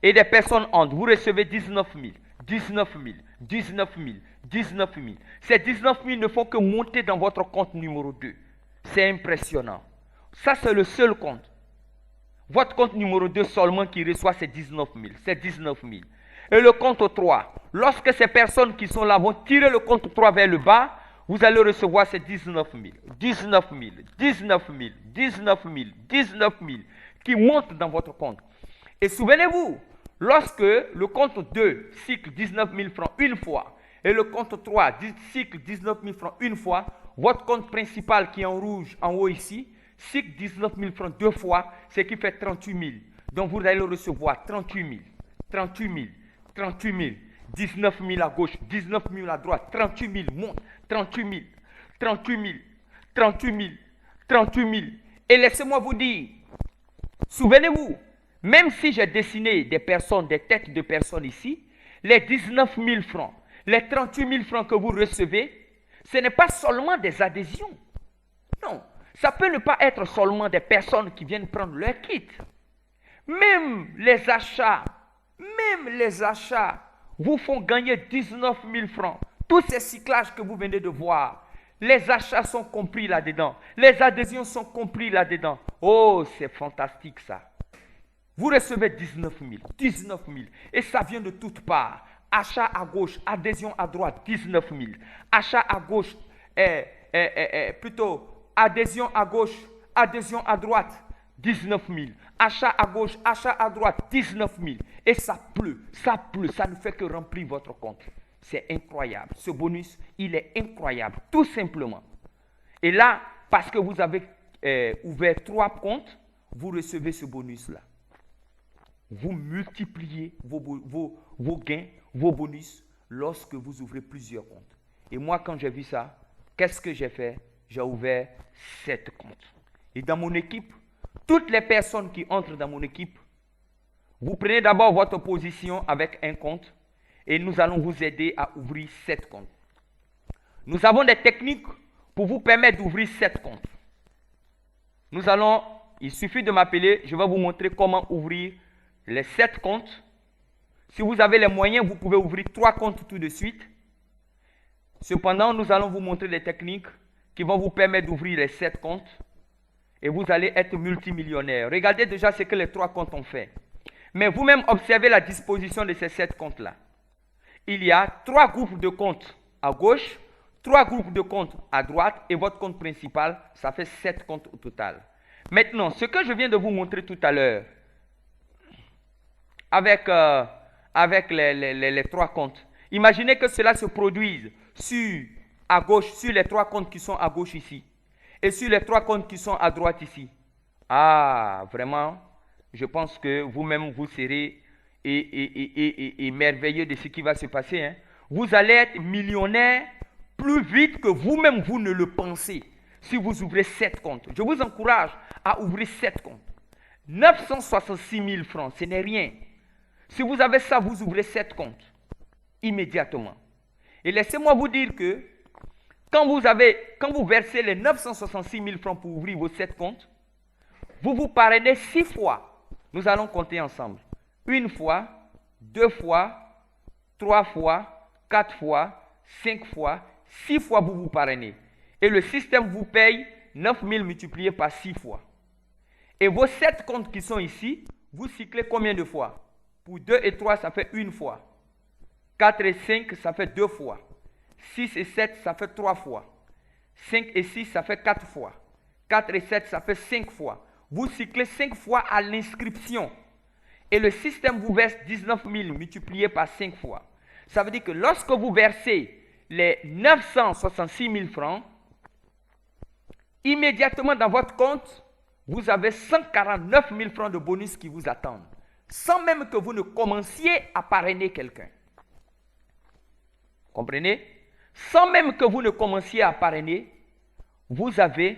Et des personnes entrent. Vous recevez 19 000, 19 000, 19 000, 19 000. Ces 19 000 ne font que monter dans votre compte numéro 2. C'est impressionnant. Ça, c'est le seul compte. Votre compte numéro 2 seulement qui reçoit ces 19 000. C'est 19 000. Et le compte 3, lorsque ces personnes qui sont là vont tirer le compte 3 vers le bas, vous allez recevoir ces 19 000, 19 000, 19 000, 19 000, 19 000 qui montent dans votre compte. Et souvenez-vous, lorsque le compte 2 cycle 19 000 francs une fois et le compte 3 cycle 19 000 francs une fois, votre compte principal qui est en rouge en haut ici, cycle 19 000 francs 2 fois, ce qui fait 38 000. Donc vous allez recevoir 38 000, 38 000, 38 000, 19 000 à gauche, 19 000 à droite, 38 000 monte, 38 000, 38 000, 38 000, 38 000. Et laissez-moi vous dire, souvenez-vous, même si j'ai dessiné des personnes, des têtes de personnes ici, les 19 000 francs, les 38 000 francs que vous recevez, ce n'est pas seulement des adhésions. Non, ça peut ne pas être seulement des personnes qui viennent prendre leur kit. Même les achats vous font gagner 19 000 francs. Tous ces cyclages que vous venez de voir, les achats sont compris là-dedans. Les adhésions sont compris là-dedans. Oh, c'est fantastique ça. Vous recevez 19 000, 19 000. Et ça vient de toutes parts. Achat à gauche, adhésion à droite, 19 000. Achat à gauche, plutôt adhésion à gauche, adhésion à droite, 19 000. Achat à gauche, achat à droite, 19 000. Et ça pleut, ça ne fait que remplir votre compte. C'est incroyable. Ce bonus, il est incroyable, tout simplement. Et là, parce que vous avez ouvert 3 comptes, vous recevez ce bonus-là. vous multipliez vos gains, vos bonus, lorsque vous ouvrez plusieurs comptes. Et moi, quand j'ai vu ça, qu'est-ce que j'ai fait? J'ai ouvert 7 comptes. Et dans mon équipe, toutes les personnes qui entrent dans mon équipe, vous prenez d'abord votre position avec un compte et nous allons vous aider à ouvrir 7 comptes. Nous avons des techniques pour vous permettre d'ouvrir 7 comptes. Il suffit de m'appeler, je vais vous montrer comment ouvrir les 7 comptes. Si vous avez les moyens, vous pouvez ouvrir 3 comptes tout de suite. Cependant, nous allons vous montrer des techniques qui vont vous permettre d'ouvrir les 7 comptes et vous allez être multimillionnaire. Regardez déjà ce que les 3 comptes ont fait. Mais vous-même observez la disposition de ces 7 comptes-là. Il y a 3 groupes de comptes à gauche, 3 groupes de comptes à droite et votre compte principal, ça fait 7 comptes au total. Maintenant, ce que je viens de vous montrer tout à l'heure, avec les 3 comptes, imaginez que cela se produise à gauche, sur les 3 comptes qui sont à gauche ici, et sur les 3 comptes qui sont à droite ici. Ah, vraiment, je pense que vous-même, vous serez émerveillé de ce qui va se passer. Hein. Vous allez être millionnaire plus vite que vous-même, vous ne le pensez, si vous ouvrez 7 comptes. Je vous encourage à ouvrir 7 comptes. 966 000 francs, ce n'est rien. Si vous avez ça, vous ouvrez 7 comptes immédiatement. Et laissez-moi vous dire que quand vous versez les 966 000 francs pour ouvrir vos 7 comptes, vous vous parrainez 6 fois. Nous allons compter ensemble. 1 fois, 2 fois, 3 fois, 4 fois, 5 fois, 6 fois vous vous parrainez. Et le système vous paye 9 000 multiplié par 6 fois. Et vos 7 comptes qui sont ici, vous cyclez combien de fois? Pour 2 et 3, ça fait 1 fois. 4 et 5, ça fait 2 fois. 6 et 7, ça fait 3 fois. 5 et 6, ça fait 4 fois. 4 et 7, ça fait 5 fois. Vous cyclez 5 fois à l'inscription. Et le système vous verse 19 000 multiplié par 5 fois. Ça veut dire que lorsque vous versez les 966 000 francs, immédiatement dans votre compte, vous avez 149 000 francs de bonus qui vous attendent. Sans même que vous ne commenciez à parrainer quelqu'un. Comprenez? Sans même que vous ne commenciez à parrainer, vous avez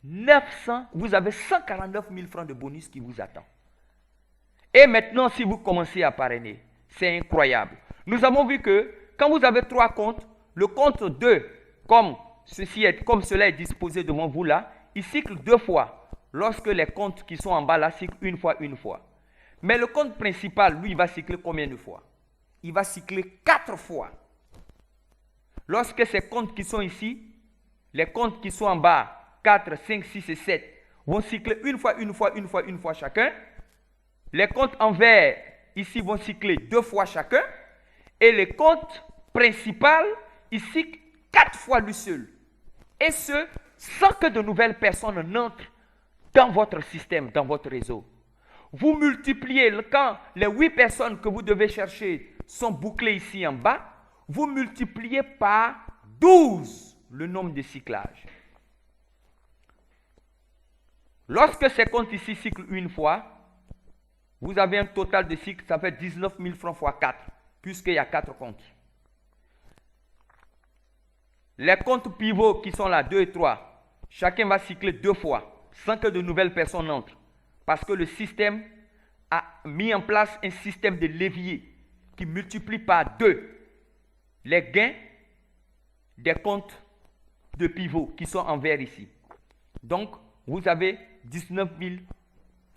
149 000 francs de bonus qui vous attend. Et maintenant, si vous commencez à parrainer, c'est incroyable. Nous avons vu que quand vous avez 3 comptes, le compte 2, comme cela est disposé devant vous là, il cycle 2 fois. Lorsque les comptes qui sont en bas là cyclent 1 fois, 1 fois. Mais le compte principal, lui, il va cycler combien de fois? Il va cycler 4 fois. Lorsque ces comptes qui sont ici, les comptes qui sont en bas, 4, 5, 6 et 7, vont cycler 1 fois, 1 fois, 1 fois, 1 fois chacun. Les comptes en vert, ici, vont cycler 2 fois chacun. Et les comptes principaux, ils cyclent 4 fois lui seul. Et ce, sans que de nouvelles personnes n'entrent dans votre système, dans votre réseau. Vous multipliez, quand les 8 personnes que vous devez chercher sont bouclées ici en bas, vous multipliez par 12 le nombre de cyclages. Lorsque ces comptes ici cyclent 1 fois, vous avez un total de cycles, ça fait 19 000 francs fois 4, puisqu'il y a 4 comptes. Les comptes pivots qui sont là, 2 et 3, chacun va cycler 2 fois, sans que de nouvelles personnes entrent. Parce que le système a mis en place un système de levier qui multiplie par 2 les gains des comptes de pivot qui sont en vert ici. Donc, vous avez 19 000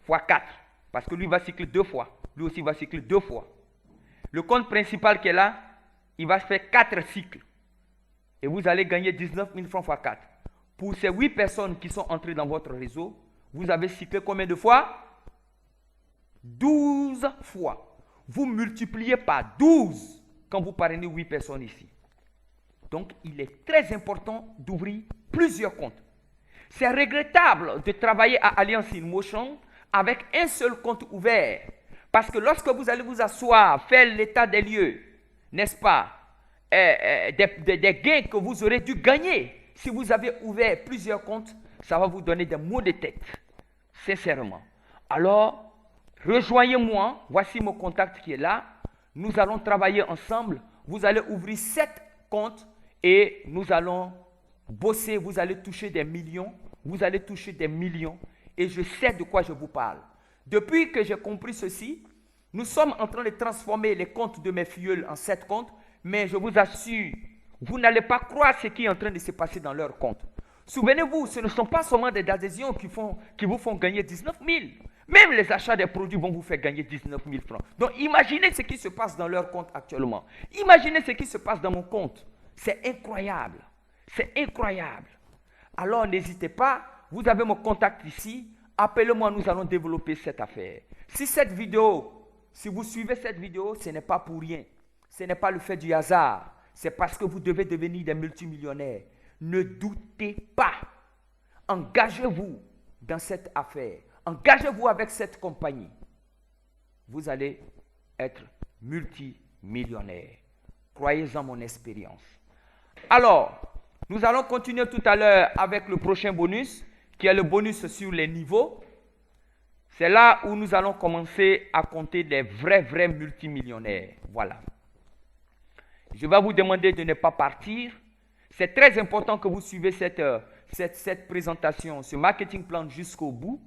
fois 4. Parce que lui va cycler 2 fois. Lui aussi va cycler 2 fois. Le compte principal qui est là, il va faire 4 cycles. Et vous allez gagner 19 000 francs fois 4. Pour ces 8 personnes qui sont entrées dans votre réseau, vous avez cyclé combien de fois? 12 fois. Vous multipliez par 12 quand vous parrainez 8 personnes ici. Donc, il est très important d'ouvrir plusieurs comptes. C'est regrettable de travailler à Alliance in Motion avec un seul compte ouvert. Parce que lorsque vous allez vous asseoir, faire l'état des lieux, n'est-ce pas, des gains que vous aurez dû gagner, si vous avez ouvert plusieurs comptes, ça va vous donner des maux de tête, sincèrement. Alors, rejoignez-moi. Voici mon contact qui est là. Nous allons travailler ensemble. Vous allez ouvrir 7 comptes et nous allons bosser. Vous allez toucher des millions. Vous allez toucher des millions. Et je sais de quoi je vous parle. Depuis que j'ai compris ceci, nous sommes en train de transformer les comptes de mes filleuls en 7 comptes. Mais je vous assure, vous n'allez pas croire ce qui est en train de se passer dans leurs comptes. Souvenez-vous, ce ne sont pas seulement des adhésions qui vous font gagner 19 000. Même les achats des produits vont vous faire gagner 19 000 francs. Donc imaginez ce qui se passe dans leur compte actuellement. Imaginez ce qui se passe dans mon compte. C'est incroyable. C'est incroyable. Alors n'hésitez pas, vous avez mon contact ici. Appelez-moi, nous allons développer cette affaire. Si vous suivez cette vidéo, ce n'est pas pour rien. Ce n'est pas le fait du hasard. C'est parce que vous devez devenir des multimillionnaires. Ne doutez pas. Engagez-vous dans cette affaire. Engagez-vous avec cette compagnie. Vous allez être multimillionnaire. Croyez en mon expérience. Alors, nous allons continuer tout à l'heure avec le prochain bonus, qui est le bonus sur les niveaux. C'est là où nous allons commencer à compter des vrais multimillionnaires. Voilà. Je vais vous demander de ne pas partir. C'est très important que vous suivez cette présentation, ce marketing plan jusqu'au bout.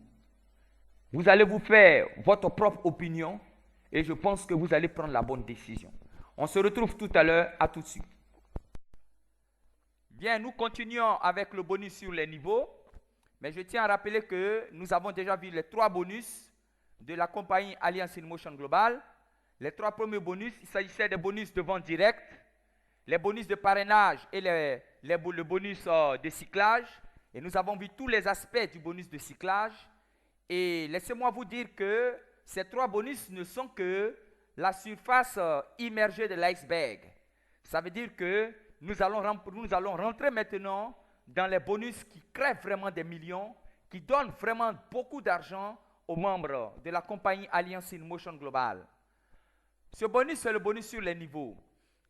Vous allez vous faire votre propre opinion et je pense que vous allez prendre la bonne décision. On se retrouve tout à l'heure. À tout de suite. Bien, nous continuons avec le bonus sur les niveaux. Mais je tiens à rappeler que nous avons déjà vu les 3 bonus de la compagnie Alliance in Motion Global. Les 3 premiers bonus, il s'agissait des bonus de vente directe, les bonus de parrainage et le bonus de cyclage. Et nous avons vu tous les aspects du bonus de cyclage. Et laissez-moi vous dire que ces 3 bonus ne sont que la surface immergée de l'iceberg. Ça veut dire que nous allons rentrer maintenant dans les bonus qui créent vraiment des millions, qui donnent vraiment beaucoup d'argent aux membres de la compagnie Alliance in Motion Global. Ce bonus, c'est le bonus sur les niveaux.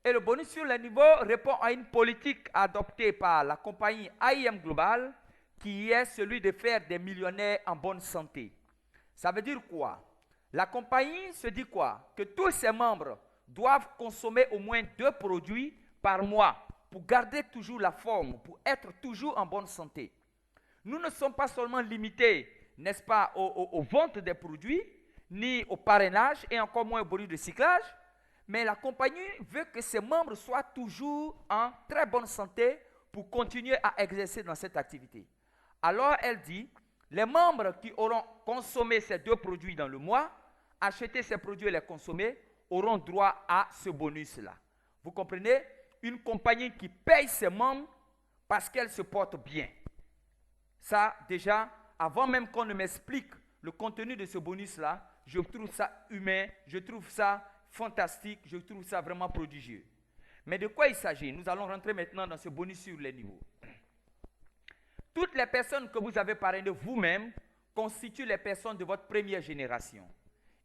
Et le bonus sur les niveaux répond à une politique adoptée par la compagnie AIM Global, qui est celui de faire des millionnaires en bonne santé. Ça veut dire quoi? La compagnie se dit quoi? Que tous ses membres doivent consommer au moins 2 produits par mois pour garder toujours la forme, pour être toujours en bonne santé. Nous ne sommes pas seulement limités, n'est-ce pas, aux ventes des produits, ni au parrainage, et encore moins au bonus de cyclage, mais la compagnie veut que ses membres soient toujours en très bonne santé pour continuer à exercer dans cette activité. Alors elle dit, les membres qui auront consommé ces 2 produits dans le mois, acheté ces produits et les consommer, auront droit à ce bonus-là. Vous comprenez? Une compagnie qui paye ses membres parce qu'elle se porte bien. Ça, déjà, avant même qu'on ne m'explique le contenu de ce bonus-là, je trouve ça humain, je trouve ça fantastique, je trouve ça vraiment prodigieux. Mais de quoi il s'agit? Nous allons rentrer maintenant dans ce bonus sur les niveaux. Toutes les personnes que vous avez parrainées vous-même constituent les personnes de votre première génération.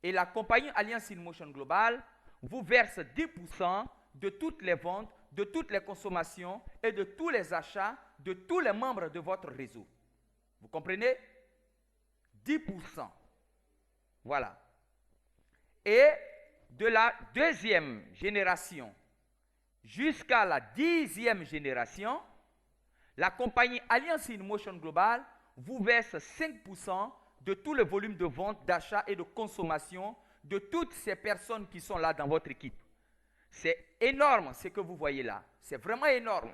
Et la compagnie Alliance in Motion Global vous verse 10% de toutes les ventes, de toutes les consommations et de tous les achats de tous les membres de votre réseau. Vous comprenez? 10%. Voilà. Et de la 2e génération jusqu'à la 10e génération, la compagnie Alliance in Motion Global vous verse 5% de tout le volume de vente, d'achat et de consommation de toutes ces personnes qui sont là dans votre équipe. C'est énorme ce que vous voyez là. C'est vraiment énorme.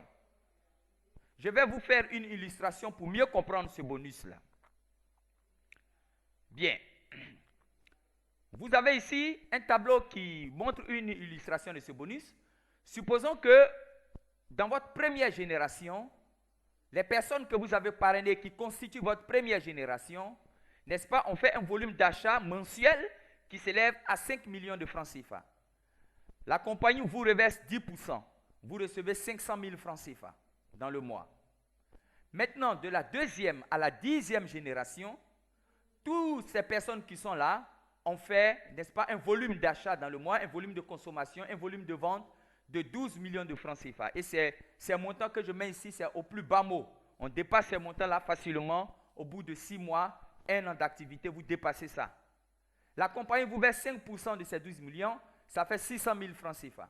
Je vais vous faire une illustration pour mieux comprendre ce bonus-là. Bien. Vous avez ici un tableau qui montre une illustration de ce bonus. Supposons que dans votre première génération, les personnes que vous avez parrainées qui constituent votre première génération, n'est-ce pas, on fait un volume d'achat mensuel qui s'élève à 5 millions de francs CFA. La compagnie vous reverse 10%. Vous recevez 500 000 francs CFA dans le mois. Maintenant, de la 2e à la 10e génération, toutes ces personnes qui sont là ont fait, n'est-ce pas, un volume d'achat dans le mois, un volume de consommation, un volume de vente de 12 millions de francs CFA. Et ces montants que je mets ici, c'est au plus bas mot. On dépasse ces montants-là facilement. Au bout de 6 mois, 1 an d'activité, vous dépassez ça. La compagnie vous verse 5% de ces 12 millions, ça fait 600 000 francs CFA.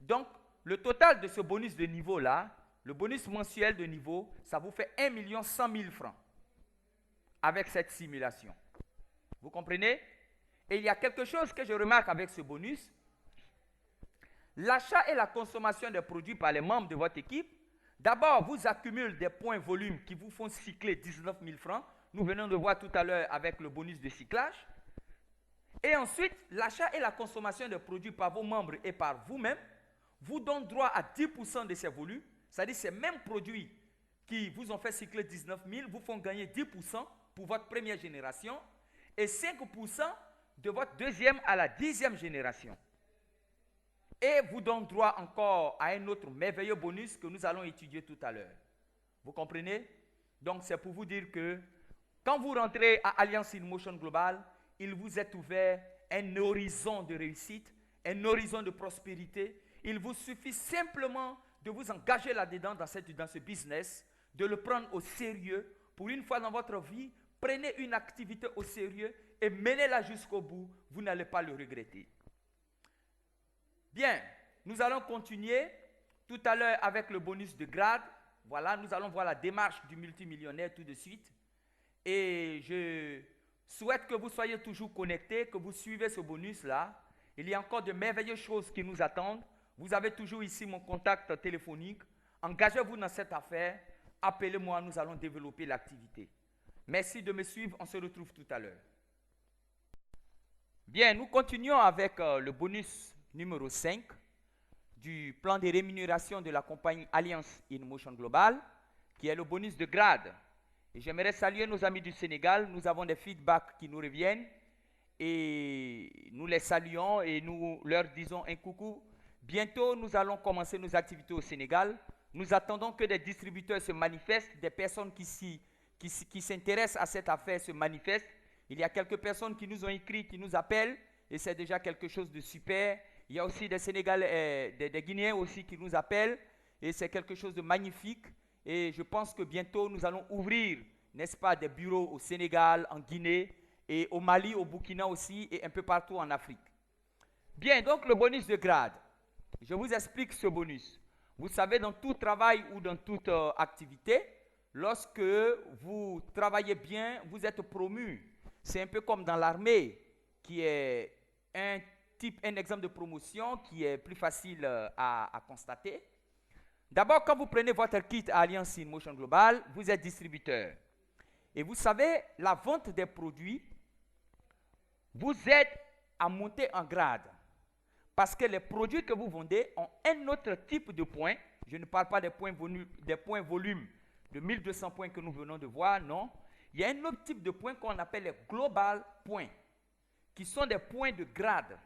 Donc, le total de ce bonus de niveau-là, le bonus mensuel de niveau, ça vous fait 1 100 000 francs avec cette simulation. Vous comprenez? Et il y a quelque chose que je remarque avec ce bonus. L'achat et la consommation des produits par les membres de votre équipe, d'abord, vous accumulez des points volume qui vous font cycler 19 000 francs. Nous venons de voir tout à l'heure avec le bonus de cyclage. Et ensuite, l'achat et la consommation des produits par vos membres et par vous-même vous donnent droit à 10% de ces volumes. C'est-à-dire ces mêmes produits qui vous ont fait cycler 19 000 vous font gagner 10% pour votre première génération et 5% de votre deuxième à la 10e génération. Et vous donne droit encore à un autre merveilleux bonus que nous allons étudier tout à l'heure. Vous comprenez? Donc c'est pour vous dire que quand vous rentrez à Alliance in Motion Global, il vous est ouvert un horizon de réussite, un horizon de prospérité. Il vous suffit simplement de vous engager là-dedans dans ce business, de le prendre au sérieux. Pour une fois dans votre vie, prenez une activité au sérieux et menez-la jusqu'au bout. Vous n'allez pas le regretter. Bien, nous allons continuer tout à l'heure avec le bonus de grade. Voilà, nous allons voir la démarche du multimillionnaire tout de suite. Et je souhaite que vous soyez toujours connectés, que vous suivez ce bonus-là. Il y a encore de merveilleuses choses qui nous attendent. Vous avez toujours ici mon contact téléphonique. Engagez-vous dans cette affaire. Appelez-moi, nous allons développer l'activité. Merci de me suivre. On se retrouve tout à l'heure. Bien, nous continuons avec le bonus numéro 5 du plan de rémunération de la compagnie Alliance in Motion Global, qui est le bonus de grade. Et j'aimerais saluer nos amis du Sénégal. Nous avons des feedbacks qui nous reviennent et nous les saluons et nous leur disons un coucou. Bientôt, nous allons commencer nos activités au Sénégal. Nous attendons que des distributeurs se manifestent, des personnes qui s'intéressent à cette affaire se manifestent. Il y a quelques personnes qui nous ont écrit, qui nous appellent, et c'est déjà quelque chose de super. Il y a aussi des Sénégalais, des Guinéens aussi qui nous appellent, et c'est quelque chose de magnifique. Et je pense que bientôt, nous allons ouvrir, n'est-ce pas, des bureaux au Sénégal, en Guinée, et au Mali, au Burkina aussi, et un peu partout en Afrique. Bien, donc le bonus de grade. Je vous explique ce bonus. Vous savez, dans tout travail ou dans toute activité, lorsque vous travaillez bien, vous êtes promu. C'est un peu comme dans l'armée, qui est un exemple de promotion qui est plus facile à constater. D'abord, quand vous prenez votre kit à Alliance in Motion Global, vous êtes distributeur. Et vous savez, la vente des produits vous aide à monter en grade. Parce que les produits que vous vendez ont un autre type de points. Je ne parle pas des points volume de 1200 points que nous venons de voir, non. Il y a un autre type de points qu'on appelle les global points, qui sont des points de grade.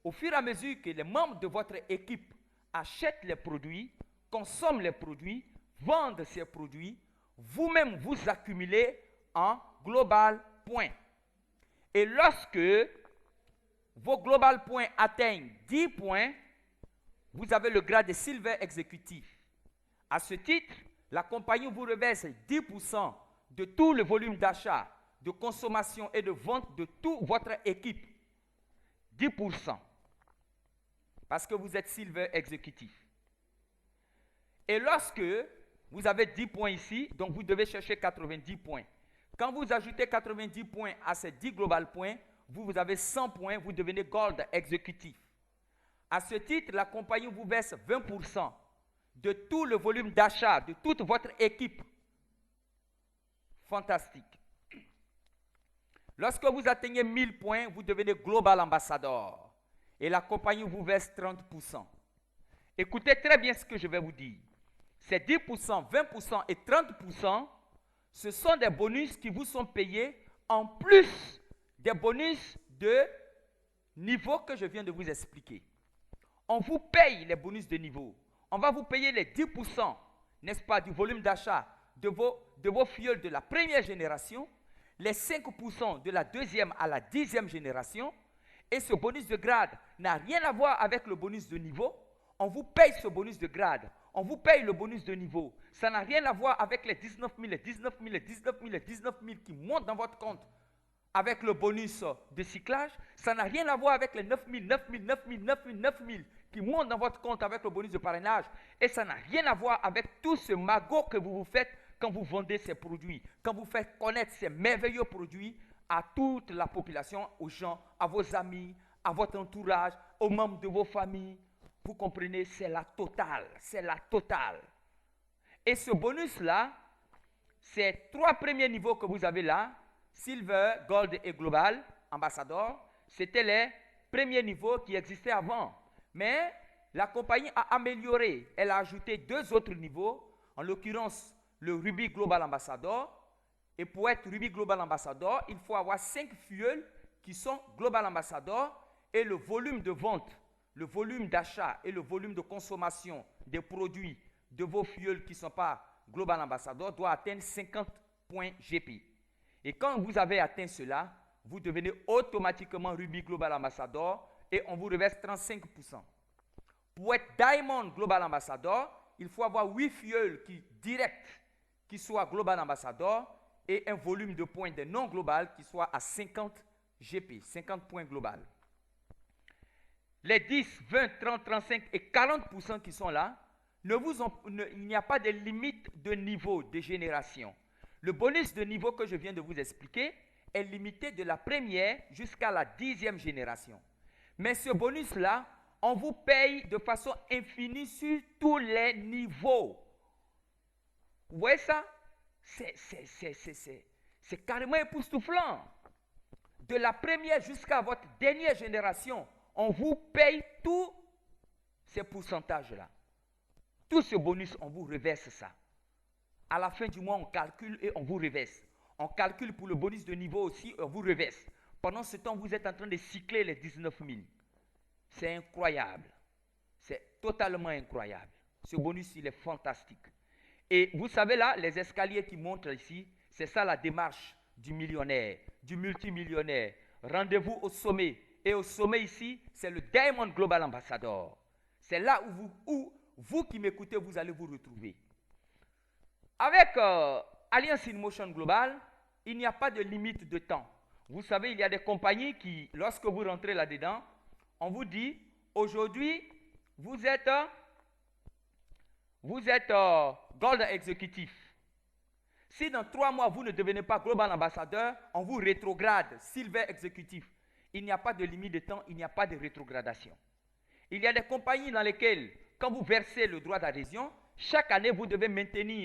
Au fur et à mesure que les membres de votre équipe achètent les produits, consomment les produits, vendent ces produits, vous-même vous accumulez en global points. Et lorsque vos global points atteignent 10 points, vous avez le grade de Silver Exécutif. À ce titre, la compagnie vous reverse 10% de tout le volume d'achat, de consommation et de vente de toute votre équipe. 10%. Parce que vous êtes Silver Exécutif. Et lorsque vous avez 10 points ici, donc vous devez chercher 90 points. Quand vous ajoutez 90 points à ces 10 global points, vous avez 100 points, vous devenez Gold Exécutif. À ce titre, la compagnie vous verse 20% de tout le volume d'achat de toute votre équipe. Fantastique. Lorsque vous atteignez 1000 points, vous devenez Global Ambassador. Et la compagnie vous verse 30%. Écoutez très bien ce que je vais vous dire. Ces 10%, 20% et 30%, ce sont des bonus qui vous sont payés en plus des bonus de niveau que je viens de vous expliquer. On vous paye les bonus de niveau. On va vous payer les 10%, n'est-ce pas, du volume d'achat de vos filleuls de la première génération, les 5% de la deuxième à la 10e génération. Et ce bonus de grade n'a rien à voir avec le bonus de niveau. On vous paye ce bonus de grade. On vous paye le bonus de niveau. Ça n'a rien à voir avec les 19 000, les 19 000, les 19 000, les 19 000 qui montent dans votre compte avec le bonus de cyclage, ça n'a rien à voir avec les 9000, 9000, 9000, 9000, 9000 qui montent dans votre compte avec le bonus de parrainage. Et ça n'a rien à voir avec tout ce magot que vous vous faites quand vous vendez ces produits, quand vous faites connaître ces merveilleux produits à toute la population, aux gens, à vos amis, à votre entourage, aux membres de vos familles. Vous comprenez, c'est la totale, c'est la totale. Et ce bonus-là, ces 3 premiers niveaux que vous avez là, Silver, Gold et Global, Ambassador, c'était les premiers niveaux qui existaient avant. Mais la compagnie a amélioré. Elle a ajouté 2 autres niveaux, en l'occurrence le Ruby Global Ambassador. Et pour être Ruby Global Ambassador, il faut avoir 5 fuels qui sont Global Ambassador et le volume de vente, le volume d'achat et le volume de consommation des produits de vos fuels qui ne sont pas Global Ambassador doit atteindre 50 points GP. Et quand vous avez atteint cela, vous devenez automatiquement Ruby Global Ambassador et on vous reverse 35%. Pour être Diamond Global Ambassador, il faut avoir 8 fuels qui soient Global Ambassador et un volume de points de non global qui soit à 50 GP, 50 points global. Les 10, 20, 30, 35 et 40% qui sont là, il n'y a pas de limite de niveau de génération. Le bonus de niveau que je viens de vous expliquer est limité de la première jusqu'à la 10e génération. Mais ce bonus-là, on vous paye de façon infinie sur tous les niveaux. Vous voyez ça? C'est carrément époustouflant. De la première jusqu'à votre dernière génération, on vous paye tous ces pourcentages-là. Tout ce bonus, on vous reverse ça. À la fin du mois, on calcule et on vous reverse. On calcule pour le bonus de niveau aussi, on vous reverse. Pendant ce temps, vous êtes en train de cycler les 19 000. C'est incroyable. C'est totalement incroyable. Ce bonus, il est fantastique. Et vous savez là, les escaliers qui montent ici, c'est ça la démarche du millionnaire, du multimillionnaire. Rendez-vous au sommet. Et au sommet ici, c'est le Diamond Global Ambassador. C'est là où vous qui m'écoutez, vous allez vous retrouver. Avec Alliance in Motion Global, il n'y a pas de limite de temps. Vous savez, il y a des compagnies qui, lorsque vous rentrez là-dedans, on vous dit, aujourd'hui, vous êtes Gold Exécutif. Si dans 3 mois, vous ne devenez pas Global Ambassadeur, on vous rétrograde Silver Exécutif. Il n'y a pas de limite de temps, il n'y a pas de rétrogradation. Il y a des compagnies dans lesquelles, quand vous versez le droit d'adhésion, chaque année, vous devez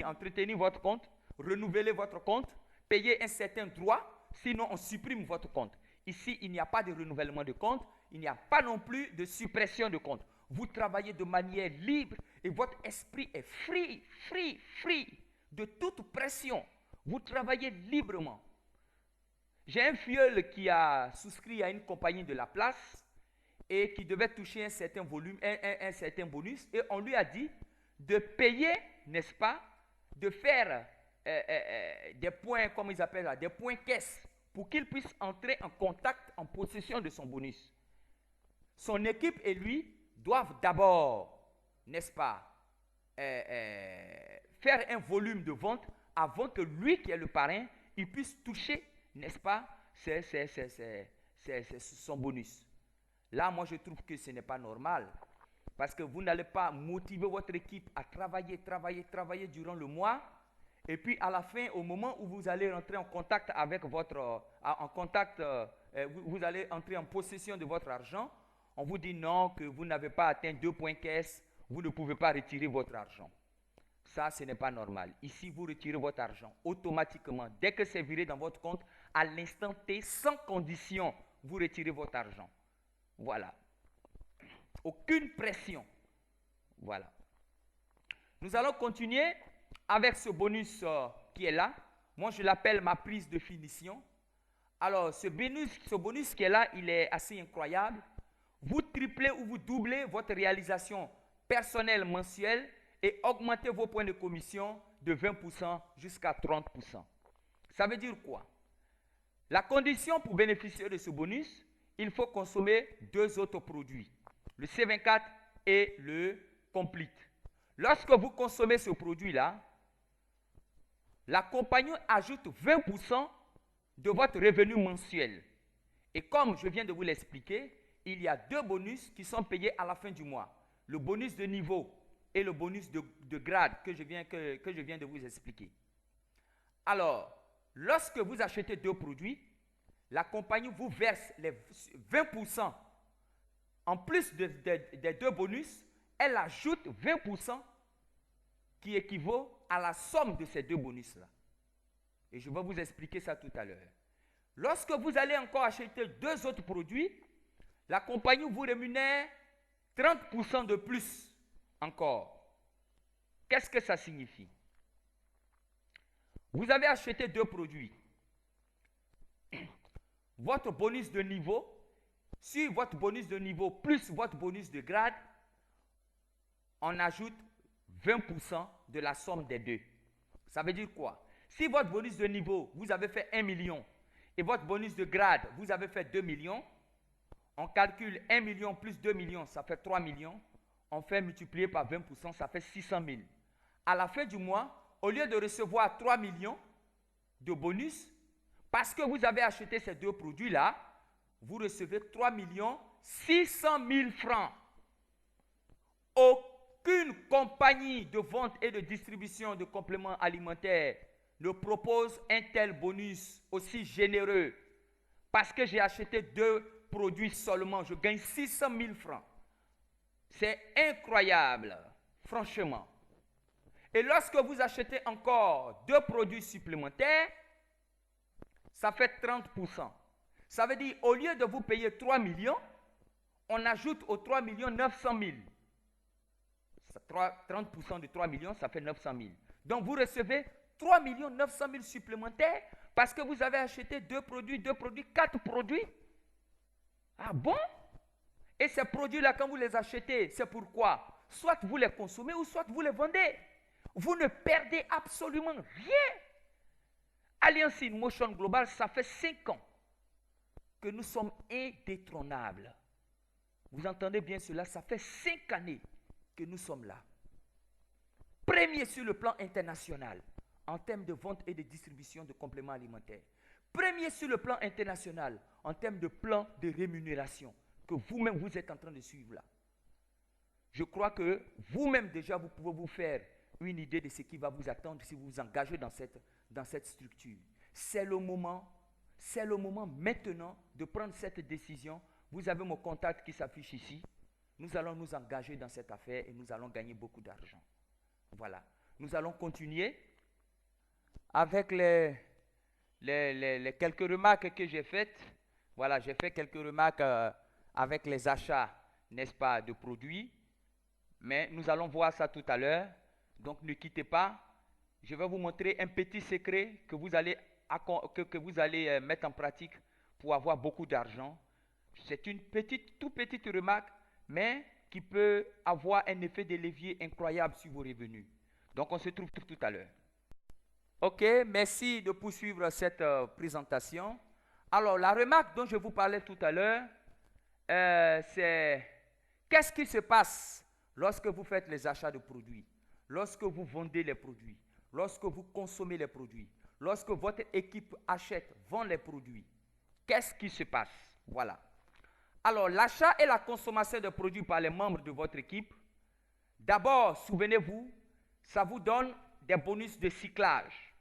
entretenir votre compte, renouveler votre compte, payer un certain droit, sinon on supprime votre compte. Ici, il n'y a pas de renouvellement de compte, il n'y a pas non plus de suppression de compte. Vous travaillez de manière libre et votre esprit est free de toute pression. Vous travaillez librement. J'ai un filleul qui a souscrit à une compagnie de la place et qui devait toucher un certain volume, un certain bonus, et on lui a dit de payer, n'est-ce pas, de faire des points, comme ils appellent là, des points caisse, pour qu'il puisse entrer en contact, en possession de son bonus. Son équipe et lui doivent d'abord, n'est-ce pas, faire un volume de vente avant que lui, qui est le parrain, il puisse toucher, n'est-ce pas, son bonus. Là, moi, je trouve que ce n'est pas normal. Parce que vous n'allez pas motiver votre équipe à travailler durant le mois. Et puis, à la fin, au moment où vous allez rentrer en contact avec vous allez entrer en possession de votre argent, on vous dit non, que vous n'avez pas atteint 2 points caisse, vous ne pouvez pas retirer votre argent. Ça, ce n'est pas normal. Ici, vous retirez votre argent automatiquement. Dès que c'est viré dans votre compte, à l'instant T, sans condition, vous retirez votre argent. Voilà. Aucune pression. Voilà. Nous allons continuer avec ce bonus qui est là. Moi, je l'appelle ma prise de finition. Alors, ce bonus qui est là, il est assez incroyable. Vous triplez ou vous doublez votre réalisation personnelle mensuelle et augmentez vos points de commission de 20% jusqu'à 30%. Ça veut dire quoi? La condition pour bénéficier de ce bonus, il faut consommer 2 autres produits, le C24 et le Complete. Lorsque vous consommez ce produit-là, la compagnie ajoute 20% de votre revenu mensuel. Et comme je viens de vous l'expliquer, il y a 2 bonus qui sont payés à la fin du mois. Le bonus de niveau et le bonus de grade que je viens de vous expliquer. Alors, lorsque vous achetez 2 produits, la compagnie vous verse les 20%. En plus des 2 bonus, elle ajoute 20% qui équivaut à la somme de ces 2 bonus-là. Et je vais vous expliquer ça tout à l'heure. Lorsque vous allez encore acheter 2 autres produits, la compagnie vous rémunère 30% de plus encore. Qu'est-ce que ça signifie? Vous avez acheté 2 produits. Votre bonus de niveau, sur votre bonus de niveau plus votre bonus de grade, on ajoute 20% de la somme des 2. Ça veut dire quoi? Si votre bonus de niveau, vous avez fait 1 million, et votre bonus de grade, vous avez fait 2 millions, on calcule 1 million plus 2 millions, ça fait 3 millions. On fait multiplier par 20%, ça fait 600 000. À la fin du mois, au lieu de recevoir 3 millions de bonus, parce que vous avez acheté ces 2 produits-là, vous recevez 3 600 000 francs. Aucune compagnie de vente et de distribution de compléments alimentaires ne propose un tel bonus aussi généreux. Parce que j'ai acheté 2 produits seulement, je gagne 600 000 francs. C'est incroyable, franchement. Et lorsque vous achetez encore 2 produits supplémentaires, ça fait 30%. Ça veut dire, au lieu de vous payer 3 millions, on ajoute aux 3 millions 900 000. 30% de 3 millions, ça fait 900 000. Donc, vous recevez 3 900 000 supplémentaires parce que vous avez acheté 2 produits, 4 produits. Ah bon? Et ces produits-là, quand vous les achetez, c'est pourquoi? Soit vous les consommez ou soit vous les vendez. Vous ne perdez absolument rien. Alliance in Motion Global, ça fait 5 ans que nous sommes indétrônables. Vous entendez bien cela? Ça fait 5 années que nous sommes là. Premier sur le plan international en termes de vente et de distribution de compléments alimentaires. Premier sur le plan international en termes de plan de rémunération que vous-même vous êtes en train de suivre là. Je crois que vous-même déjà vous pouvez vous faire une idée de ce qui va vous attendre si vous vous engagez dans cette structure. C'est le moment maintenant de prendre cette décision. Vous avez mon contact qui s'affiche ici. Nous allons nous engager dans cette affaire et nous allons gagner beaucoup d'argent. Voilà. Nous allons continuer avec les quelques remarques que j'ai faites. Voilà, j'ai fait quelques remarques avec les achats, n'est-ce pas, de produits. Mais nous allons voir ça tout à l'heure. Donc ne quittez pas. Je vais vous montrer un petit secret que vous allez mettre en pratique pour avoir beaucoup d'argent. C'est une toute petite remarque, mais qui peut avoir un effet de levier incroyable sur vos revenus. Donc on se trouve tout à l'heure. Ok, merci de poursuivre cette présentation. Alors la remarque dont je vous parlais tout à l'heure, c'est qu'est-ce qui se passe lorsque vous faites les achats de produits, lorsque vous vendez les produits, lorsque vous consommez les produits, lorsque votre équipe achète, vend les produits. Qu'est-ce qui se passe? Voilà. Alors, l'achat et la consommation de produits par les membres de votre équipe, d'abord, souvenez-vous, ça vous donne des bonus de cyclage.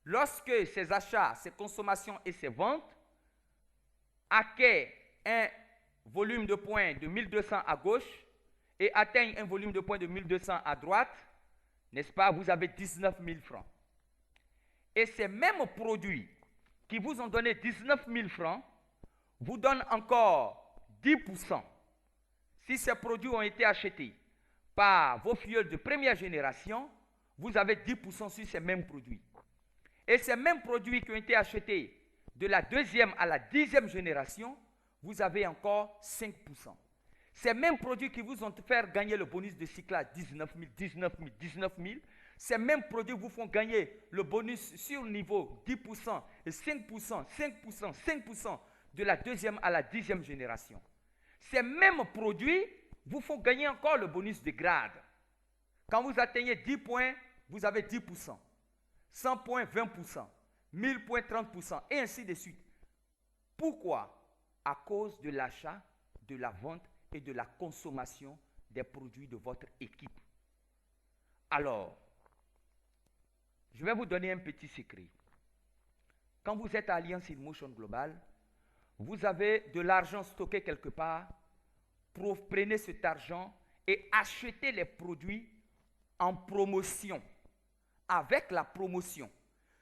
Lorsque ces achats, ces consommations et ces ventes acquièrent un volume de points de 1200 à gauche et atteignent un volume de points de 1200 à droite, n'est-ce pas, vous avez 19 000 francs. Et ces mêmes produits qui vous ont donné 19 000 francs vous donnent encore 10%. Si ces produits ont été achetés par vos filleuls de première génération, vous avez 10% sur ces mêmes produits. Et ces mêmes produits qui ont été achetés de la 2e à la 10e génération, vous avez encore 5%. Ces mêmes produits qui vous ont fait gagner le bonus de cyclage 19 000, 19 000, 19 000, ces mêmes produits vous font gagner le bonus sur niveau 10% et 5%, 5%, 5% de la 2e à la 10e génération. Ces mêmes produits vous font gagner encore le bonus de grade. Quand vous atteignez 10 points, vous avez 10%. 100 points, 20%. 1000,30%, et ainsi de suite. Pourquoi? À cause de l'achat, de la vente et de la consommation des produits de votre équipe. Alors, je vais vous donner un petit secret. Quand vous êtes à Alliance InMotion Global, vous avez de l'argent stocké quelque part. Prenez cet argent et achetez les produits en promotion. Avec la promotion.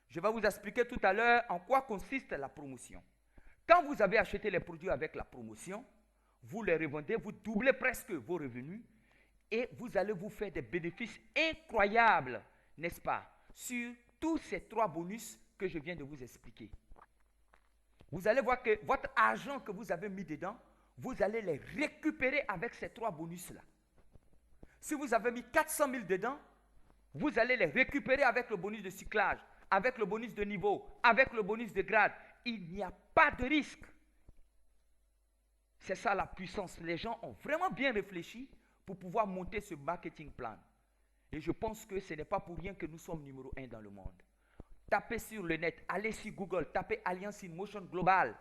Je vais vous expliquer tout à l'heure en quoi consiste la promotion. Quand vous avez acheté les produits avec la promotion, vous les revendez, vous doublez presque vos revenus et vous allez vous faire des bénéfices incroyables, n'est-ce pas, sur tous ces 3 bonus que je viens de vous expliquer. Vous allez voir que votre argent que vous avez mis dedans, vous allez les récupérer avec ces 3 bonus-là. Si vous avez mis 400 000 dedans, vous allez les récupérer avec le bonus de cyclage, avec le bonus de niveau, avec le bonus de grade. Il n'y a pas de risque. C'est ça la puissance. Les gens ont vraiment bien réfléchi pour pouvoir monter ce marketing plan. Et je pense que ce n'est pas pour rien que nous sommes numéro 1 dans le monde. Tapez sur le net, allez sur Google, tapez Alliance InMotion Global.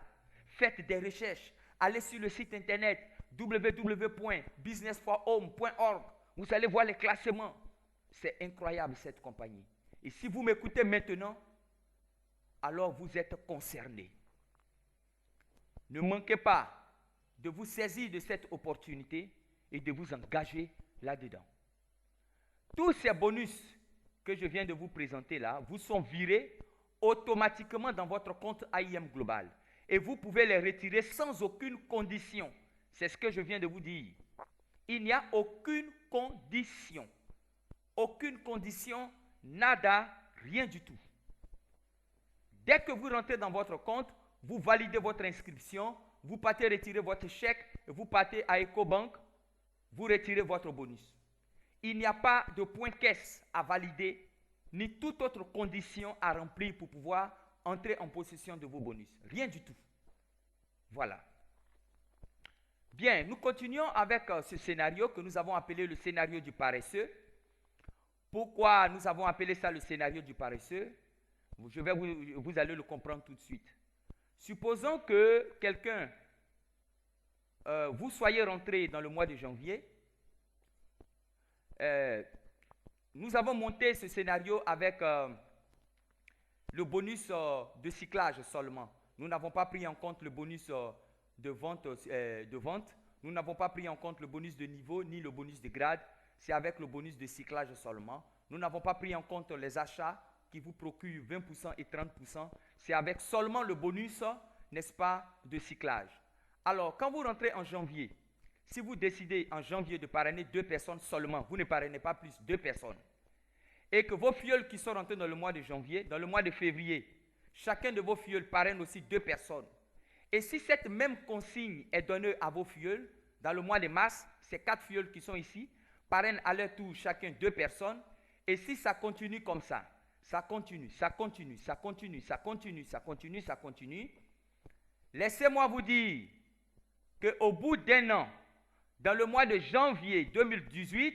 Faites des recherches. Allez sur le site internet www.businessforhome.org. Vous allez voir les classements. C'est incroyable cette compagnie. Et si vous m'écoutez maintenant, alors vous êtes concerné. Ne manquez pas de vous saisir de cette opportunité et de vous engager là-dedans. Tous ces bonus que je viens de vous présenter là, vous sont virés automatiquement dans votre compte AIM Global. Et vous pouvez les retirer sans aucune condition. C'est ce que je viens de vous dire. Il n'y a aucune condition. Aucune condition, nada, rien du tout. Dès que vous rentrez dans votre compte, vous validez votre inscription, vous partez retirer votre chèque, vous partez à EcoBank, vous retirez votre bonus. Il n'y a pas de point caisse à valider, ni toute autre condition à remplir pour pouvoir entrer en possession de vos bonus. Rien du tout. Voilà. Bien, nous continuons avec ce scénario que nous avons appelé le scénario du paresseux. Pourquoi nous avons appelé ça le scénario du paresseux? Vous allez le comprendre tout de suite. Supposons que quelqu'un, vous soyez rentré dans le mois de janvier. Nous avons monté ce scénario avec le bonus de cyclage seulement. Nous n'avons pas pris en compte le bonus de vente. Nous n'avons pas pris en compte le bonus de niveau ni le bonus de grade. C'est avec le bonus de cyclage seulement. Nous n'avons pas pris en compte les achats qui vous procurent 20% et 30%. C'est avec seulement le bonus, n'est-ce pas, de cyclage. Alors, quand vous rentrez en janvier, si vous décidez en janvier de parrainer 2 personnes seulement, vous ne parrainez pas plus 2 personnes, et que vos filleuls qui sont rentrés dans le mois de janvier, dans le mois de février, chacun de vos filleuls parraine aussi 2 personnes. Et si cette même consigne est donnée à vos filleuls, dans le mois de mars, ces 4 filleuls qui sont ici, parrainent à leur tour chacun 2 personnes, et si ça continue comme ça, ça continue, ça continue, ça continue, ça continue, ça continue, ça continue, laissez-moi vous dire qu'au bout d'1 an, dans le mois de janvier 2018,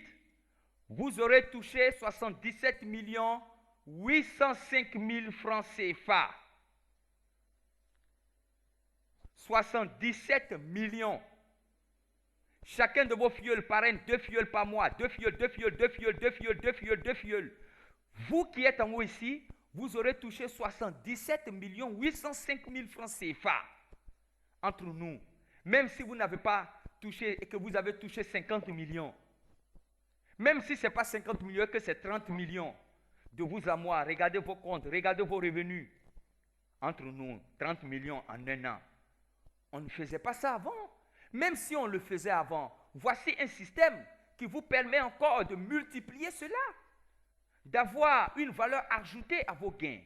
vous aurez touché 77 805 000 francs CFA. 77 millions. Chacun de vos filleuls parraine 2 filleuls par mois. 2 filleuls, 2 filleuls, 2 filleuls, 2 filleuls, 2 filleuls, 2 filleuls. Vous qui êtes en haut ici, vous aurez touché 77 805 000 francs CFA. Entre nous. Même si vous n'avez pas touché et que vous avez touché 50 millions. Même si ce n'est pas 50 millions, que c'est 30 millions. De vous à moi, regardez vos comptes, regardez vos revenus. Entre nous, 30 millions en 1 an. On ne faisait pas ça avant. Même si on le faisait avant, voici un système qui vous permet encore de multiplier cela. D'avoir une valeur ajoutée à vos gains.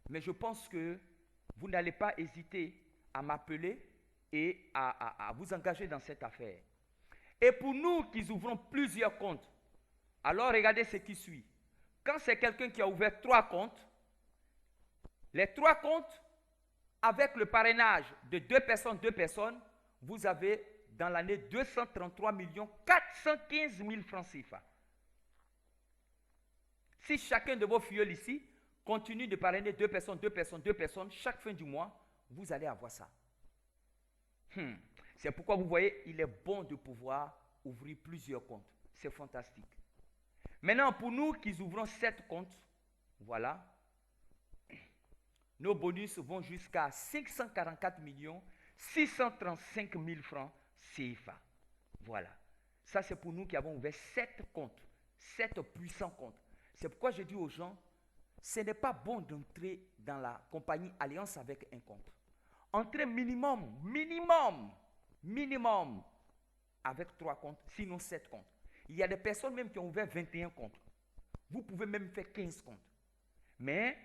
Mais je pense que vous n'allez pas hésiter à m'appeler et à vous engager dans cette affaire. Et pour nous qui ouvrons plusieurs comptes, alors regardez ce qui suit. Quand c'est quelqu'un qui a ouvert 3 comptes, les 3 comptes, avec le parrainage de 2 personnes, vous avez dans l'année 233 415 000 francs CFA. Si chacun de vos filleuls ici Continue de parrainer 2 personnes, 2 personnes, 2 personnes. Chaque fin du mois, vous allez avoir ça. C'est pourquoi vous voyez, il est bon de pouvoir ouvrir plusieurs comptes. C'est fantastique. Maintenant, pour nous qui ouvrons 7 comptes, voilà, nos bonus vont jusqu'à 544 635 000 francs CFA. Voilà. Ça, c'est pour nous qui avons ouvert 7 comptes, 7 puissants comptes. C'est pourquoi je dis aux gens, ce n'est pas bon d'entrer dans la compagnie Alliance avec un compte. Entrez minimum, avec 3 comptes, sinon 7 comptes. Il y a des personnes même qui ont ouvert 21 comptes. Vous pouvez même faire 15 comptes. Mais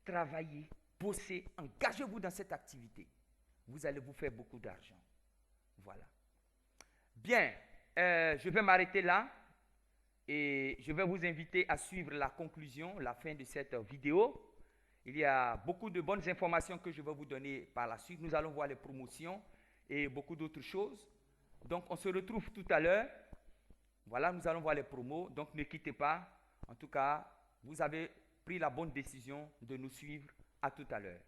travaillez, bossez, engagez-vous dans cette activité. Vous allez vous faire beaucoup d'argent. Voilà. Bien, je vais m'arrêter là et je vais vous inviter à suivre la conclusion, la fin de cette vidéo. Il y a beaucoup de bonnes informations que je vais vous donner par la suite. Nous allons voir les promotions et beaucoup d'autres choses. Donc, on se retrouve tout à l'heure. Voilà, nous allons voir les promos. Donc, ne quittez pas. En tout cas, vous avez pris la bonne décision de nous suivre. À tout à l'heure.